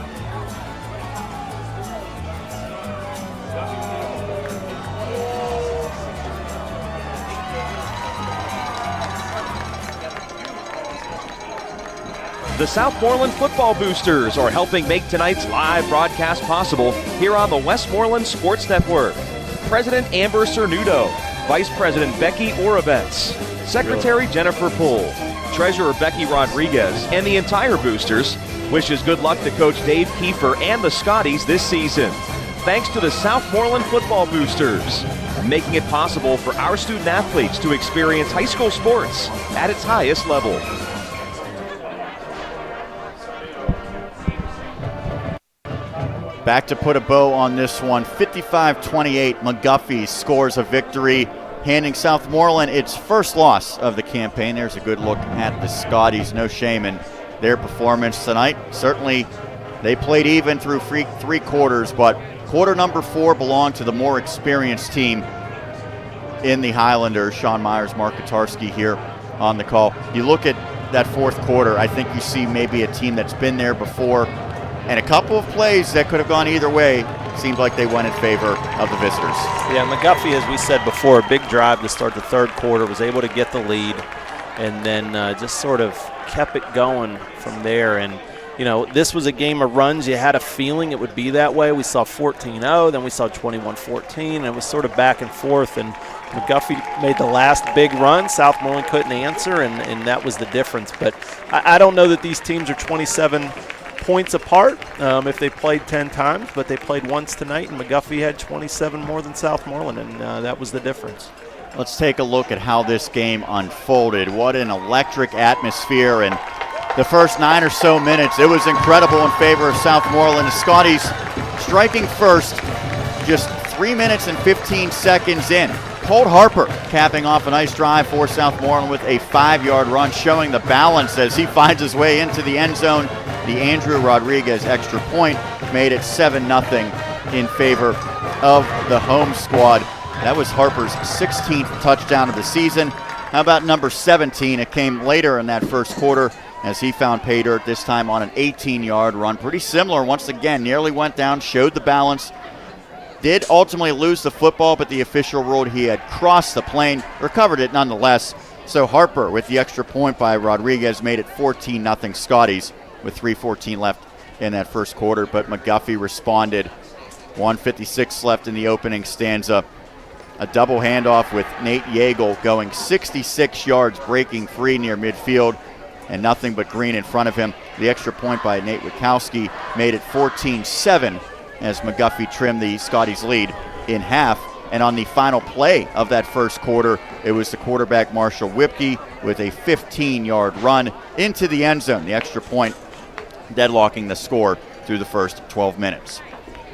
The Southmoreland Football Boosters are helping make tonight's live broadcast possible here on the Westmoreland Sports Network. President Amber Cernudo, Vice President Becky Oravets, Secretary Jennifer Poole, Treasurer Becky Rodriguez, and the entire Boosters wishes good luck to Coach Dave Kiefer and the Scotties this season. Thanks to the Southmoreland Football Boosters, making it possible for our student athletes to experience high school sports at its highest level. Back to put a bow on this one. 55-28, McGuffey scores a victory, handing Southmoreland its first loss of the campaign. There's a good look at the Scotties. No shame in their performance tonight. Certainly, they played even through three quarters, but quarter number 4 belonged to the more experienced team in the Highlanders. Sean Meyers, Mark Katarski here on the call. You look at that fourth quarter, I think you see maybe a team that's been there before, and a couple of plays that could have gone either way. Seemed like they went in favor of the visitors. Yeah, McGuffey, as we said before, a big drive to start the third quarter, was able to get the lead, and then just sort of kept it going from there. And, you know, this was a game of runs. You had a feeling it would be that way. We saw 14-0, then we saw 21-14, and it was sort of back and forth. And McGuffey made the last big run. Southmoreland couldn't answer, and that was the difference. But I don't know that these teams are 27 points apart if they played 10 times, but they played once tonight, and McGuffey had 27 more than Southmoreland, and that was the difference. Let's take a look at how this game unfolded. What an electric atmosphere, and the first 9 or so minutes, it was incredible in favor of Southmoreland. The Scotties striking first just 3 minutes and 15 seconds in. Colt Harper capping off a nice drive for Southmoreland with a 5-yard run, showing the balance as he finds his way into the end zone. The Andrew Rodriguez extra point made it 7-0 in favor of the home squad. That was Harper's 16th touchdown of the season. How about number 17? It came later in that first quarter as he found pay dirt, this time on an 18-yard run. Pretty similar once again, nearly went down, showed the balance. Did ultimately lose the football, but the official ruled he had crossed the plane, recovered it nonetheless. So Harper with the extra point by Rodriguez made it 14-0 Scotties with 3:14 left in that first quarter, but McGuffey responded. 1:56 left in the opening stanza. A double handoff with Nate Yeagle going 66 yards, breaking free near midfield, and nothing but green in front of him. The extra point by Nate Witkowski made it 14-7 as McGuffey trimmed the Scotties lead in half. And on the final play of that first quarter, it was the quarterback Marshall Whipke with a 15-yard run into the end zone. The extra point deadlocking the score through the first 12 minutes.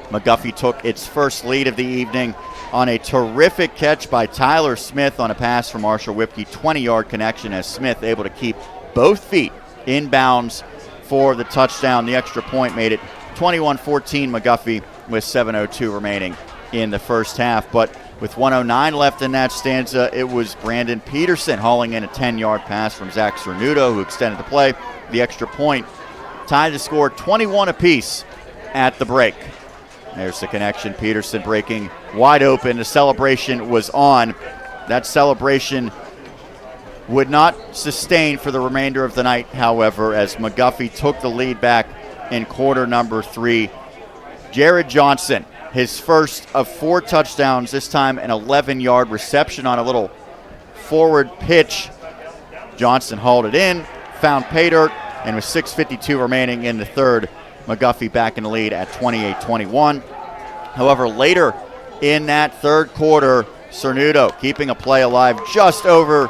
McGuffey took its first lead of the evening on a terrific catch by Tyler Smith on a pass from Marshall Whipke, 20-yard connection as Smith able to keep both feet in bounds for the touchdown. The extra point made it 21-14 McGuffey with 7:02 remaining in the first half. But with 1:09 left in that stanza, it was Brandon Peterson hauling in a 10-yard pass from Zach Cernudo, who extended the play. The extra point tied the score 21 apiece at the break. There's the connection. Peterson breaking wide open. The celebration was on. That celebration would not sustain for the remainder of the night, however, as McGuffey took the lead back in quarter number 3. Jared Johnson, his first of 4 touchdowns, this time an 11-yard reception on a little forward pitch. Johnson hauled it in, found pay dirt, and with 6:52 remaining in the third, McGuffey back in the lead at 28-21. However, later in that third quarter, Cernuto keeping a play alive just over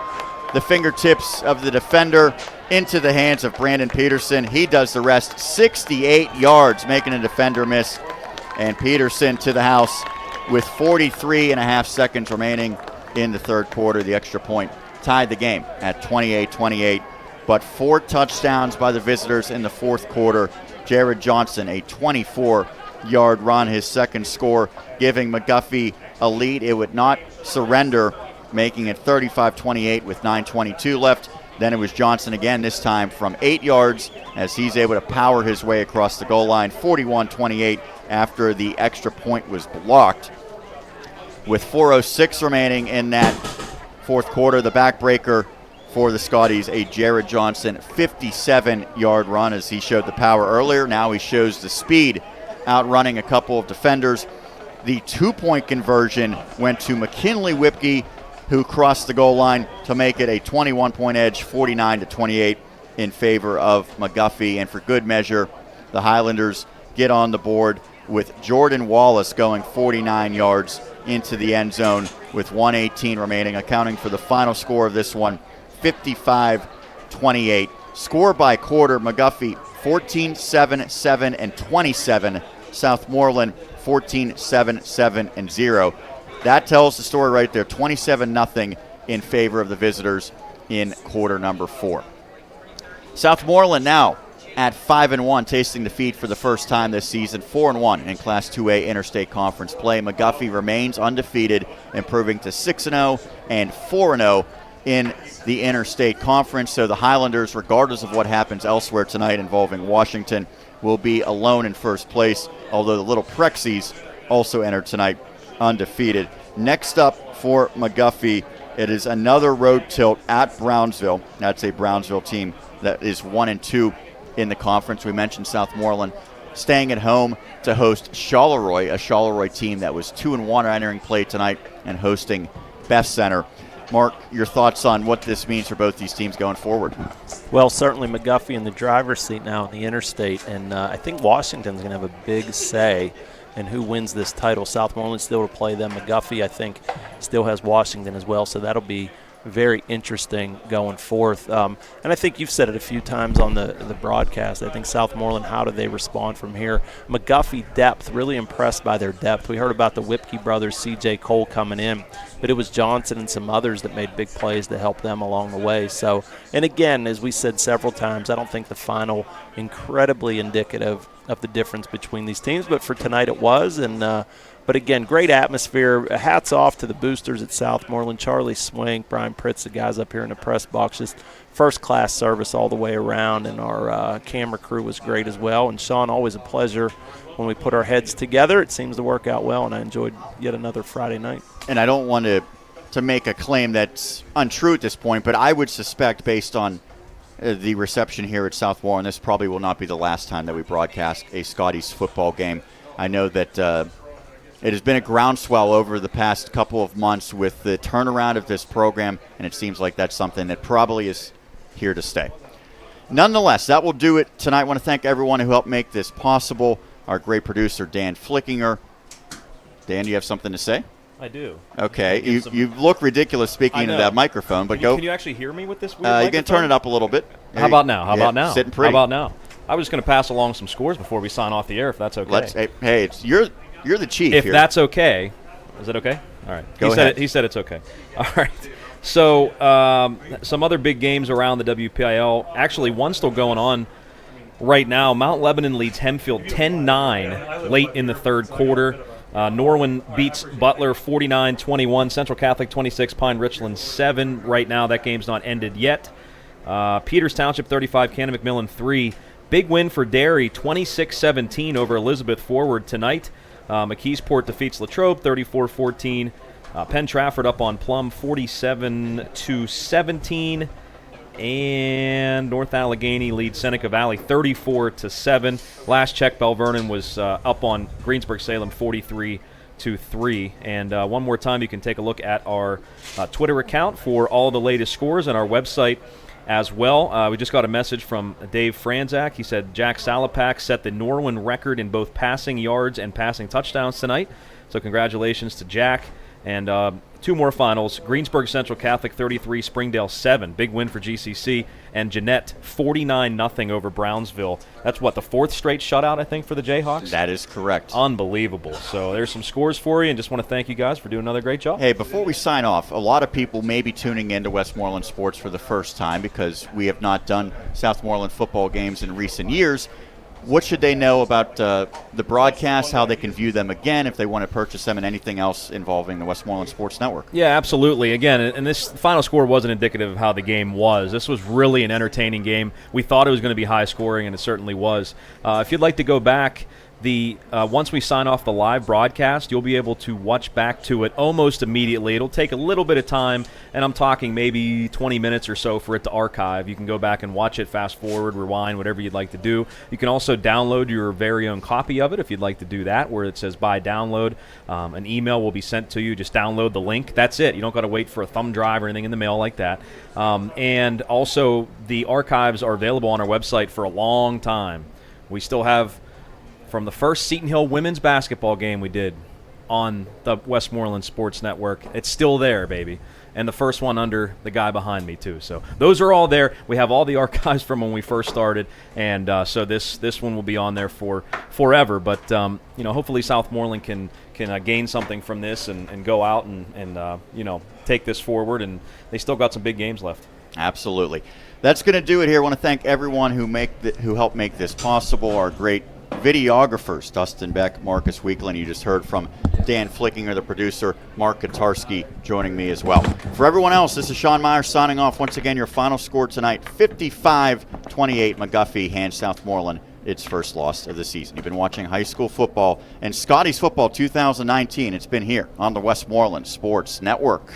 the fingertips of the defender into the hands of Brandon Peterson. He does the rest, 68 yards, making a defender miss. And Peterson to the house with 43 and a half seconds remaining in the third quarter. The extra point tied the game at 28-28. But 4 touchdowns by the visitors in the fourth quarter. Jared Johnson, a 24-yard run, his second score, giving McGuffey a lead. It would not surrender, making it 35-28 with 9:22 left. Then it was Johnson again, this time from 8 yards, as he's able to power his way across the goal line, 41-28 after the extra point was blocked. With 4:06 remaining in that fourth quarter, the backbreaker for the Scotties, a Jared Johnson 57-yard run, as he showed the power earlier. Now he shows the speed, outrunning a couple of defenders. The 2-point conversion went to McKinley Whipke, who crossed the goal line to make it a 21-point edge, 49-28 in favor of McGuffey. And for good measure, the Highlanders get on the board with Jordan Wallace going 49 yards into the end zone with 1:18 remaining, accounting for the final score of this one, 55-28. Score by quarter, McGuffey 14, 7, 7, and 27. Southmoreland 14, 7, 7, and 0. That tells the story right there, 27-0 in favor of the visitors in quarter number 4. Southmoreland now at 5-1, tasting defeat for the first time this season, 4-1 in Class 2A Interstate Conference play. McGuffey remains undefeated, improving to 6-0 and 4-0 in the Interstate Conference. So the Highlanders, regardless of what happens elsewhere tonight involving Washington, will be alone in first place, although the Little Prexies also entered tonight undefeated. Next up for McGuffey, it is another road tilt at Brownsville. That's a Brownsville team that is 1-2 in the conference. We mentioned Southmoreland staying at home to host Charleroi, a Charleroi team that was 2-1 entering play tonight and hosting Best Center. Mark, your thoughts on what this means for both these teams going forward? Well, certainly McGuffey in the driver's seat now in the interstate, and I think Washington's going to have a big say in who wins this title. Southmoreland still to play them. McGuffey, I think, still has Washington as well, so that'll be very interesting going forth. And I think you've said it a few times on the broadcast. I think Southmoreland, how do they respond from here? McGuffey depth, really impressed by their depth. We heard about the Whipke brothers, C.J. Cole coming in, but it was Johnson and some others that made big plays to help them along the way. So, and again, as we said several times, I don't think the final incredibly indicative of the difference between these teams, but for tonight it was. And but again, great atmosphere. Hats off to the boosters at Southmoreland, Charlie Swink, Brian Pritz, the guys up here in the press box. Just first-class service all the way around, and our camera crew was great as well. And Sean, always a pleasure when we put our heads together. It seems to work out well, and I enjoyed yet another Friday night. And I don't want to make a claim that's untrue at this point, but I would suspect, based on the reception here at Southmoreland, this probably will not be the last time that we broadcast a Scotties football game. I know that it has been a groundswell over the past couple of months with the turnaround of this program, and it seems like that's something that probably is here to stay. Nonetheless, that will do it tonight. I want to thank everyone who helped make this possible. Our great producer, Dan Flickinger. Dan, do you have something to say? I do. Okay. You look ridiculous speaking into that microphone, but go. Can you actually hear me with this weird You microphone? can turn it up a little bit. How about now? How about now? Sitting pretty. How about now? I was just going to pass along some scores before we sign off the air, if that's okay. You're the chief if here. That's okay. Is it okay? All right. Go ahead. He said it's okay. All right. So some other big games around the WPIL. Actually, one still going on right now. Mount Lebanon leads Hempfield 10-9 late in the third quarter. Norwin beats Butler 49-21. Central Catholic 26, Pine Richland 7. Right now, that game's not ended yet. Peters Township 35, Cannon McMillan 3. Big win for Derry, 26-17 over Elizabeth Forward tonight. McKeesport defeats Latrobe 34-14. Penn Trafford up on Plum 47-17. And North Allegheny leads Seneca Valley 34-7. Last check, Bell Vernon was up on Greensburg-Salem 43-3. And one more time, you can take a look at our Twitter account for all the latest scores and our website as well. We just got a message from Dave Franzak. He said Jack Salapak set the Norwin record in both passing yards and passing touchdowns tonight. So congratulations to Jack. And two more finals. Greensburg Central Catholic 33, Springdale 7. Big win for GCC. And Jeanette 49-0 over Brownsville. That's what, the fourth straight shutout, I think, for the Jayhawks? That is correct. Unbelievable. So there's some scores for you, and just want to thank you guys for doing another great job. Hey, before we sign off, a lot of people may be tuning into Westmoreland Sports for the first time because we have not done Southmoreland football games in recent years. What should they know about the broadcast, how they can view them again if they want to purchase them, and anything else involving the Westmoreland Sports Network? Yeah, absolutely. Again, and this final score wasn't indicative of how the game was. This was really an entertaining game. We thought it was going to be high scoring, and it certainly was. If you'd like to go back, once we sign off the live broadcast, you'll be able to watch back to it almost immediately. It'll take a little bit of time, and I'm talking maybe 20 minutes or so for it to archive. You can go back and watch it, fast forward, rewind, whatever you'd like to do. You can also download your very own copy of it if you'd like to do that, where it says buy download. An email will be sent to you. Just download the link. That's it. You don't got to wait for a thumb drive or anything in the mail like that. And also, the archives are available on our website for a long time. We still have from the first Seton Hill women's basketball game we did on the Westmoreland Sports Network. It's still there, baby. And the first one under the guy behind me, too. So those are all there. We have all the archives from when we first started, and so this one will be on there for forever. But, hopefully Southmoreland can gain something from this and go out and take this forward. And they still got some big games left. Absolutely. That's going to do it here. I want to thank everyone who helped make this possible, our great videographers, Dustin Beck, Marcus Weekland. You just heard from Dan Flickinger, the producer, Mark Katarski joining me as well. For everyone else, this is Sean Meyers signing off. Once again, your final score tonight, 55-28. McGuffey hands Southmoreland its first loss of the season. You've been watching high school football and Scotties football 2019. It's been here on the Westmoreland Sports Network.